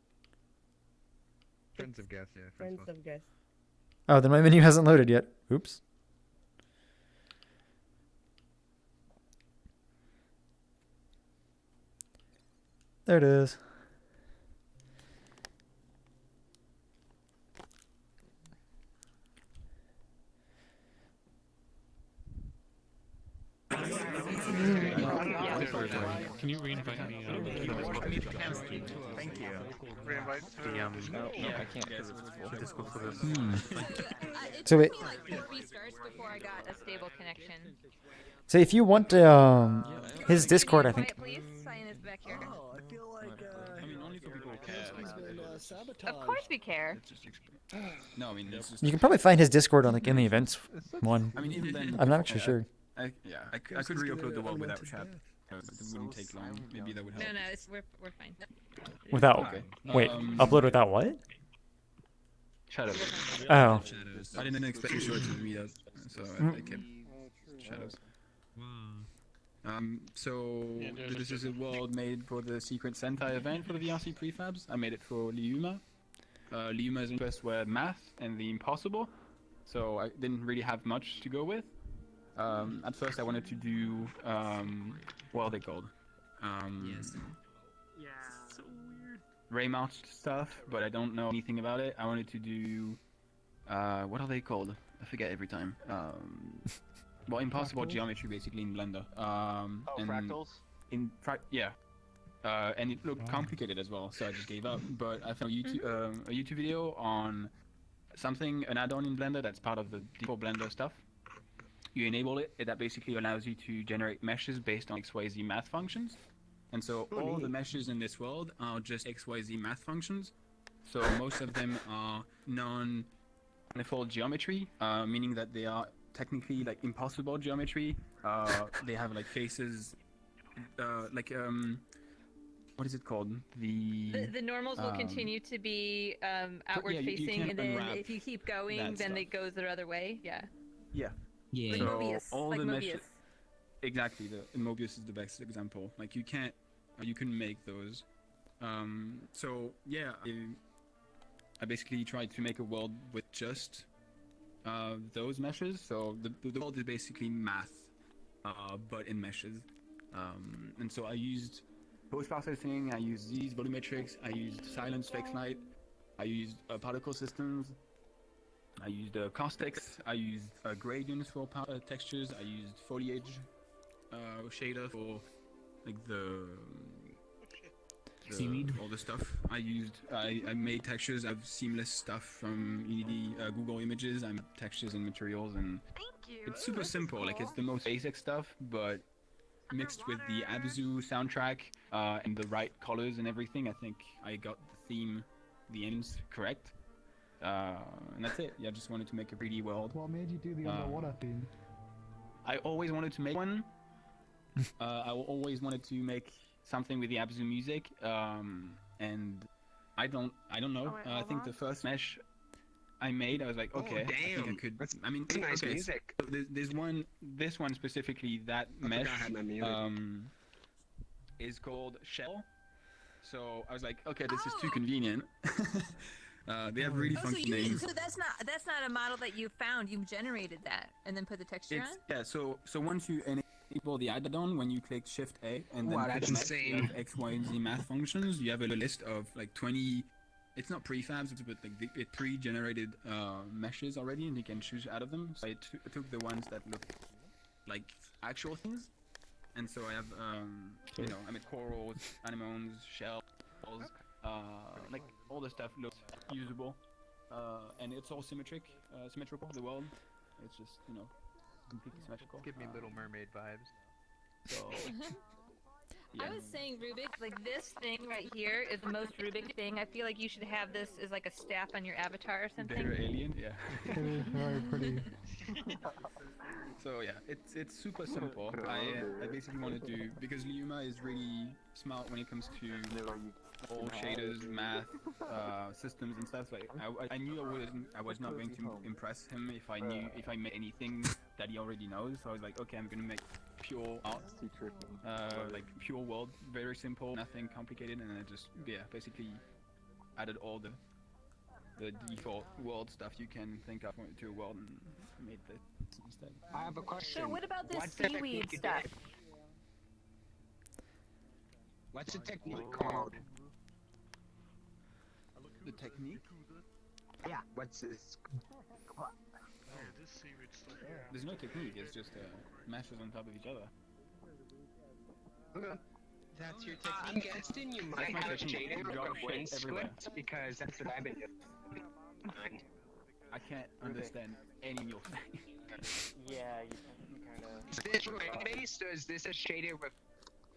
Friends of guests, yeah. Friends Plus. of guests. Oh, then my menu hasn't loaded yet. Oops. There it is. Can you reinvite me? Thank you. Reinvite I can't because it's Discord for this. It So took wait. me like 4 restarts before I got a stable connection. So if you want his Discord, I think. Please, Cyan is back here. Oh, I feel like only for people who care. Kirsty's been sabotaged. Of course we care. No, I mean this is. You can probably find his Discord on like in the events one. I mean even then. I'm not actually sure. I could re-upload the one without chat. It wouldn't take long. Maybe that would help. No, we're fine. Without Okay. wait, upload without what? Shadows. Oh. I didn't expect you to read out, so I kept shadows. So this is a world made for the Secret Sentai event for the VRC prefabs. I made it for Liuma. Liuma's interests were math and the impossible, so I didn't really have much to go with. At first I wanted to do, what are they called? Ray-mounted stuff, but I don't know anything about it. I wanted to do, what are they called? I forget every time. Well, impossible geometry basically in Blender. And fractals? Yeah. and it looked complicated as well, so I just gave up. But I found a YouTube video on an add-on in Blender that's part of the default Blender stuff. You enable it, that basically allows you to generate meshes based on XYZ math functions. And so all the meshes in this world are just XYZ math functions. So most of them are non-manifold geometry, meaning that they are technically like impossible geometry. They have like faces, what is it called? The normals will continue to be outward facing, and then if you keep going, then it goes the other way. Yeah. Yeah. Yeah. Like So Mobius. all Like the Mobius. meshes. Exactly. Mobius is the best example. Like you can make those. So yeah, I basically tried to make a world with just those meshes. So the world is basically math, but in meshes. And so I used post-processing, I used these volumetrics, I used silence, fixed light, I used particle systems, I used caustics, I used gradients for textures, I used foliage shader for like the seaweed, all the stuff. I made textures of seamless stuff from Unity, Google Images. I made textures and materials, and it's super simple. Like it's the most basic stuff, but mixed with the Abzu soundtrack and the right colors and everything, I think I got the theme, the ends correct. And that's it. Yeah, I just wanted to make a 3D world. What made you do the underwater theme? I always wanted to make one. I always wanted to make something with the Abzu music, and I don't know. I think the first mesh I made, I was like, okay, I think I could. I mean, That's nice okay, music. so this one specifically, that mesh is called Shell. So I was like, okay, this is too convenient. They have really funky names. So that's not a model that you found. You generated that and then put the texture on. Yeah. So once you enable the add-on, when you click Shift A and then Wow, click that's the mesh, you insane. have X, Y, and Z math functions. You have a list of like 20. It's not prefabs, but like pre-generated meshes already, and you can choose out of them. So I took the ones that look like actual things, and so I have I made corals, anemones, shells, like all the stuff looks usable, and it's all symmetrical. The world, it's just completely symmetrical. Give me Little Mermaid vibes. So. I was saying, Rubik, like this thing right here is the most Rubik thing. I feel like you should have this as like a staff on your avatar or something. They're alien, yeah. It is very pretty. So yeah, it's super simple. I basically wanted to, because Liuma is really smart when it comes to all shaders, math, systems and stuff. Like I knew I was not going to impress him if I made anything that he already knows. So I was like, okay, I'm gonna make pure art, like pure world, very simple, nothing complicated, and I just basically added all the default world stuff you can think of to a world and made that instead. I have a question. So what about this What's the seaweed technique you stuff? did? What's the technique called? The technique? Yeah. What's this? There's no technique. It's just meshes on top of each other. Okay. That's your I'm guessing you might That's my have technique. shaded You with drop a shit wind everywhere. script because that's what I've been doing. I can't understand any you're saying. Yeah, you kind of. Is this rain based or is this a shaded with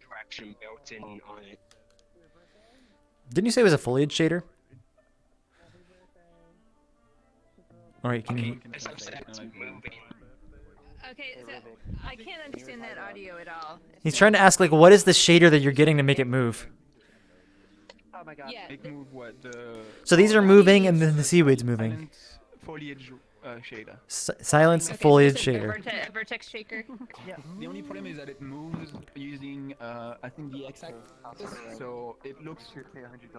direction built in on it? Didn't you say it was a foliage shader? All right, can you? It's moving. Okay, so I can't understand that audio at all. He's trying to ask like, what is the shader that you're getting to make it move? Oh my god. Yeah. Make move what the. So these are moving, and then the seaweed's moving. Silent foliage shader. Silence foliage shader. Vertex shaker. Yeah. The only problem is that it moves using I think the x-axis, so it looks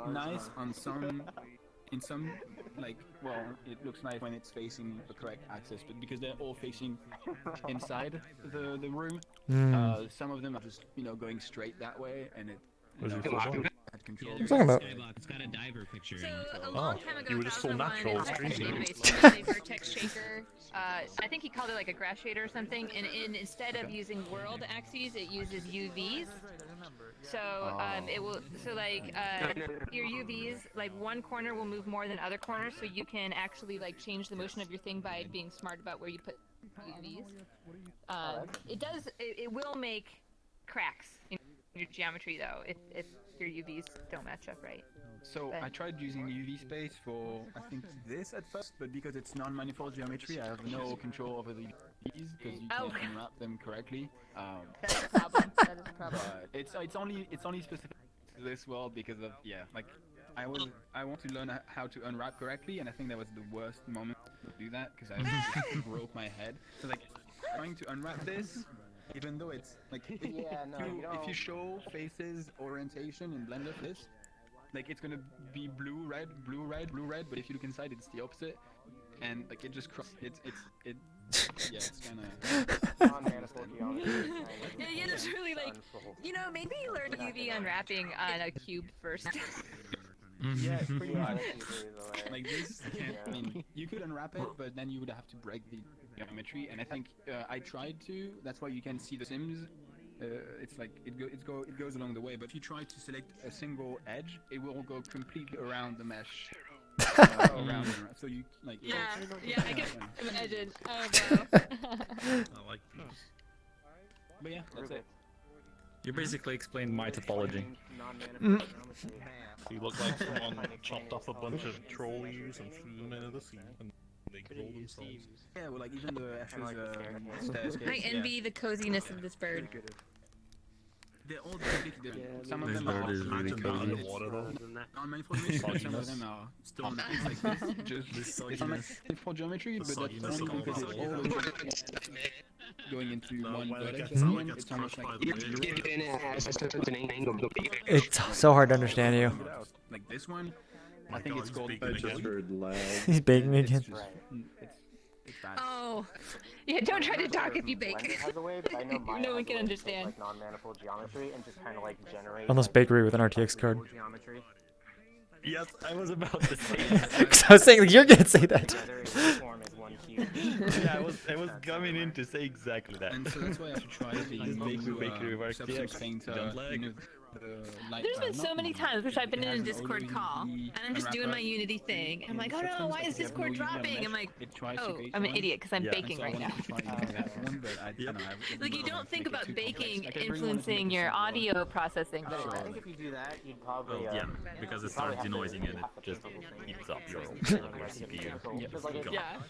nice on some. In some, like, well, it looks nice when it's facing the correct axis, but because they're all facing inside the room, some of them are just going straight that way, and it. At control. What are you talking about? It's got a diver picture. So a long time ago, you were just so natural. Vertex shaker. I think he called it like a grass shader or something. And instead of using world axes, it uses UVs. So it will. So like your UVs, like one corner will move more than other corners, so you can actually like change the motion of your thing by being smart about where you put UVs. It does. It will make cracks in your geometry though if your UVs don't match up right. So I tried using UV space for I think this at first, but because it's non-manifold geometry, I have no control over the UVs because you can't unwrap them correctly. That's a problem. That is a problem. But it's only specific to this world because of like I want to learn how to unwrap correctly, and I think that was the worst moment to do that because I just broke my head. So like trying to unwrap this. Even though it's like if you show faces orientation in Blender this, like it's gonna be blue, red, blue, red, blue, red, but if you look inside it's the opposite, and like it just it's it's kind of yeah, it's really like maybe learn UV unwrapping on a cube first. Yeah, pretty much. Like this, I mean, you could unwrap it, but then you would have to break the geometry. And I think I tried to. That's why you can see the sims. It's like it goes along the way. But if you try to select a single edge, it will go completely around the mesh. Around. So you like. Yeah, I can imagine. Oh, I like these. But yeah, that's it. You basically explained my topology. You look like someone chopped off a bunch of trolleys and threw them into the sea, and they killed themselves. Yeah, well, like even the stairs. I envy the coziness of this bird. They're all completely different. Some of them are underwater though. On manifold geometry, some of them are still on like this. Just it's on manifold geometry, but that's only because it's all going into one vertex. It's almost like It's so hard to understand you. Like this one, I think it's called. He's baking again. Oh, yeah! Don't try to talk if you bake. No one can understand. Like non-manifold geometry and just kind of like generate. Unless bakery with an RTX card. Geometry. Yes, I was about to say that. Because I was saying, like, you're gonna say that. Yeah, I was coming in to say exactly that. And so that's why I should try the bakery with RTX. Don't lag. There's been so many times which I've been in a Discord call and I'm just doing my Unity thing and I'm like, oh no, why is Discord dropping? I'm like, oh, I'm an idiot because I'm baking right now. Like you don't think about baking influencing your audio processing, but I think if you do that, you'd probably yeah, because it starts denoising and it just eats up your CPU.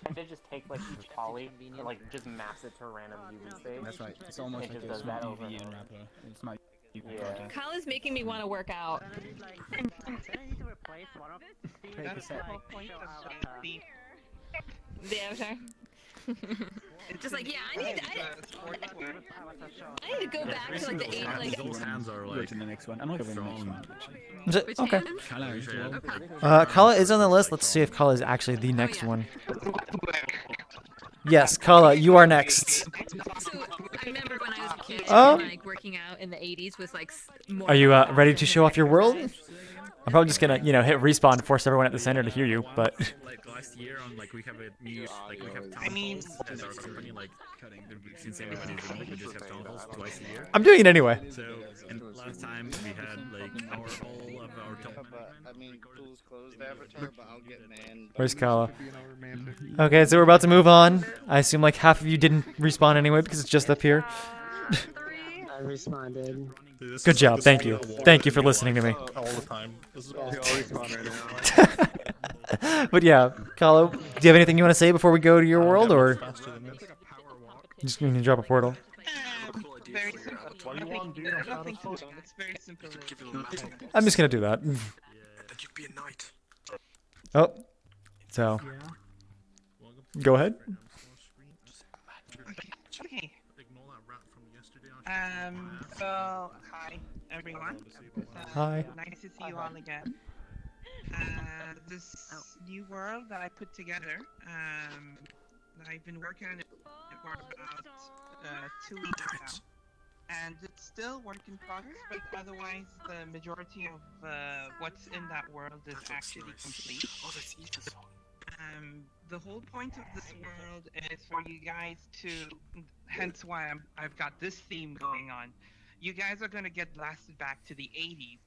And they just take like each poly and like just mass it to a random UV space. That's right. It's almost like a small UV unwrapper. It's my Kyle is making me want to work out. That's the whole point of the avatar. Just like, yeah, I need to go back to like the 8 like. Those hands are like in the next one. I'm not strong. Okay. Kala Kala is on the list. Let's see if Kala is actually the next one. Yes, Kala, you are next. So I remember when I was a kid, like working out in the 80s was like. Are you ready to show off your world? I'm probably just gonna, hit respawn and force everyone at the center to hear you, but. Like last year on we have a news, we have town halls as our company, since everybody's in we just have town halls twice a year. I'm doing it anyway. So, and last time we had all of our top. I mean, Cool's closed avatar, but I'll get man. Where's Kala? Okay, so we're about to move on. I assume like half of you didn't respawn anyway because it's just up here. I responded. Good job, thank you. Thank you for listening to me. All the time. This is all But yeah, Kala, do you have anything you want to say before we go to your world, or just going to drop a portal? Very simple. Nothing to do. It's very simple. I'm just gonna do that. Oh, so go ahead. Okay. So hi everyone. Hi. Nice to see you all again. This new world that I put together, I've been working on it for about 2 weeks now, and it's still work in progress. But otherwise, the majority of what's in that world is actually complete. The whole point of this world is for you guys to, hence why I've got this theme going on, you guys are gonna get blasted back to the 80s.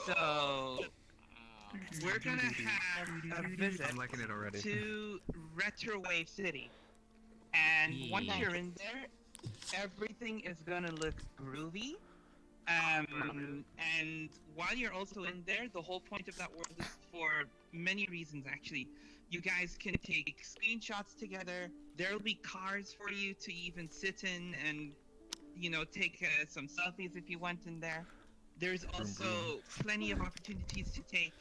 So we're gonna have a visit I'm liking it already. to Retrowave City, and once you're in there, everything is gonna look groovy. And while you're also in there, the whole point of that world is for many reasons actually. You guys can take screenshots together. There'll be cars for you to even sit in and, you know, take some selfies if you want in there. There's also plenty of opportunities to take.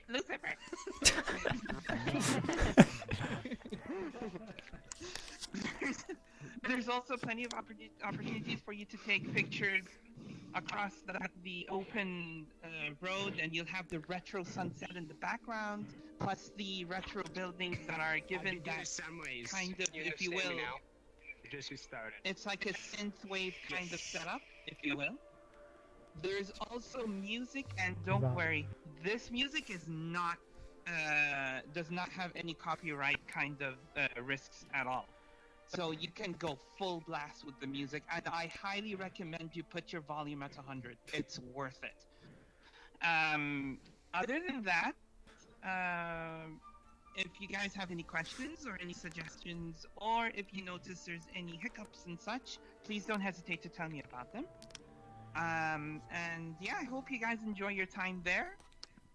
Lucifer. There's also plenty of opportunities for you to take pictures across the open road, and you'll have the retro sunset in the background, plus the retro buildings that are given that kind of, if you will, it's like a synthwave kind of setup, if you will. There's also music, and don't worry, this music is not does not have any copyright kind of risks at all. So you can go full blast with the music, and I highly recommend you put your volume at 100. It's worth it. Other than that, if you guys have any questions or any suggestions, or if you notice there's any hiccups and such, please don't hesitate to tell me about them. And yeah, I hope you guys enjoy your time there,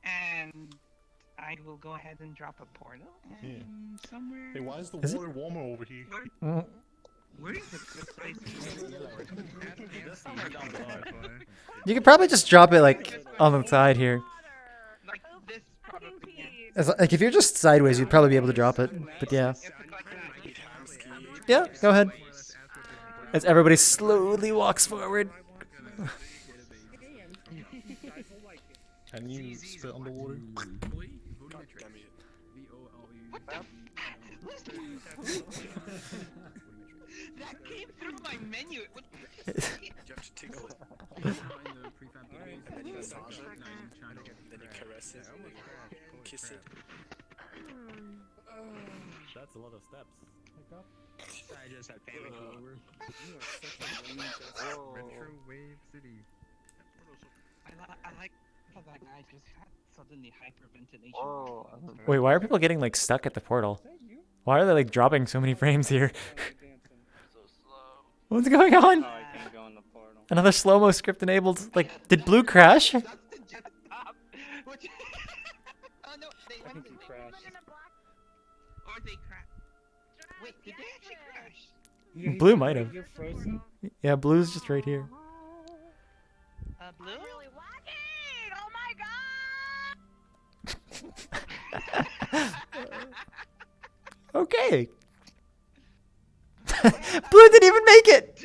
and I will go ahead and drop a portal somewhere. Hey, why is the Is it- water warmer over here? Where is it? This place? You could probably just drop it like on the side here. Like this, probably. Like if you're just sideways, you'd probably be able to drop it. But yeah. Yeah, go ahead. As everybody slowly walks forward. Can you spit on the water? That came through my menu. You have to tickle it. And then you massage it. Then you caress it. Kiss it. That's a lot of steps. I just had panic over. Retrowave City. I like how that guy just had suddenly hyperventilation. Wait, why are people getting like stuck at the portal? Why are they like dropping so many frames here? What's going on? Another slow-mo script enabled. Like, did Blue crash? Oh no, they went to crash. Or they crashed. Wait, did they actually crash? Blue might have. Yeah, Blue's just right here. Blue? Really wacky! Oh my god! Okay. Blue didn't even make it.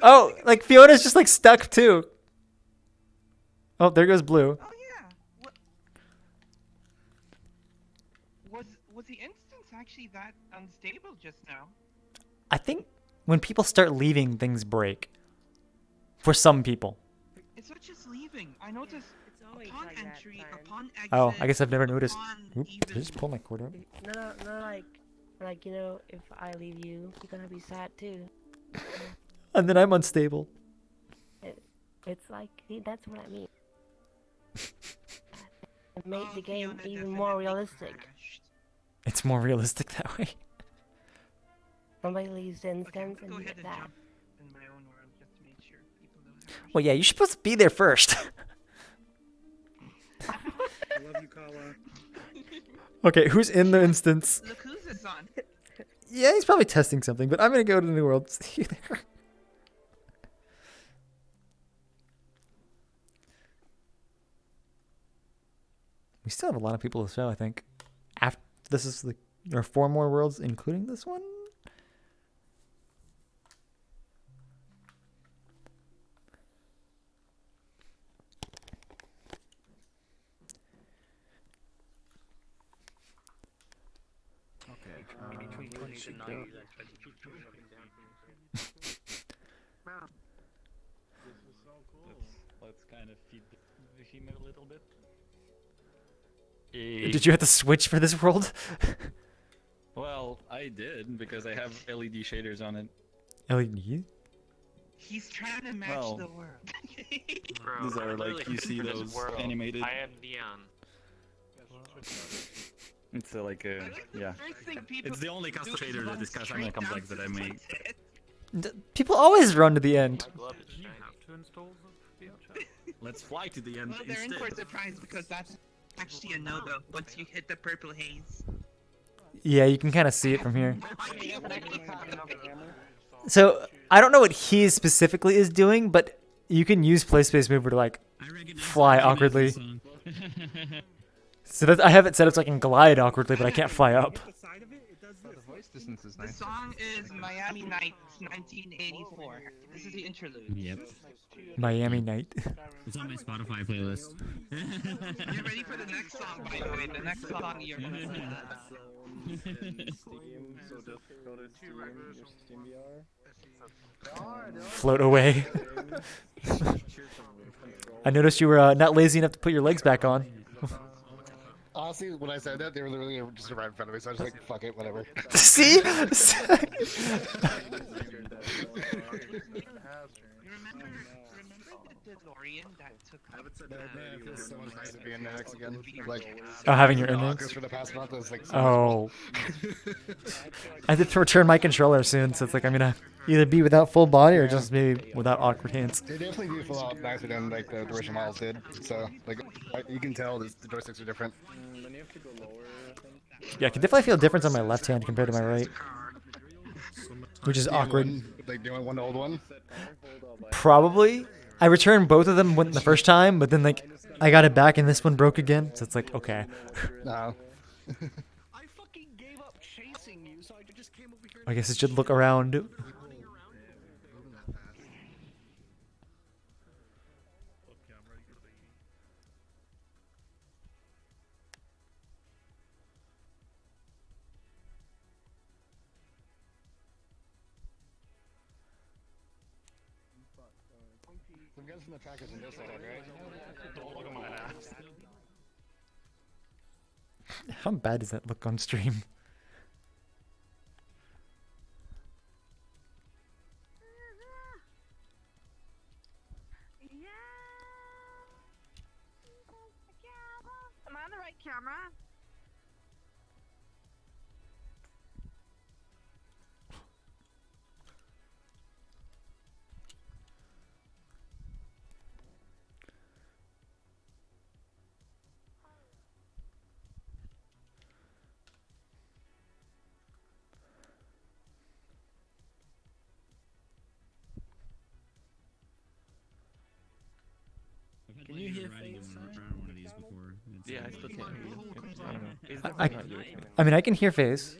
Oh, like Fiona's just like stuck too. Oh, there goes Blue. Oh yeah. Was the instance actually that unstable just now? I think when people start leaving, things break. For some people. It's not just leaving. I noticed upon entry, upon exit. Oh, I guess I've never noticed. Oop, did I just pull my cord out? No, like you know, if I leave you, you're gonna be sad too. And then I'm unstable. It's like, see, that's what I mean. It made the game even more realistic. It's more realistic that way. Somebody leaves the instance and you get that. Well, yeah, you're supposed to be there first. I love you, Kala. Okay, who's in the instance? Look who's this on. Yeah, he's probably testing something, but I'm gonna go to the new world. See you there. We still have a lot of people to show, I think. After this is the, there are 4 more worlds, including this one. Between 20 to 90, Let's kind of feed him a little bit. Did you have to switch for this world? Well, I did because I have LED shaders on it. LED? He's trying to match Well, the world. These are like you see those animated. I am neon. It's like a yeah. It's the only custom shader that is kind complex that I made. People always run to the end. Let's fly to the end. Well, they're in for a surprise because that's actually a no-go once you hit the purple haze. Yeah, you can kind of see it from here. So I don't know what he specifically is doing, but you can use play space mover to like fly awkwardly. So that I have it set up so I can glide awkwardly, but I can't fly up. The song is Miami Nights 1984. This is the interlude. Yep. Miami Night. It's on my Spotify playlist. Get ready for the next song, by the way. The next song you're gonna Float away. I noticed you were not lazy enough to put your legs back on. Honestly, when I said that, they were literally just right in front of me, so I was like, fuck it, whatever. See? You remember the DeLorean that took so much nicer being next again. Like, Oh, having your August innings? for the past month was like so Oh. I have to return my controller soon, so it's like I'm gonna either be without full body or just maybe without awkward hands. They definitely do feel a lot nicer than like the original models did. So like you can tell the joysticks are different. Yeah, I can definitely feel a difference on my left hand compared to my right, which is awkward. Like the only one, the old one. Probably. I returned both of them the first time, but then like I got it back and this one broke again, so it's like okay. No. I guess it should look around. Some guys from the trackers in this side, right? Don't look at my ass. How bad does that look on stream? Am I on the right camera? Can you hear face? One of these before. Yeah, I still can't hear you. I don't know. Is I, that not you? I mean, I can hear Phase.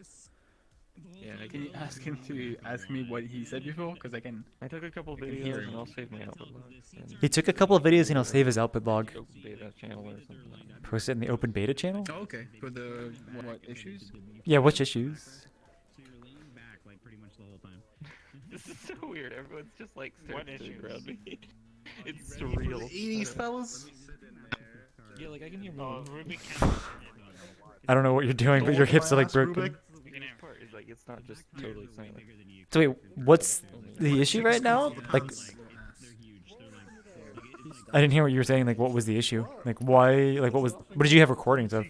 Yeah, can you ask him to ask me what he said before? Because I can. I took a couple videos and I'll save my output log. He took a couple of videos and he'll save his output log. Beta channel or something like that. Post it in the open beta channel? Oh, okay. For the what issues? Yeah, which issues? So you're leaning back like pretty much the whole time. This is so weird. Everyone's just like What staring issues? around me. It's surreal. 80s fellas? Yeah, like I can hear Oh, more. Ruby can't. I don't know what you're doing, but your hips are like broken. Part is like it's not just totally silent. So wait, what's the issue right now? Like, I didn't hear what you were saying. Like, what was the issue? Like, why? Like, what did you have recordings of?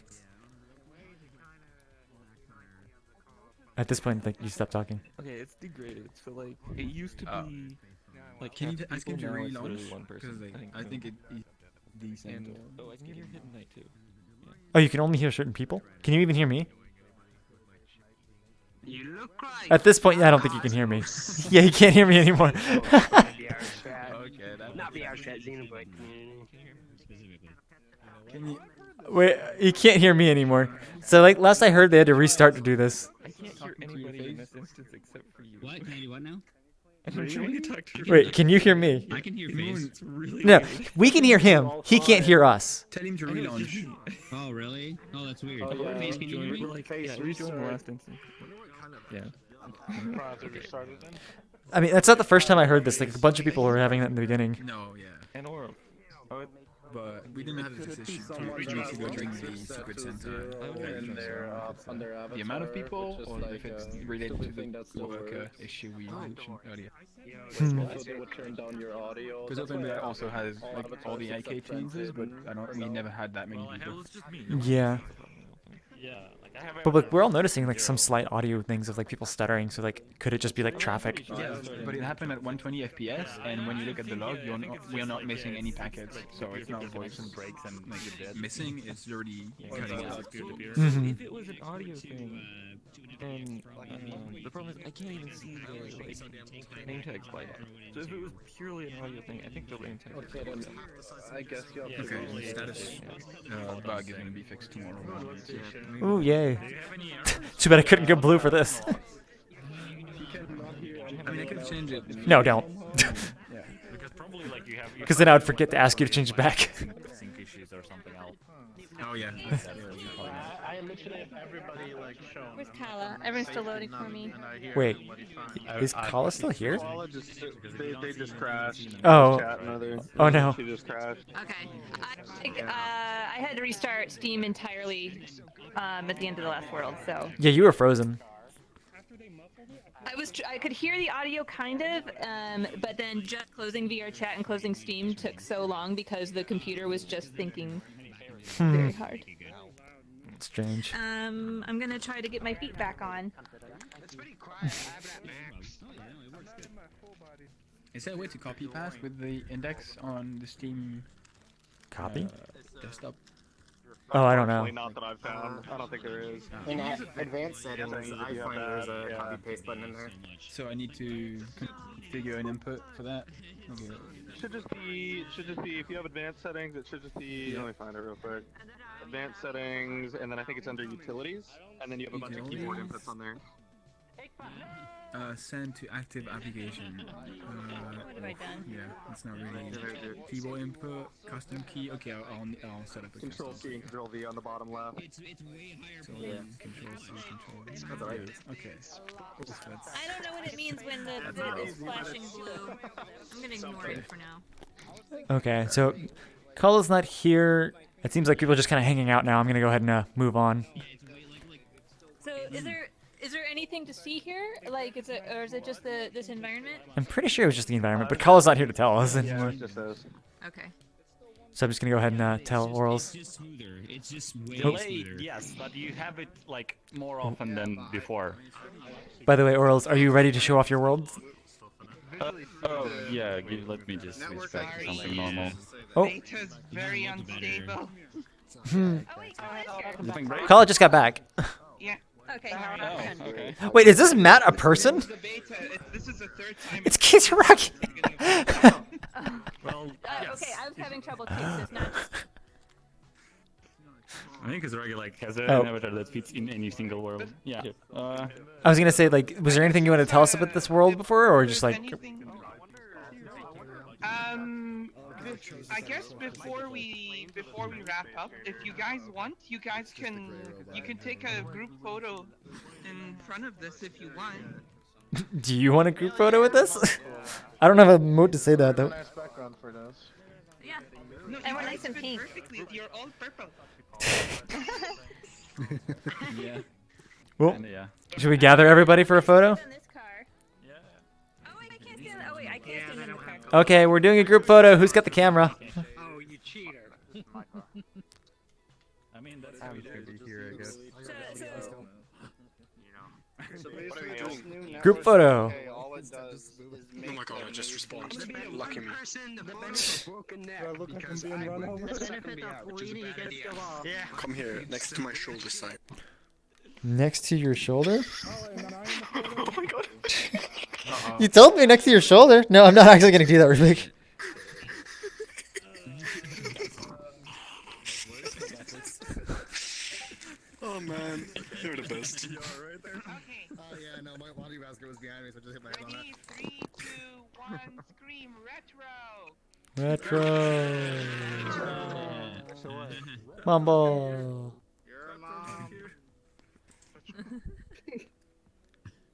At this point, like, you stopped talking. Okay, it's degraded. So like it used to be like Can you half ask him people, to now it's relaunch? literally one person. Because I think it decent. And oh, I can hear Hidden Night too. Oh, you can only hear certain people? Can you even hear me? You look like At this point, yeah, I don't think you can hear me. Yeah, you can't hear me anymore. Not VRChat, Xenoblade community. Can you? Wait, you can't hear me anymore. So like last I heard, they had to restart to do this. I can't hear anybody in this instance except for you. What? Can I do what now? I'm trying to talk to Wait, can you hear me? I can hear Face. It's really No, weird. we can hear him. He can't hear us. Tell him to relaunch. Oh, really? Oh, that's weird. Oh, yeah, Face, can you hear me? rejoin the last instance. Yeah. I mean, that's not the first time I heard this. Like a bunch of people were having that in the beginning. No, yeah. And or But we didn't have this issue 2 weeks ago during the Secret Center. The amount of people, or if it's related to the worker issue we mentioned earlier. Because openly also has like all the AK changes, but we never had that many people. Yeah. Yeah, like I have. But like, we're all noticing like some slight audio things of like people stuttering. So like, could it just be like traffic? Yeah, but it happened at 120 FPS, and when you look at the log, we are not missing any packets, so it's not voice and breaks and like missing. It's already cutting out. Mhm. If it was an audio thing, then the problem is I can't even see the like, name tags by it. So if it was purely an audio thing, I think the name tags. I guess you have Okay, status bug is gonna be fixed tomorrow. Ooh, yay. Too bad I couldn't go blue for this. I mean, I could change it. No, don't. Yeah. Because probably like you have. Because then I would forget to ask you to change it back. Sync issues or something else. Oh yeah. I literally have everybody like shown. Where's Kala? Everyone's still loading for me. Wait, is Kala still here? They just crashed. Oh. Chat and other. Oh no. She just crashed. Okay. I had to restart Steam entirely at the end of the last world, so. Yeah, you were frozen. I could hear the audio kind of, but then just closing VRChat and closing Steam took so long because the computer was just thinking very hard. Strange. I'm gonna try to get my feet back on. Is there a way to copy paste with the index on the Steam Copy? Desktop? Oh, I don't know. Not that I've found. I don't think there is. In advanced settings, I find there's a copy paste button in there. So I need to configure an input for that. Okay. Should just be if you have advanced settings, it should just be. Let me find it real quick. Advanced settings, and then I think it's under utilities, and then you have a bunch of keyboard inputs on there. Send to active application. What have I done? Yeah, it's not really keyboard input, custom key. Okay, I'll set up a Control C and Control V on the bottom left. It's way higher So for Control C, Control V. Okay. I don't know what it means when the foot is flashing blue. I'm gonna ignore it for now. Okay, so Kala's not here. It seems like people are just kind of hanging out now. I'm gonna go ahead and move on. So is there anything to see here? Like, is it just this environment? I'm pretty sure it was just the environment, but Kala's not here to tell us anymore. Okay. So I'm just gonna go ahead and tell Orals. It's just smoother. It's just way Delayed, smoother. yes, but you have it like more often than before. By the way, Orals, are you ready to show off your world? Oh yeah, let me just switch back to something normal. Oh. Data's very unstable. Kala just got back. Yeah. Okay. Oh, okay. Wait, is this Matt a person? This is the third time. It's Casey Rocky. Well, Okay, I was having trouble too, so it's not just... I think Kazuragi like has an Oh. avatar that fits in any single world. Yeah. I was gonna say, like, was there anything you want to tell us about this world before, or just like? I guess before we wrap up, if you guys want, you can take a group photo in front of this if you want. Do you want a group photo with this? I don't have a mood to say that though. Nice background for this. Yeah. And we're nice and pink. Perfectly. You're all purple. Yeah. Well, yeah. should we gather everybody for a photo? Okay, we're doing a group photo. Who's got the camera? Oh, you cheater. I mean, that's I'm sure be here, I guess. Group photo. Oh my god, I just responded. Lucky me. Come here, next to my shoulder side. Next to your shoulder? Oh my god. You told me next to your shoulder. No, I'm not actually gonna do that, Rubik. Oh man, you're the best. Oh yeah, no, my laundry basket was behind me, so just hit my head on that. 3, 2, 1, scream retro. Retro. Mumble.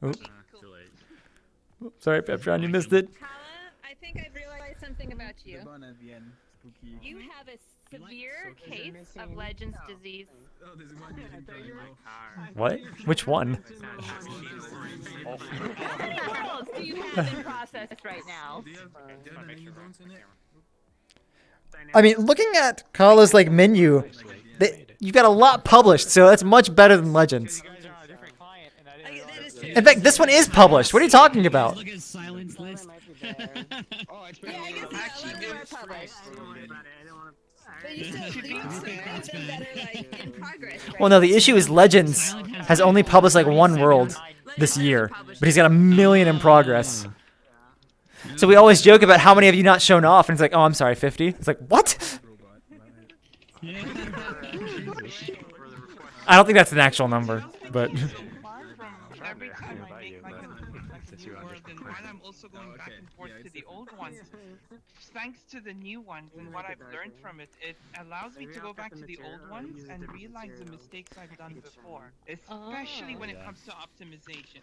Oh. Sorry, Peptron, you missed it. Kala, I think I've realized something about you. spooky. You have a severe case of Legends disease. Oh, there's one you didn't triangle. What? Which one? How many levels do you have in process right now? Do you have any zones in it? I mean, looking at Kala's like menu, you've got a lot published, so that's much better than Legends. In fact, this one is published. What are you talking about? Look at silence list. Well, no, the issue is Legends has only published like one world this year, but he's got 1 million in progress. So we always joke about how many have you not shown off, and it's like, oh, I'm sorry, 50. It's like, what? I don't think that's an actual number, but. Every time I make like a new world, and while I'm also going back and forth to the old ones, thanks to the new ones and what I've learned from it, it allows me to go back to the old ones and realize the mistakes I've done before, especially when it comes to optimization.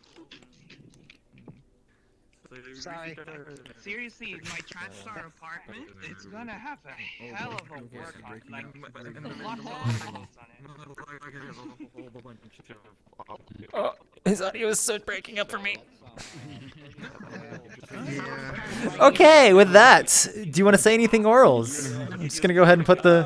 Seriously, my TranStar apartment, it's gonna have a hell of a workout, like lots of levels on it. Oh, his audio is so breaking up for me. Okay, with that, do you want to say anything, Orals? I'm just gonna go ahead and put the.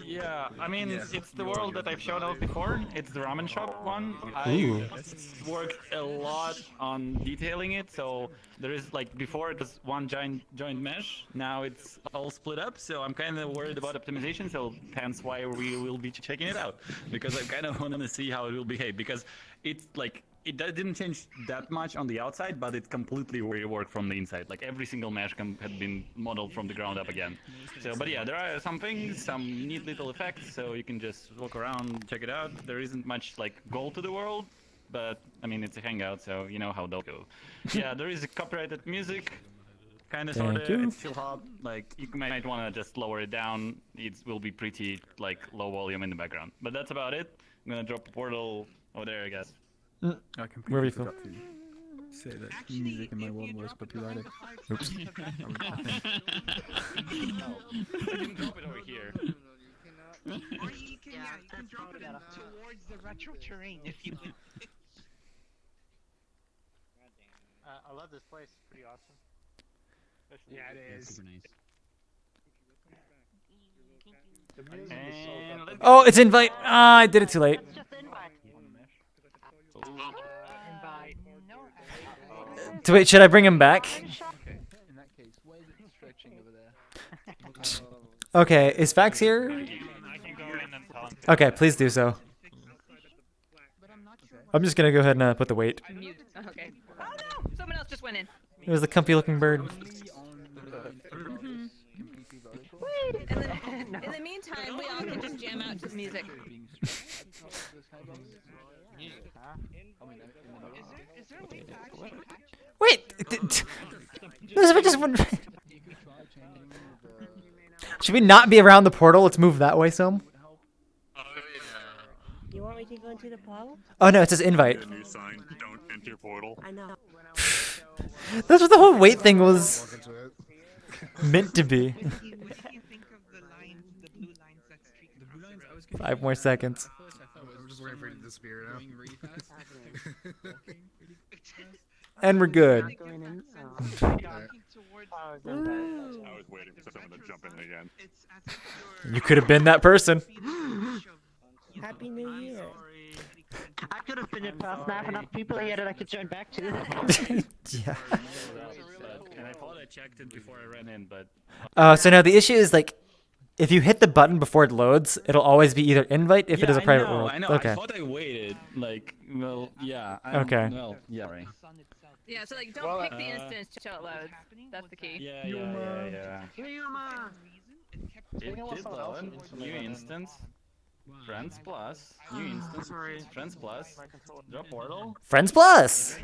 Yeah, I mean, it's the world that I've shown off before. It's the ramen shop one. Ooh. I worked a lot on detailing it, so there is like before it was one joint mesh. Now it's all split up, so I'm kind of worried about optimization. So hence why we will be checking it out, because I kind of want to see how it will behave, because it's like. Didn't change that much on the outside, but it completely reworked from the inside. Like every single mesh had been modeled from the ground up again. So, but yeah, there are some things, some neat little effects, so you can just walk around, check it out. There isn't much like goal to the world, but I mean it's a hangout, so you know how they'll go. Yeah, there is a copyrighted music, kind of sort of. It's chill hop. Like you might want to just lower it down. It will be pretty like low volume in the background. But that's about it. I'm gonna drop a portal over there, I guess. I can Where we feel? Say that music in my world was copyrighted. Oops. You can drop it over here. Or you can drop it towards the retro terrain if you want. I love this place. It's pretty awesome. Yeah, it is. Super nice. Oh, it's invite. Ah, I did it too late. So wait, should I bring him back? In that case, why is it stretching over there? Okay, is Fax here? Okay, please do so. I'm just gonna go ahead and put the weight. Mute. Okay. Oh no! Someone else just went in. It was the comfy looking bird. And then, in the meantime, we all can just jam out to the music. Wait! Just one. Should we not be around the portal? Let's move that way some. You want me to go into the portal? Oh no, it says invite. A new sign, don't enter portal. I know. That's what the whole weight thing was meant to be. 5 more seconds. I'm just waiting for it to disappear now. And we're good. I was waiting for someone to jump in again. You could have been that person. Happy New Year. I could have been in past now, enough people here that I could join back to. Yeah. And I thought I checked it before I ran in, but. So now the issue is like, if you hit the button before it loads, it'll always be either invite if it is a private world. I know. Okay. I thought I waited. Like, well, yeah. Okay. Well, yeah. Right. Yeah, so like don't pick the instance till it loads. That's the key. Yeah. It did load. New instance. Friends plus. New instance. Friends plus. Drop portal. Friends plus.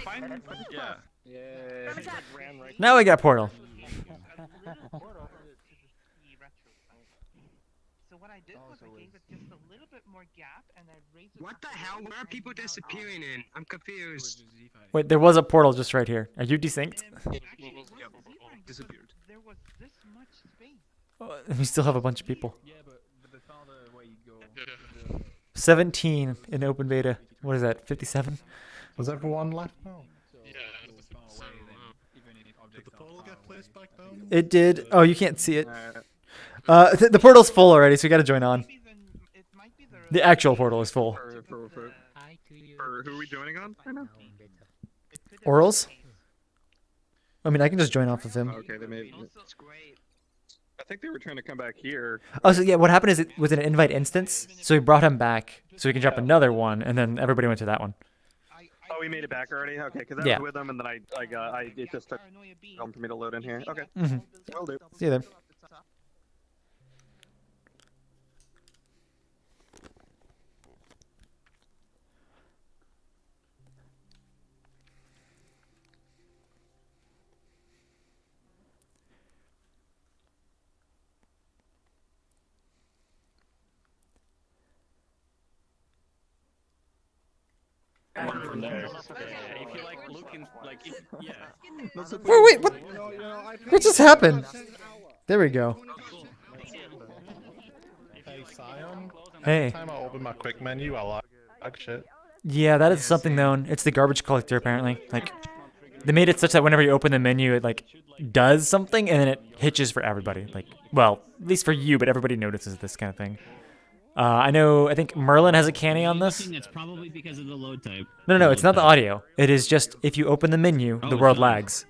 Fine. Yeah. Now we got portal. So what I did was I gave it just a little bit more gap, and I raised it. What the hell? Where are people disappearing in? I'm confused. Wait, there was a portal just right here. Are you desynced? Disappeared. There was this much space. We still have a bunch of people. 17 in open beta. What is that? 57? Was everyone left now? Yeah. Did the portal get placed back down? It did. Oh, you can't see it. The portal's full already, so you gotta join on. The actual portal is full. For who are we joining on? I know. Orals? I mean, I can just join off of him. Okay, they made. I think they were trying to come back here. Oh, so yeah, what happened is it was an invite instance, so we brought him back so we can drop another one, and then everybody went to that one. Oh, we made it back already. Okay, because I Yeah. was with them, and then it just took time for me to load in here. Okay. Will do. See you then. One from there. If you like looking like if, yeah. Wait, what? What just happened? There we go. Hey, Cyan. Hey. Every time I open my quick menu, I like shit. Yeah, that is something known. It's the garbage collector, apparently. Like, they made it such that whenever you open the menu, it, like, does something, and then it hitches for everybody. Like, well, at least for you, but everybody notices this kind of thing. I think Merlin has a canny on this. It's probably because of the load type. No, it's not the audio. It is just, if you open the menu, the world lags.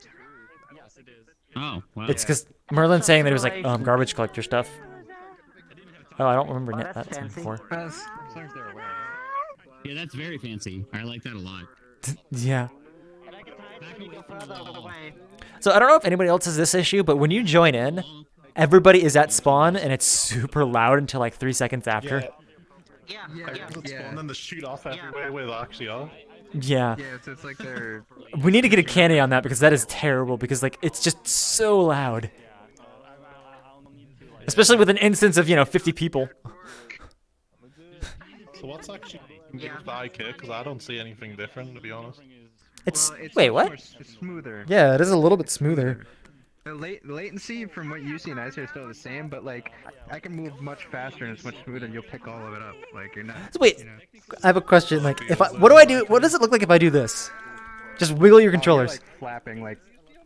Oh, wow. It's because Merlin's saying that it was, like, garbage collector stuff. Oh, I don't remember that saying before. Yeah, that's very fancy. I like that a lot. Yeah. So I don't know if anybody else has this issue, but when you join in, everybody is at spawn, and it's super loud until like 3 seconds after. Everyone's at spawn, and then they shoot off everywhere where they actually are. Yeah. Yeah, it's like they're... We need to get a canny on that because that is terrible because like it's just so loud. Especially with an instance of, 50 people. So what's actually with the IK? Because I don't see anything different, to be honest. It's Well, wait, what? It's smoother. Yeah, it is a little bit smoother. The latency from what you see and I see is still the same, but like I can move much faster and it's much smoother, and you'll pick all of it up. Like you're not. So wait, I have a question. Like, what do I do? What does it look like if I do this? Just wiggle your controllers. You're, like, flapping, like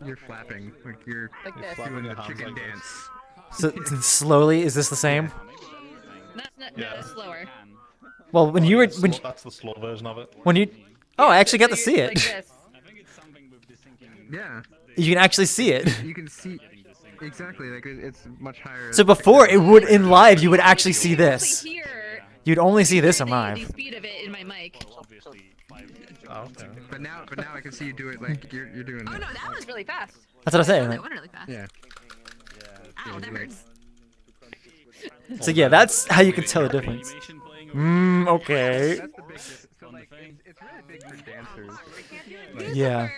you're flapping, like you're doing the chicken dance. So slowly, is this the same? No, slower. Well, when you were That's the slow version of it. when you, oh, I actually got to see it. Yeah. You can actually see it. You can see exactly, like it's much higher. So before it would in live, you would actually see this. You'd only see this on The live. speed of it in my mic. Oh, okay. But now I can see you do it like you're doing. Oh no, that was really fast. That's what I'm saying. That Like, went really fast. Yeah. Ow, that hurts. so yeah, that's how you can tell the difference. Okay. That's the big difference. So like it's really big for dancers. Yeah.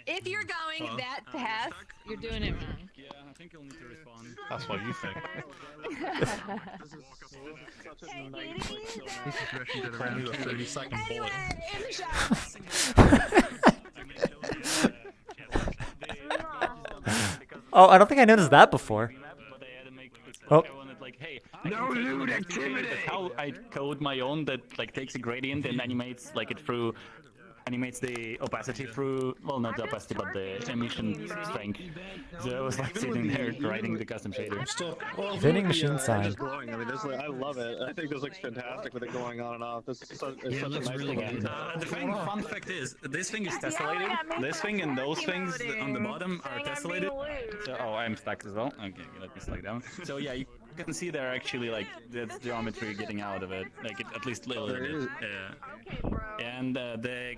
If you're going that fast, you're doing it wrong. Yeah, I think you'll need to respond. That's what you think. He's just rushing to the Probably round. the 30-second bullet. Oh, I don't think I noticed that before. Oh. No lewd activity. That's how I code my own that like takes a gradient and animates like it through animates the opacity through, well, not the opacity but the emission strength. So I was like sitting there writing the custom shader. Vending machine sign. Glowing. I mean, I love it. I think this looks fantastic with it going on and off. This is such a nice Really little. the fun fact is, this thing is tessellated. This thing and those things on the bottom are tessellated. So, oh, I'm stuck as well. Okay, let me slide down. So yeah, you can see there actually like that's geometry getting out of it, like it, at least little bit. And the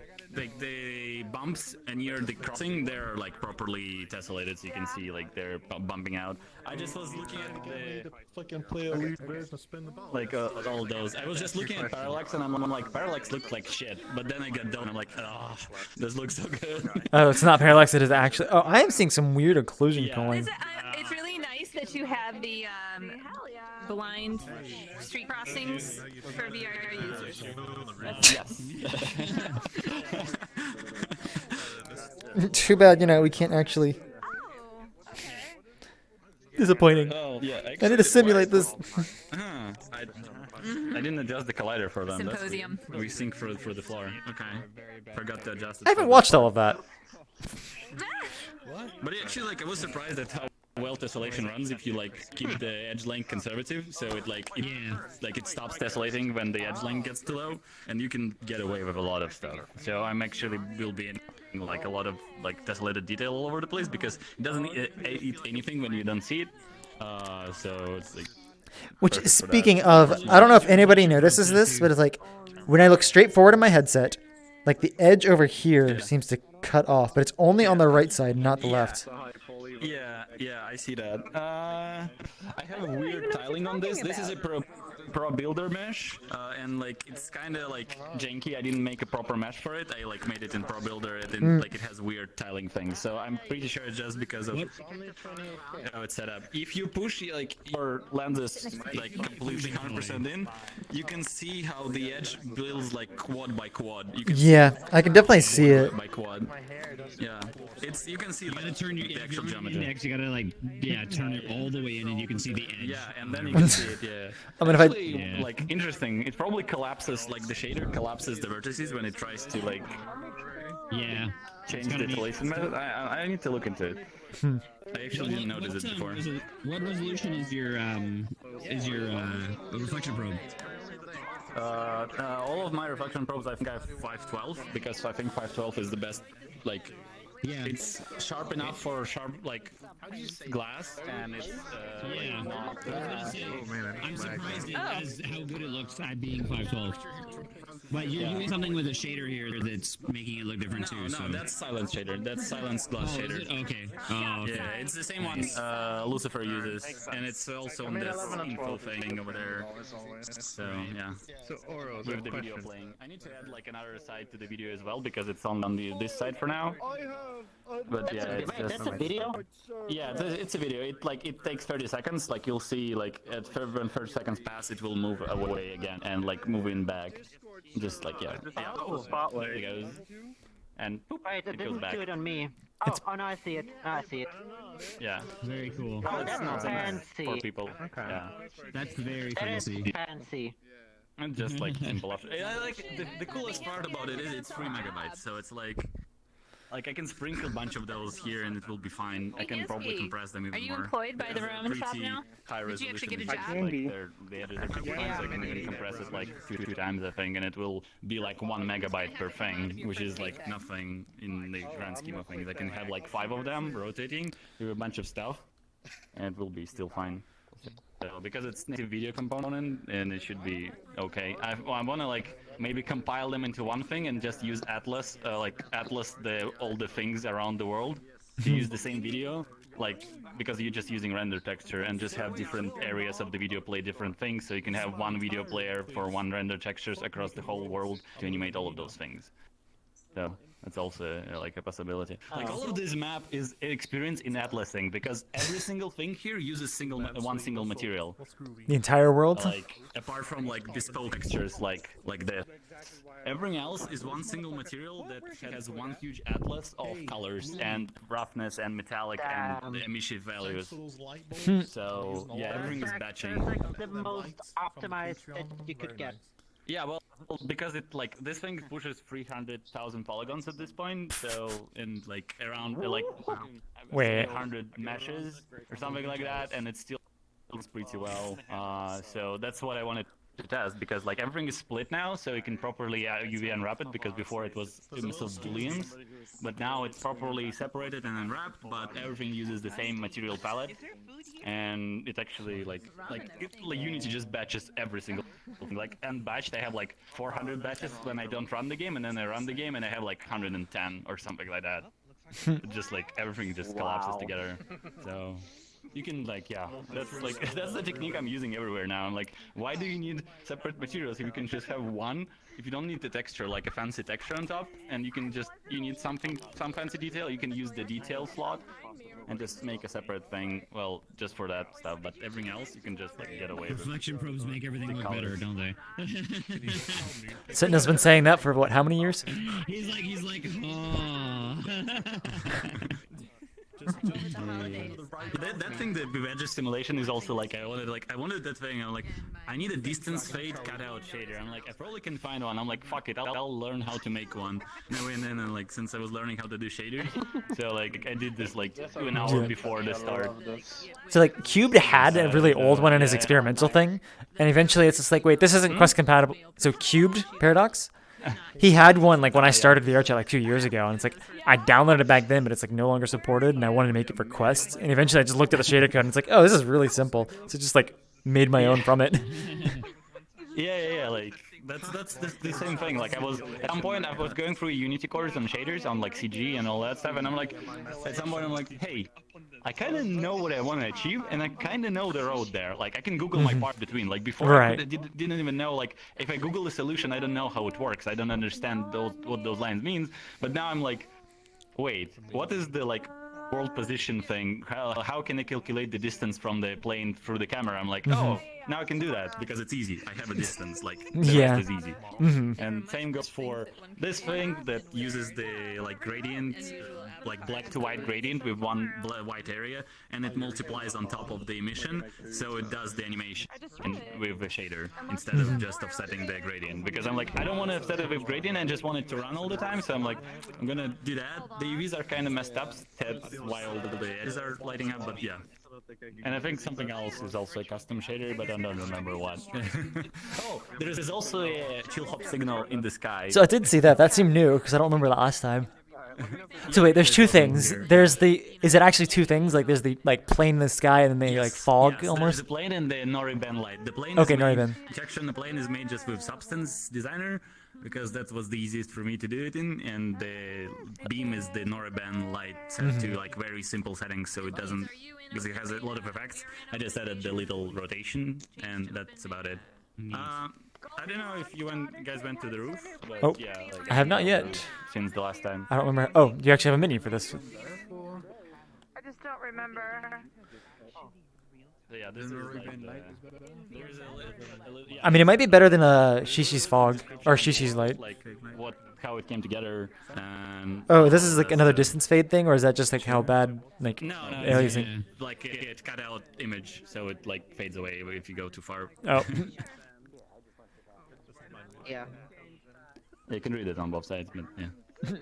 bumps near the crossing, they're like properly tessellated, so you can see like they're bumping out. I just was looking at the fucking play a lead version of spin the ball. like all those. I was just looking at Parallax and I'm like, Parallax looks like shit. But then I got done, I'm like, oh, this looks so good. Oh, it's not parallax. It is actually. Oh, I am seeing some weird occlusion going. It's really nice that you have the blind street crossings for VR users. Too bad, we can't actually. Disappointing. Oh, yeah, I need to simulate this. I didn't adjust the collider for them. Symposium. We sync for the floor. Okay. Forgot to adjust it. I haven't watched all of that. But actually, I was surprised at how well tessellation runs if you keep the edge length conservative, so it stops tessellating when the edge length gets too low, and you can get away with a lot of stuff. So I'm actually will be in a lot of tessellated detail all over the place because it doesn't eat anything when you don't see it. So it's Which, speaking of, I don't know if anybody notices this, but it's when I look straight forward in my headset, the edge over here seems to cut off, but it's only on the right side, not the left. Yeah, I see that. I have a weird tiling on this. This is a pro builder mesh, and it's kind of janky. I didn't make a proper mesh for it. I made it in pro builder. It has weird tiling things. So I'm pretty sure it's just because of how it's set up. If you push your lenses completely 100% in, you can see how the edge builds quad by quad. You can I can definitely see it. By quad. Yeah, you can see the actual geometry. Index, you gotta turn it all the way in, and you can see the edge. Yeah, and then you can see it. Yeah. I mean, Actually, interesting. It probably collapses the shader collapses the vertices when it tries to change the tessellation method. I need to look into it. I actually didn't notice it before. What resolution is your reflection probe? All of my reflection probes, I think I have 512 because I think 512 is the best. It's sharp enough for sharp glass, and it's not. I'm surprised as how good it looks at being 512. But you're doing something with a shader here that's making it look different too. No, that's silence shader. That's silence glass shader. Okay. Yeah, it's the same one Lucifer uses, and it's also on this info thing over there. So yeah. So Oro, with the video playing, I need to add another side to the video as well because it's on this side for now. But yeah, it's just that's a video. Yeah, it's a video. It takes 30 seconds. You'll see at when 30 seconds pass, it will move away again and move in back. Just yeah. There it goes. And boop, Wait, it goes back. do it on me. Oh no, I see it. I see it. Yeah. Very cool. Oh, that's fancy. For people. Okay. Yeah. That's very fancy. Fancy. And just simple. The coolest part about it is it's 3 megabytes, so it's I can sprinkle a bunch of those here and it will be fine. I can probably compress them even more. Are you employed by the ramen shop now? Did you actually get a job? The editors are pretty fine, so I can even compress it two times, I think, and it will be 1 megabyte per thing, which is nothing in the grand scheme of things. I can have 5 of them rotating with a bunch of stuff, and it will be still fine. So, because it's native video component, and it should be okay. I want to maybe compile them into one thing and just use Atlas, Atlas all the things around the world to use the same video, because you're just using render texture and just have different areas of the video play different things, so you can have one video player for one render textures across the whole world to animate all of those things. So that's also a possibility. All of this map is experience in atlasing because every single thing here uses one single material. The entire world? Apart from bespoke textures like this. Everything else is one single material that has one huge atlas of colors and roughness and metallic and emissive values. So yeah, everything is batching. That's the most optimized that you could get. Yeah, well, because this thing pushes 300,000 polygons at this point, so in around 100 meshes or something like that, and it still looks pretty well. So that's what I wanted to test because everything is split now, so you can properly UV unwrap it because before it was still booleans, but now it's properly separated and unwrapped, but everything uses the same material palette, and it actually Unity just batches every single thing. Unbatched, I have 400 batches when I don't run the game, and then I run the game and I have 110 or something like that. Just everything just collapses together. So you can that's the technique I'm using everywhere now. I'm why do you need separate materials if you can just have one? If you don't need the texture, a fancy texture on top, and you need some fancy detail, you can use the detail slot and just make a separate thing. Well, just for that stuff, but everything else you can just like get away with. Reflection probes make everything the look better, colors. don't they? Sentinel's been saying that for what? How many years? He's like, oh. That thing, the Vivage simulation is also like I wanted that thing. I'm like, I need a distance fade cutout shader. I'm like, I probably can find one. I'm like, fuck it, I'll learn how to make one. And I went in and like, since I was learning how to do shaders, so like I did this like an hour Yeah. before the start. So like Cubed had a really old one in his experimental thing, and eventually it's just like, wait, this isn't Quest compatible. So Cubed Paradox, he had one like when I started VRChat like 2 years ago, and it's like I downloaded it back then, but it's like no longer supported, and I wanted to make it for Quest, and eventually I just looked at the shader code and it's like, oh, this is really simple. So just like made my own from it. Yeah, like that's the same thing. Like I was at some point I was going through Unity course on shaders on like CG and all that stuff, and I'm like, at some point I'm like, hey, I kind of know what I want to achieve, and I kind of know the road there. Like I can Google my part between. Like before, Right. I didn't even know. Like if I Google a solution, I don't know how it works. I don't understand what those lines means. But now I'm like, wait, what is the like world position thing? How can I calculate the distance from the plane through the camera? I'm like, oh, now I can do that because it's easy. I have a distance. Like the Yeah. rest is easy. And same goes for this thing that uses the like gradient, like black to white gradient with one white area, and it multiplies on top of the emission, so it does the animation with a shader instead of just offsetting the gradient. Because I'm like, I don't want to offset it with gradient, I just want it to run all the time. So I'm like, I'm gonna do that. The UVs are kind of messed up. That's why all the edges are lighting up. But yeah. And I think something else is also a custom shader, but I don't remember what. Oh, there is also a chill hop signal in the sky. So I did see that. That seemed new because I don't remember the last time. So wait, there's two things. There's the, is it actually two things? Like there's the like plane in the sky and then they like fog There's almost. the plane and the Noriben light. The plane Okay, is made, Noriben. Actually, the plane is made just with Substance Designer because that was the easiest for me to do it in, and the beam is the Noriben light set to like very simple settings, so it doesn't, because it has a lot of effects. I just added the little rotation, and that's about it. I don't know if you guys went to the roof, but Oh, yeah, like, I have not yet. since the last time. I don't remember. Oh, you actually have a menu for this. I just don't remember. So yeah, this is like there's yeah, I mean, it might be better than Shishi's fog or Shishi's light. like how it came together. And Oh, this is like another distance fade thing, or is that just like how bad like no, aliasing? like it cut out image, so it like fades away if you go too far. Oh. Yeah. You can read it on both sides, but yeah.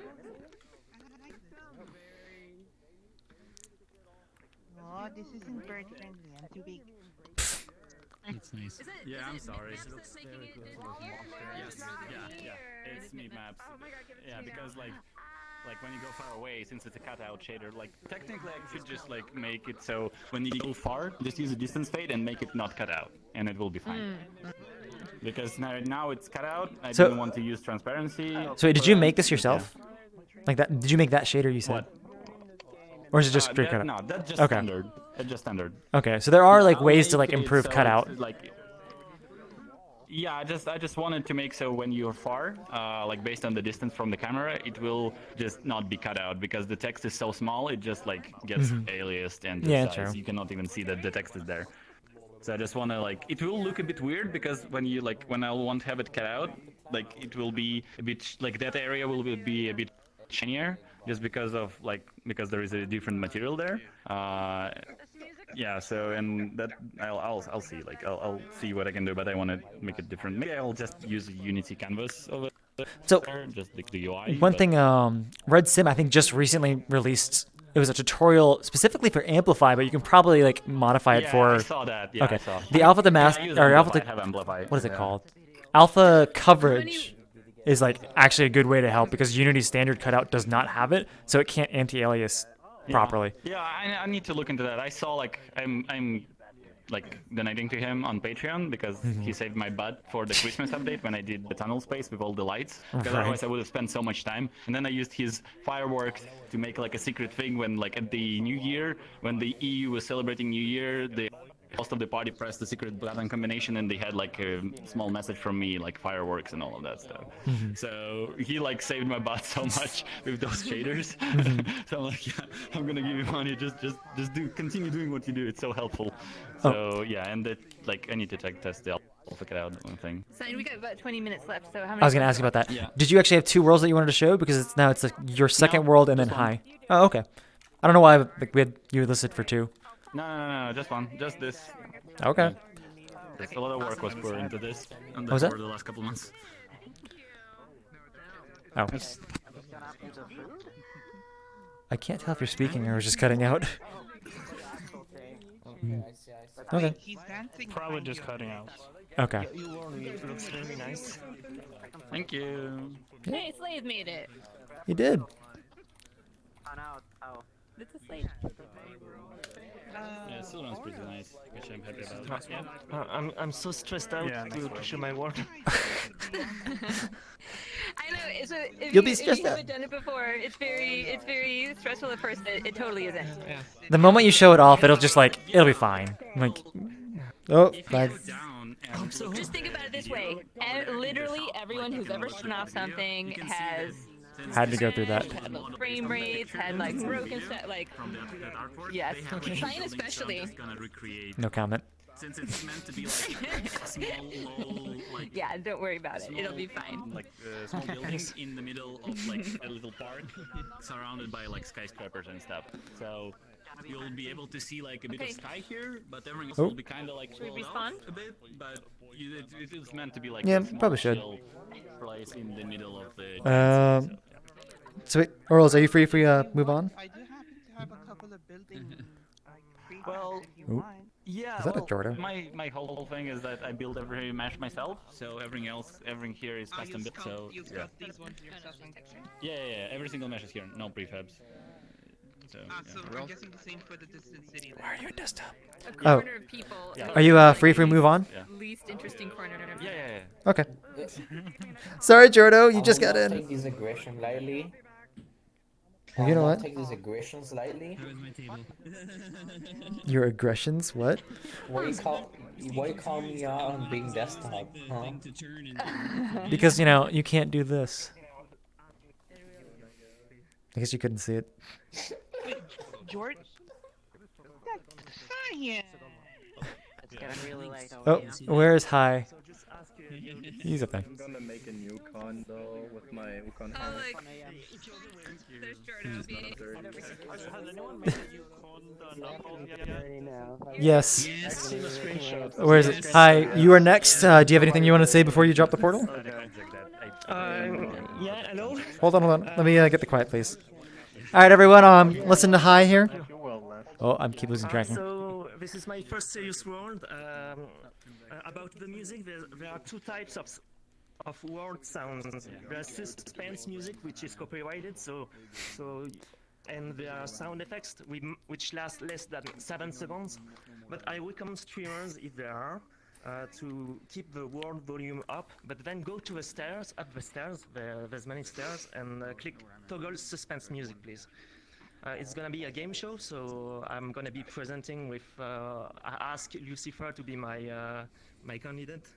Oh, this isn't bird friendly. I'm too big. That's nice. Yeah, I'm sorry. Yes, yeah, it's meat maps. Yeah, because like when you go far away, since it's a cutout shader, like technically I should just like make it so when you go far, just use a distance fade and make it not cut out, and it will be fine. Because now it's cut out. I So- didn't want to use transparency. So wait, did you make this yourself? Like that? Did you make that shader you said? What? Or is it just straight that, cutout? No, that's just Okay. standard. That's just standard. Okay, so there are like I'll ways to make like it improve so cutout. it's, like, yeah, I just wanted to make so when you're far, like based on the distance from the camera, it will just not be cut out because the text is so small. It just like gets aliased and Yeah, size. true. You cannot even see that the text is there. So I just want to like, it will look a bit weird because when you like, when I want to have it cut out, like it will be a bit, like that area will be a bit shinier just because of like, because there is a different material there. Yeah, so, and that, I'll see, like, I'll see what I can do, but I want to make it different. Maybe I'll just use a Unity canvas over So, there, just the UI. One but- thing, Red Sim I think just recently released. It was a tutorial specifically for Amplify, but you can probably like modify it Yeah, for. I saw that. Yeah, okay. I saw. The Alpha to Mask Yeah, I use or Alpha Amplify, to I have Amplify. what is it Yeah. called? Alpha coverage is like actually a good way to help because Unity's standard cutout does not have it, so it can't anti-alias properly. Yeah, I need to look into that. I saw like I'm like donating to him on Patreon because he saved my butt for the Christmas update when I did the tunnel space with all the lights. Because Right. otherwise I would have spent so much time. And then I used his fireworks to make like a secret thing when like at the New Year, when the EU was celebrating New Year, the most of the party pressed the secret button combination, and they had like a small message from me, like fireworks and all of that stuff. So he like saved my butt so much with those shaders. So I'm like, yeah, I'm gonna give you money. Just continue doing what you do. It's so helpful. So yeah, and that like I need to test the alpha it out thing. So we got about 20 minutes left. So how many? I was gonna ask you about that. Yeah. Did you actually have 2 worlds that you wanted to show? Because it's now it's like your second world and then high. Oh, okay. I don't know why like you listed for 2. No, just one. Just this. Okay. A lot of work was put into this What was that? over the last couple of months. Oh. I can't tell if you're speaking or just cutting out. Okay. Probably just cutting out. Okay. It looks very nice. Thank you. Hey, Slave made it. You did. It's a slave. Yeah, still runs pretty nice, which I'm happy about. Yeah. I'm so stressed out to show my work. I know. So if You'll be if stressed you out. haven't done it before, it's very stressful at first. It totally isn't. The moment you show it off, it'll be fine. Like, oh, that's... Just think about it this way: literally everyone who's ever shown off something has Had to go through that. had low frame rates, had like broken stuff, like yes, Cyan especially. No comment. Since it's meant to be like a small, low, like Yeah, don't worry about it. It'll be fine. like small buildings in the middle of like a little park, surrounded by like skyscrapers and stuff. So you'll be able to see like a bit of sky here, but everything else will be kind of like Should we rolled respawn? out a bit. But it is meant to be like Yeah, a small, probably should. chill place in the middle of the. So wait, Orals, are you free if we move on? I do happen to have a couple of building Well, Ooh. yeah. Is that a well, Jordan? My whole thing is that I build every mesh myself, so everything here is custom built. So you yeah. these ones yourself. Yeah. Every single mesh is here, no prefabs. So, So I'm guessing the same for the distant city. Why are you in desktop? A Oh. corner of people. Yeah. Are you free if we move on? Yeah. Least interesting corner. Yeah. Okay. Sorry, Jordo, you just got Take in. this aggression lightly. You know what? Take these aggressions lightly. Your aggressions? What? Why you call me out on being desktop? Huh? Because you can't do this. I guess you couldn't see it. George? Cyan! It's getting really late. Oh, where is High? He's up there. I'm gonna make a new condo with my Ukon Oh, house. like, there's Jordo. Has anyone made a new condo yet? Yes. I've seen a screenshot. Where is it? Hi, you are next. Do you have anything you want to say before you drop the portal? Yeah, hello? Hold on. Let me get the quiet, please. All right, everyone. Listen to High here. Oh, I keep losing track. So this is my first serious word about the music. There are 2 types of word sounds. There's suspense music, which is copyrighted, and there are sound effects which last less than 7 seconds. But I recommend streamers, if there are, to keep the word volume up, but then go to the stairs, up the stairs, there's many stairs, and click toggle suspense music, please. It's gonna be a game show, so I'm gonna be presenting with. I asked Lucifer to be my candidate.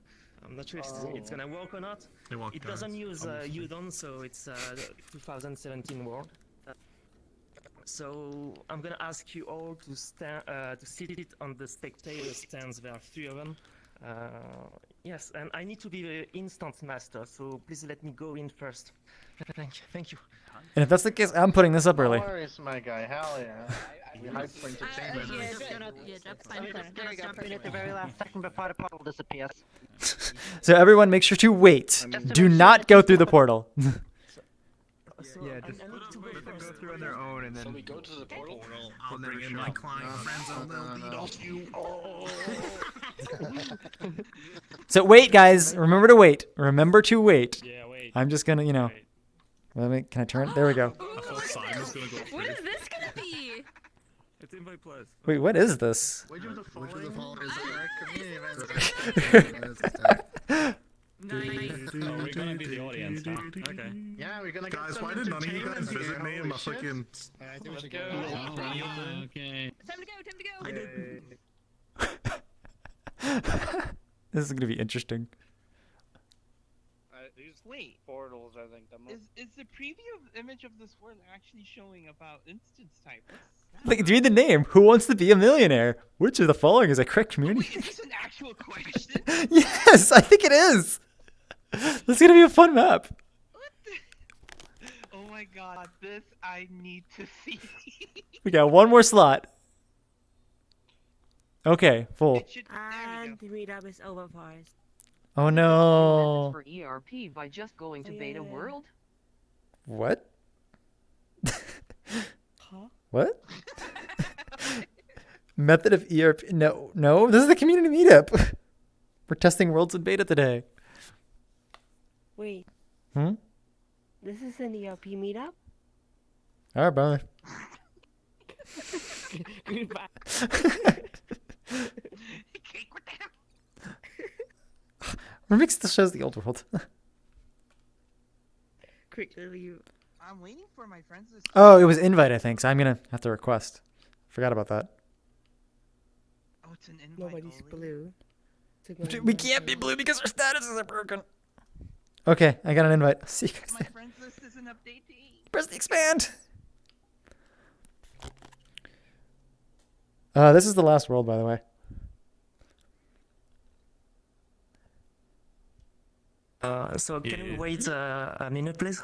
I'm not sure if it's gonna work or not. It doesn't use Udon, so it's 2017 world. So I'm gonna ask you all to sit on the spectator stands. There are 3 of them. Yes, and I need to be the instant master, so please let me go in first. Thank you. And if that's the case, I'm putting this up early. No worries, my guy. Hell yeah. We hyped for entertainment. Gonna jump in at the very last second before the portal disappears. So everyone, make sure to wait. Do not go through the portal. Yeah, just go through on their own and then. So we go to the portal. I'll bring in my client friends and they'll lead off you. So wait, guys. Remember to wait. Remember to wait. Yeah, wait. I'm just gonna, can I turn? There we go. What is this gonna be? It's invite plus. Wait, what is this? Which of the following is Nice. Oh, we're gonna be the audience, huh? Okay. Yeah, we're gonna Guys, why did none of you guys visit me in my fucking... Okay. Time to go. I did. This is gonna be interesting. These Wait. portals, I think. Is the preview image of this world actually showing about instance type? Like, read the name. Who wants to be a millionaire? Which of the following is a correct community? Is this an actual question? Yes, I think it is. This is gonna be a fun map. Oh my god, this I need to see. We got one more slot. Okay, full. And the meetup is over for us. Oh no. For ERP by just going to beta world? What? Huh? What? Method of ERP? No, no. This is the community meetup. We're testing worlds in beta today. Wait, Hmm? this is an ERP meetup? All right, bye. Goodbye. Remix still shows the old world. Quickly leave. I'm waiting for my friends to. Oh, it was invite, I think. So I'm gonna have to request. Forgot about that. Oh, it's an invite. Nobody's blue. We can't be blue because our statuses are broken. Okay, I got an invite. See you guys My then. friends list isn't updating. Press the expand. This is the last world, by the way. So can we wait a minute, please?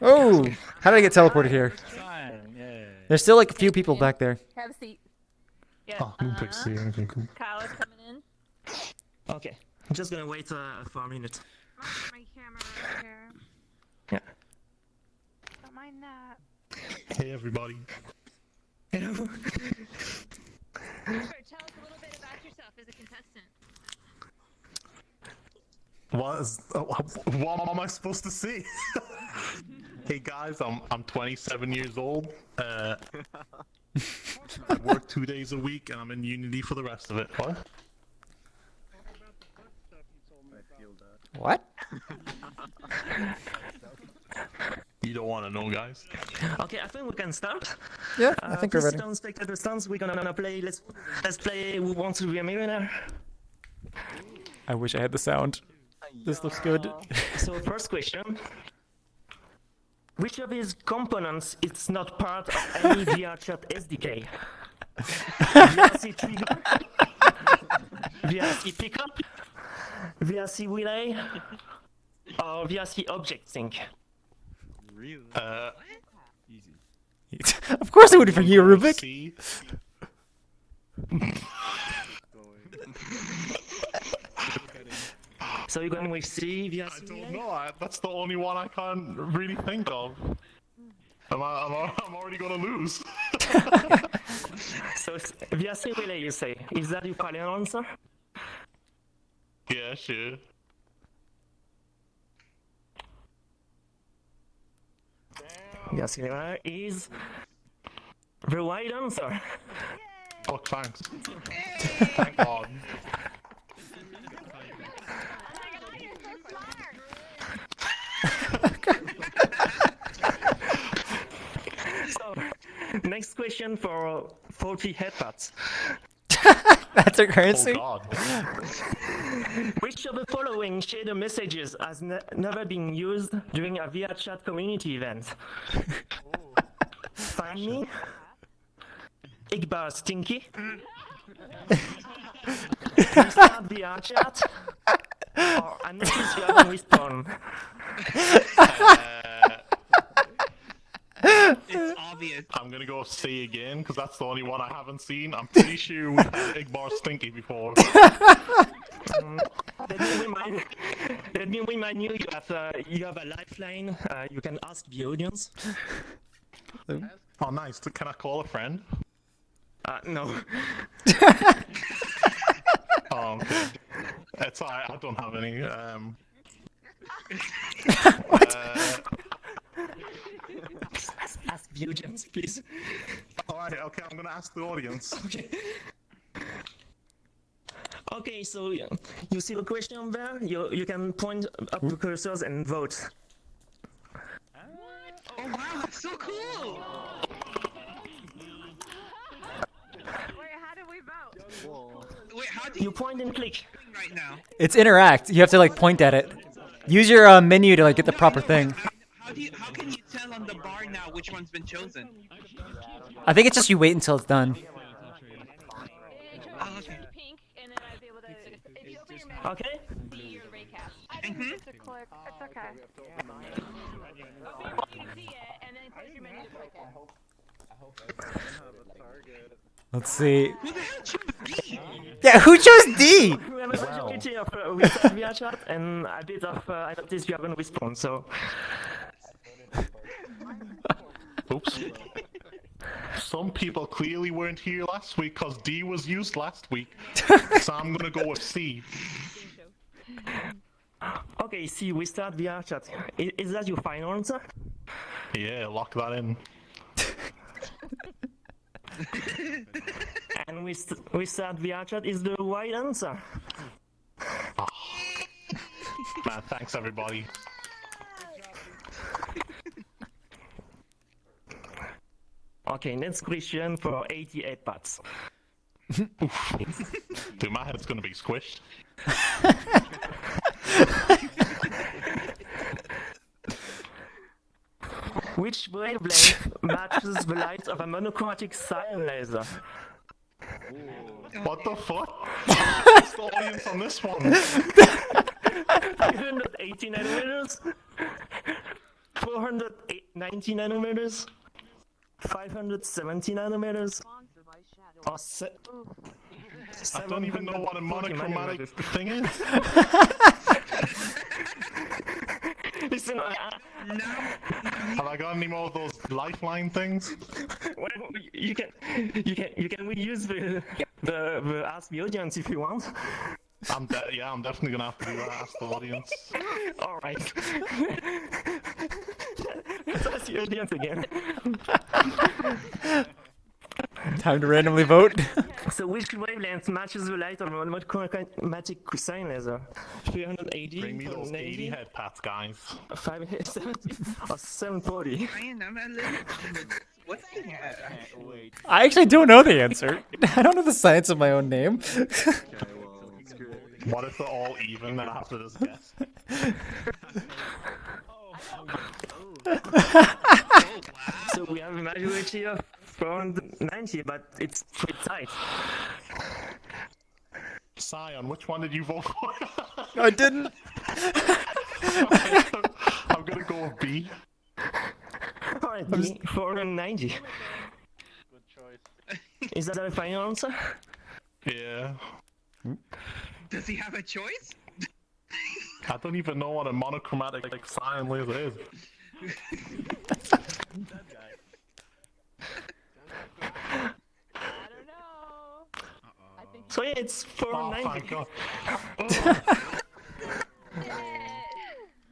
Oh, how did I get teleported here? There's still like a few people back there. Have a seat. Yeah. Oh, no big see anything cool. Kyle is coming in. Okay, I'm just gonna wait for a minute. My camera right here. Yeah. Don't mind that. Hey, everybody. Hello. Tell us a little bit about yourself as a contestant. What am I supposed to say? Hey guys, I'm 27 years old. I work 2 days a week, and I'm in Unity for the rest of it. What? What? You don't want to know, guys. Okay, I think we can start. Yeah, I think we're ready. Don't expect the stance. We're gonna play. Let's play. Who wants to be a millionaire? I wish I had the sound. This looks good. So first question. Which of these components is not part of any VRChat SDK? VRC trigger, VRC pickup, VRC relay, or VRC object sync? Really? Easy. Of course it would be for you, Rubik. So you're going with C, VRC I don't know. That's the only one I can't really think of. I'm already gonna lose. So VRC relay, you say? Is that your final answer? Yeah, sure. VRC relay is the right answer. Oh, thanks. Thank God. So, next question for 40 headpads. That's a currency? Oh, God. Which of the following shader messages has never been used during a VRChat community event? Find me, Igbar Stinky, Restart VRChat, or I noticed you haven't respawned. It's obvious. I'm gonna go C again because that's the only one I haven't seen. I'm pretty sure we've had Igbar Stinky before. Let me remind you, you have a lifeline. You can ask the audience. Oh, nice. Can I call a friend? No. Oh, okay. It's alright. I don't have any. Ask the audience, please. Alright, okay, I'm gonna ask the audience. Okay. Okay, so you see the question there? You can point up the cursors and vote. Oh wow, that's so cool! Wait, how do we vote? Wait, how do You point and click. right now? It's interact. You have to like point at it. Use your menu to like get the proper thing. How can you tell on the bar now which one's been chosen? I think it's just you wait until it's done. Oh, okay. Okay. I didn't get to click. It's okay. You see it, and then it takes your menu to click it. Let's see. Who the hell chose D? Yeah, who chose D? We have a majority of VRChat and a bit of I noticed you haven't responded, so. Oops. Some people clearly weren't here last week because D was used last week. So I'm gonna go with C. Okay, C, we start VRChat. Is that your final answer? Yeah, lock that in. And we start VRChat is the right answer. Man, thanks everybody. Okay, next question for 88 parts. Dude, my head's gonna be squished. Which wavelength matches the light of a monochromatic CyanLaser? What the fuck? What's the audience on this one? 580 nanometers? 490 nanometers? 570 nanometers? Or I don't even know what a monochromatic thing is. Listen, have I got any more of those lifeline things? Well, you can reuse the ask the audience if you want. I'm definitely gonna have to do that. Ask the audience. All right. Let's ask the audience again. Time to randomly vote. So which wavelength matches the light of a monochromatic CyanLaser? 380, Bring me those 80 head pats, guys. 570, or 740? Ryan, I'm a little... What's the... I actually don't know the answer. I don't know the science of my own name. What if they're all even and I have to just guess? So we have a majority of 490, but it's pretty tight. Cyan, which one did you vote for? I didn't. I'm gonna go with B. Alright, B, 490. Good choice. Is that a final answer? Yeah. Does he have a choice? I don't even know what a monochromatic CyanLaser is. So yeah, it's 490. Oh, thank God.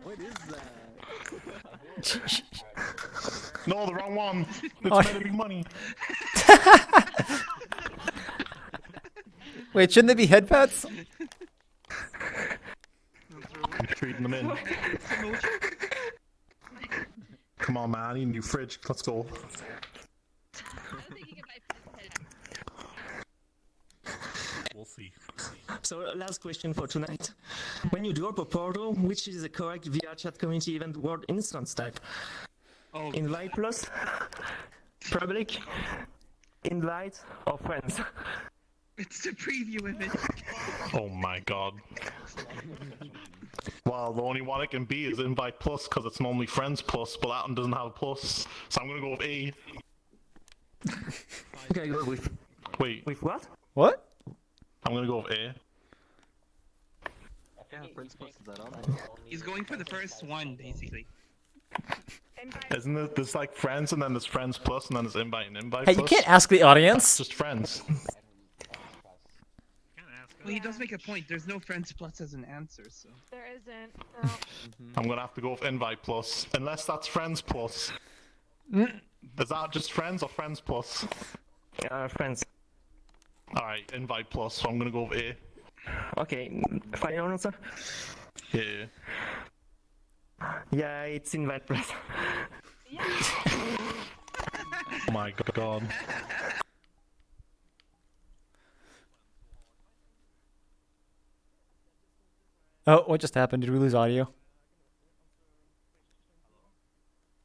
What is that? No, the wrong one. It's Oh. meant to be money. Wait, shouldn't they be head pats? I'm trading them in. Come on, man. I need a new fridge. Let's go. We'll see. So last question for tonight. When you drop a portal, which is the correct VRChat community event word instance type? Oh. Invite plus, public, invite, or friends? It's the preview image. Oh my god. Well, the only one it can be is invite plus because it's normally friends plus, but that one doesn't have a plus. So I'm gonna go with A. Okay, go with. Wait. With what? What? I'm gonna go with A. Yeah, Prince Plus is that on? He's going for the first one, basically. Isn't it? There's like friends and then there's friends plus and then there's invite and invite Hey, plus. you can't ask the audience. That's just friends. Well, he does make a point. There's no friends plus as an answer, so. There isn't. No. I'm gonna have to go with invite plus. Unless that's friends plus. Is that just friends or friends plus? Friends. Alright, invite plus, so I'm gonna go with A. Okay, final answer? Yeah. Yeah, it's invite plus. Oh my god. Oh, what just happened? Did we lose audio?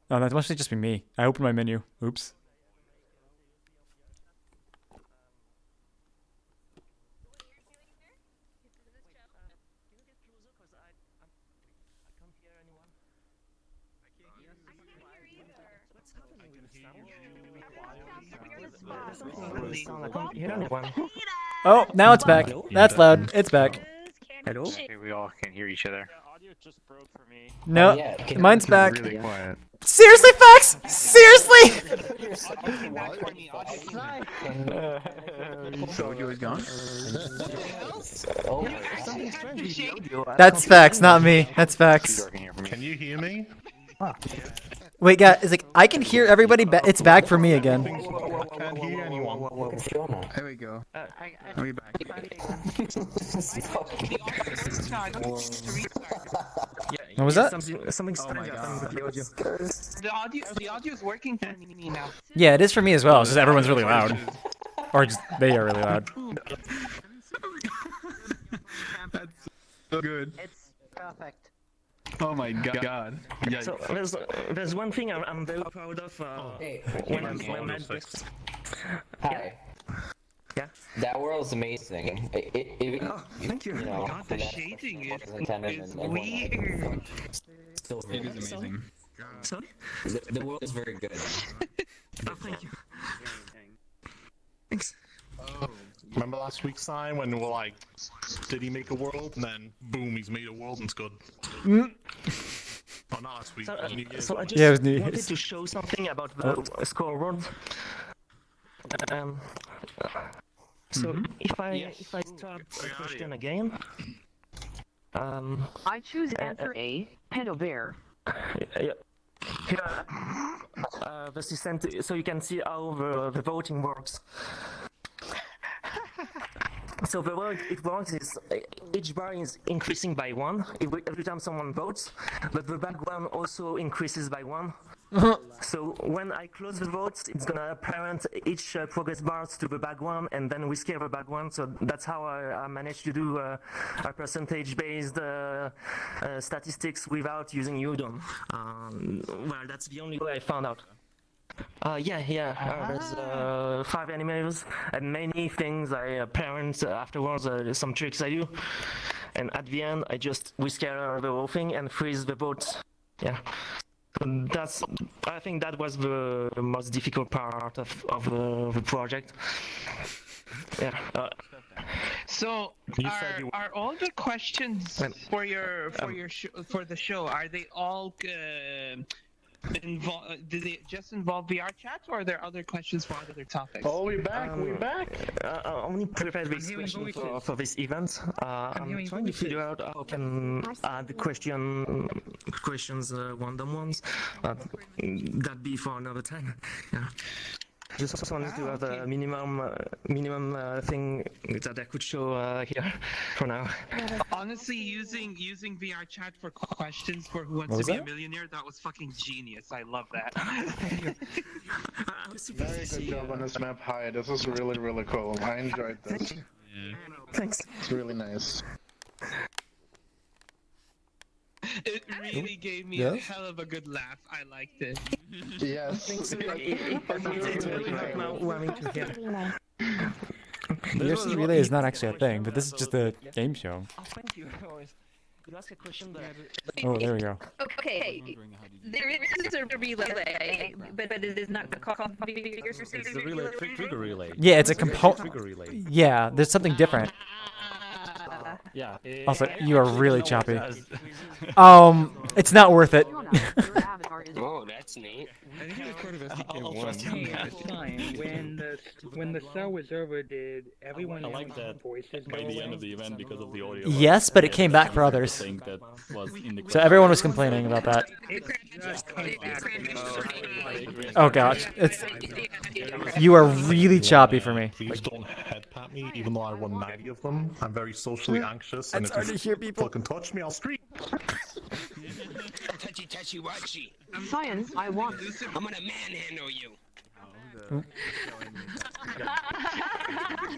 Oh, that must just be me. I opened my menu. Oops. Oh, now it's back. That's loud. It's back. Hello? Okay, we all can hear each other. No, yeah, mine's back. Really quiet. Seriously, Fox? Seriously? The audio is gone. Something strange with the audio. That's facts, not me. That's facts. Can you hear me? Wait, guys, it's like I can hear everybody. It's back for me again. I can't hear anyone. There we go. Are we back? What was that? Something strange happened with the audio. The audio is working for me now. Yeah, it is for me as well. It's just everyone's really loud, or just they are really loud. That's so good. It's perfect. Oh my god. So there's one thing I'm very proud of. When I did this. Hi. Yeah. That world's amazing. Thank you. God, the shading is weird. Still It is amazing. Sorry? The world is very good. Thank you. Thanks. Remember last week's sign when we were like, did he make a world? And then, boom, he's made a world and it's good. Mm. Oh, not last week. So, New Year's. so I just Yeah, it was New wanted Year's. to show something about the score world. So if I start a question again, I choose answer A, Pedo Bear. yeah. Here, the system, so you can see how the voting works. So the way it works is each bar is increasing by 1 every time someone votes, but the background also increases by 1. So when I close the votes, it's gonna parent each progress bars to the background, and then we scale the background. So that's how I managed to do a percentage-based statistics without using Udon. Well, that's the only way I found out. There's 5 animators and many things I parent afterwards, some tricks I do. And at the end, we scale the whole thing and freeze the votes. Yeah. I think that was the most difficult part of the project. Yeah. So are all the questions for the show, are they all do they just involve VRChat, or are there other questions for other topics? Oh, we're back. I only prepared this question for this event. I'm trying to figure out how I can add questions, random ones. That'd be for another time. Yeah. Just wanted to have a minimum thing that I could show here for now. Honestly, using VRChat for questions for Who Wants to Be a Millionaire, that was fucking genius. I love that. Very good job on this map, Hi. This is really, really cool. I enjoyed this. Thanks. It's really nice. It really gave me a hell of a good laugh. I liked it. Yes. The EST relay is not actually a thing, but this is just a game show. Oh, thank you. You ask a question that... Oh, there we go. Okay, there is a relay, but it is not called It's the relay trigger relay. Yeah, it's a Trigger component. relay. Yeah, there's something different. Yeah. Also, you are really choppy. It's not worth it. Oh, that's neat. I think it was part of SDK1. At the time, when the cell was over, did everyone I like that voices by go the away? end of the event because of the audio. Yes, but it came back for others. So everyone was complaining about that. Oh gosh, you are really choppy for me. Please don't head pat me, even though I won 90 of them. I'm very socially anxious, and It's hard to hear people. Fucking touch me, I'll scream. Touchy watchy. Science, I want. I'm gonna manhandle you.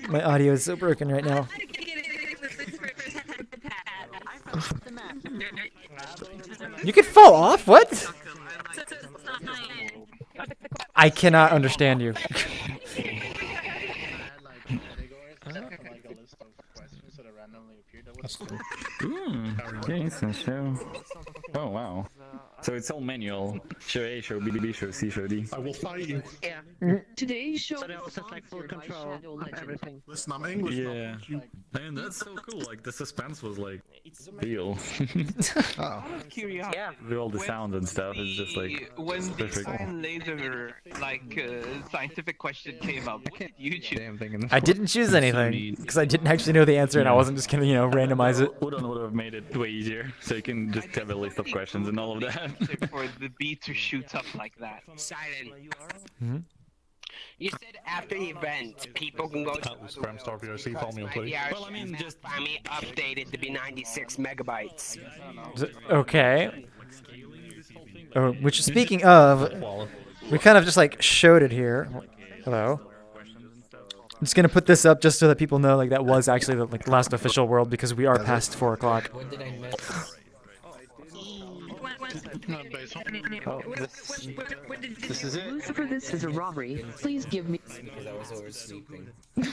My audio is so broken right now. You could fall off? What? I cannot understand you. Okay, so show. Oh wow. So it's all manual. Show A, show B, show C, show D. I will fight you. Yeah. Today's show So that was just like full control of everything. Listen, I'm English. Yeah. Man, that's so cool. Like the suspense was like real. Oh. Curious. Yeah. With all the sounds and stuff, it's just like When the perfect. CyanLaser scientific question came up, what did you choose? I didn't choose anything because I didn't actually know the answer, and I wasn't just gonna, randomize it. Would have made it way easier, so you can just have a list of questions and all of that. For the beat to shoot up like that. Silent. Mhm. You said after the event, people can go to Spam Star VRC, follow me on Twitter. well, I mean, just find me updated to be 96 megabytes. Okay. Oh, which, speaking of, we kind of just like showed it here. Hello. I'm just gonna put this up just so that people know like that was actually the last official world, because we are past 4 o'clock. What did I miss? Oh, this is it. Lucifer, this is a robbery. Please give me. Because I was oversleeping. Oh,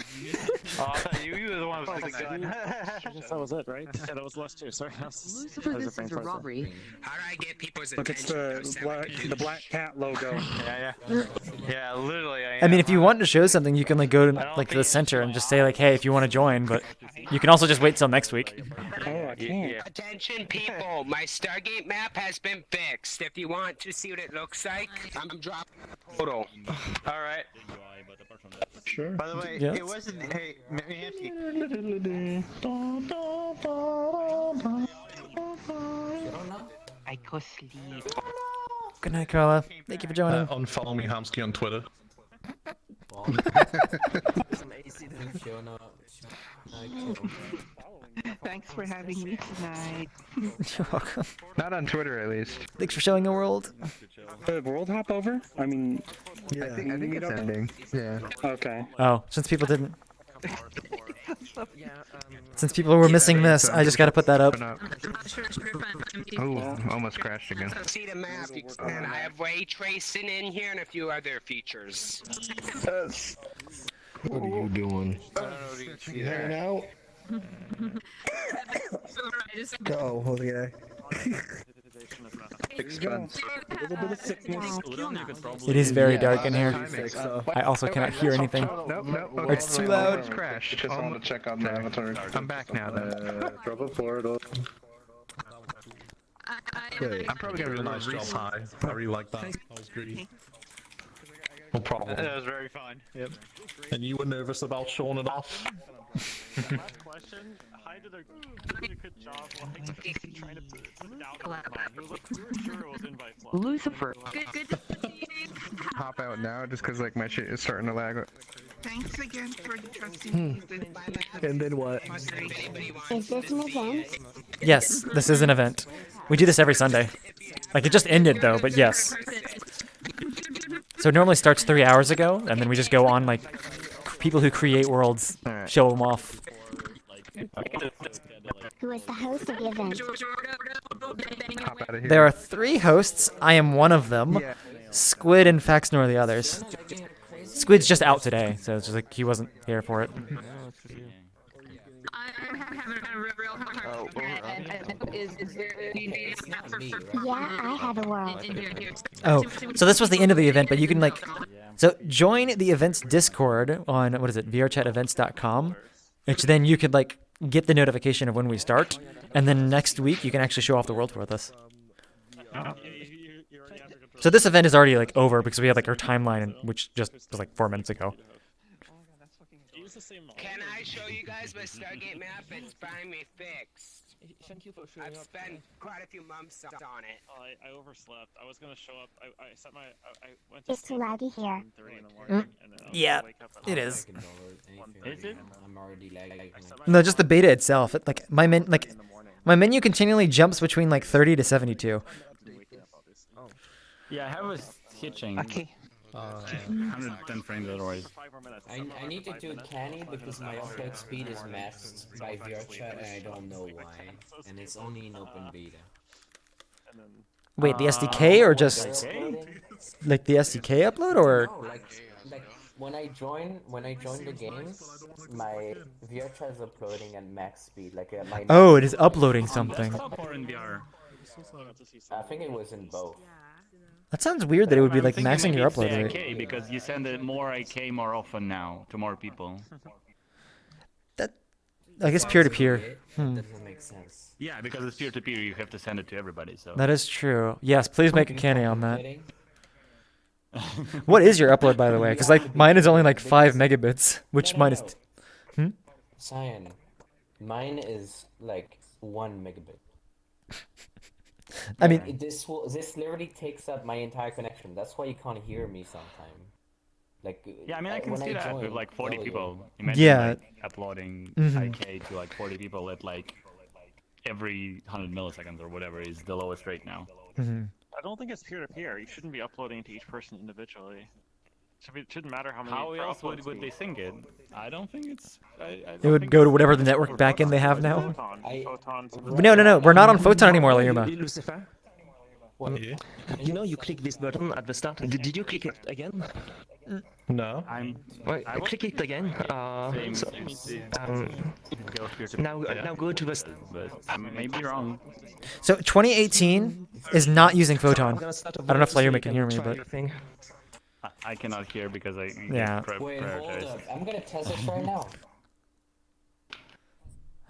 I thought you were the one who was thinking That was it, right? Yeah, that was last year. Sorry. Lucifer, this is a robbery. How do I get people's Look, it's attention? the black cat logo. Yeah, literally. I mean, if you want to show something, you can like go to like the center and just say like, hey, if you want to join, but you can also just wait till next week. Oh, I can't. Attention, people! My Stargate map has been fixed. If you want to see what it looks like, I'm dropping a photo. All right. Sure. By the way, Yes. it wasn't. Hey, Nancy. I go sleep. Good night, Carla. Thank you for joining. Unfollow me, Hamsky, on Twitter. Thanks for having me tonight. You're welcome. Not on Twitter, at least. Thanks for showing the world. World hop over? I mean, I think it's ending. Yeah. Okay. Oh, since people didn't. Since people were missing this, I just got to put that up. Oh, almost crashed again. See the map, and I have ray tracing in here and a few other features. What are you doing? You hanging out? Go, holy guy. It is very dark in here. I also cannot hear anything. Nope. Or it's too loud. Almost crashed. Just want to check on the avatar. I'm back now, though. Drop a Florida. I'm probably gonna Really nice job, Hi. I really like that. That was great. No problem. That was very fun. Yep. And you were nervous about showing it off? Last question. Hi did a good job like trying to put it out in mind. He was like, we were sure it was invite flow. Lucifer. Hop out now, just because like my shit is starting to lag. Thanks again for trusting me. And then what? Is this an event? Yes, this is an event. We do this every Sunday. Like, it just ended, though, but yes. So it normally starts 3 hours ago, and then we just go on, like, people who create worlds, show them off. Who is the host of the event? Hop out of here. There are 3 hosts. I am one of them. Squid and Faxnor are the others. Squid's just out today, so it's just like he wasn't here for it. Yeah, I have a world. Oh, so this was the end of the event, but you can like, so join the event's Discord on, what is it, VRChatEvents.com, which then you could like get the notification of when we start, and then next week you can actually show off the world with us. So this event is already like over because we had like our timeline, which just was like 4 minutes ago. Can I show you guys my Stargate map? It's finally fixed. Thank you for showing I've up. spent quite a few months on it. I overslept. I was gonna show up. I set my. I went to It's too loud to hear. 3 in the morning, and then I was Yeah, gonna wake up at it is. 1:30. I'm already lagging. No, just the beta itself. It, like my menu continually jumps between like 30 to 72. Yeah, I have a hitching. Okay. 110 frames otherwise. I need to do canny because my upload speed is maxed by VRChat and I don't know why. And it's only in open beta. Wait, the SDK or When just they're uploading- like the SDK upload or? No, like when I join the games, my VRChat is uploading at max speed. Like my Oh, it is uploading something. Or in VR. I think it was in both. That sounds weird that it would be I'm like thinking maxing maybe your it's the upload rate. IK because you send it more IK more often now to more people. I guess peer to peer. Doesn't make sense. Yeah, because it's peer to peer, you have to send it to everybody. So That is true. Yes, please make a canny on that. What is your upload, by the way? Because like mine is only like 5 megabits, which mine is. Cyan, mine is like 1 megabit. I mean, this literally takes up my entire connection. That's why you can't hear me sometimes. Like yeah, I mean I can when see that with join like 40 earlier. people. Imagine Yeah. like uploading IK to like 40 people at like every 100 milliseconds or whatever is the lowest rate now. I don't think it's peer-to-peer. You shouldn't be uploading to each person individually. It shouldn't matter how many. How else would uploads they sync it? I don't think it's. I It don't would think go to it's- whatever the network backend they have now. Photons. No, we're not on Photon anymore, Layuma. Lucifer? You know, you click this button at the start. Did you click it again? No. Wait, click it again. Now go to the. But I may be wrong. So 2018 is not using Photon. I don't know if Layuma can hear me, but I cannot hear because I Yeah. Wait, hold prioritize. up. I'm gonna test this right now.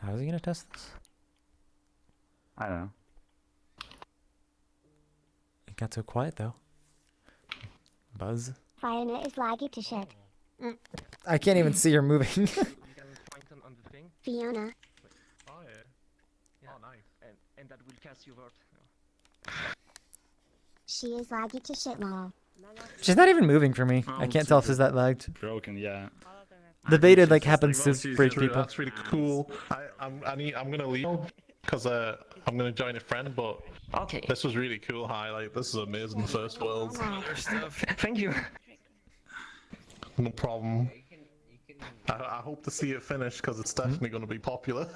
how is he gonna test this? I don't know. It got so quiet though. Buzz. Firenet is laggy to shit. I can't even see her moving. Fiona. Oh nice. And that will cast your vote. She is laggy to shit, mom. She's not even moving for me. I can't tell if she's that lagged. Broken, yeah. The beta like happens to break people. That's really cool. I'm gonna leave because I'm gonna join a friend, but this was really cool. Hi, like this is amazing. First world. Thank you. No problem. I hope to see it finish because it's definitely gonna be popular.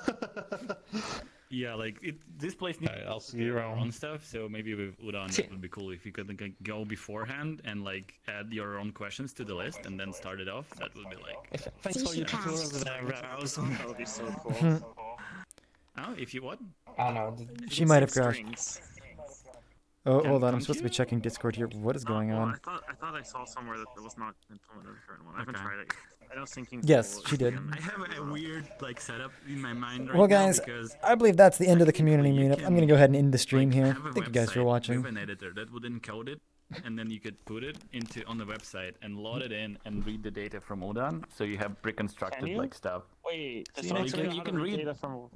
Yeah, like this place needs I'll see you around. own stuff, so maybe with Udon it would be cool if you could like go beforehand and like add your own questions to the list and then start it off. That would be like. Thanks for your tutorial with that browser. That would be so cool. Oh, if you what? I don't know. She might have crashed. Oh, hold on. I'm supposed to be checking Discord here. What is going on? I thought I saw somewhere that it was not implemented the current one. I haven't tried it. I know syncing. Yes, she did. I have a weird like setup in my mind right Well, now guys, because I believe that's the end of the community meetup. I'm gonna go ahead and end the stream here. have a Thank you guys for website watching. with an editor that would encode it, and then you could put it on the website and load it in and read the data from Udon, so you have pre-constructed like stuff. Wait, So you can read data from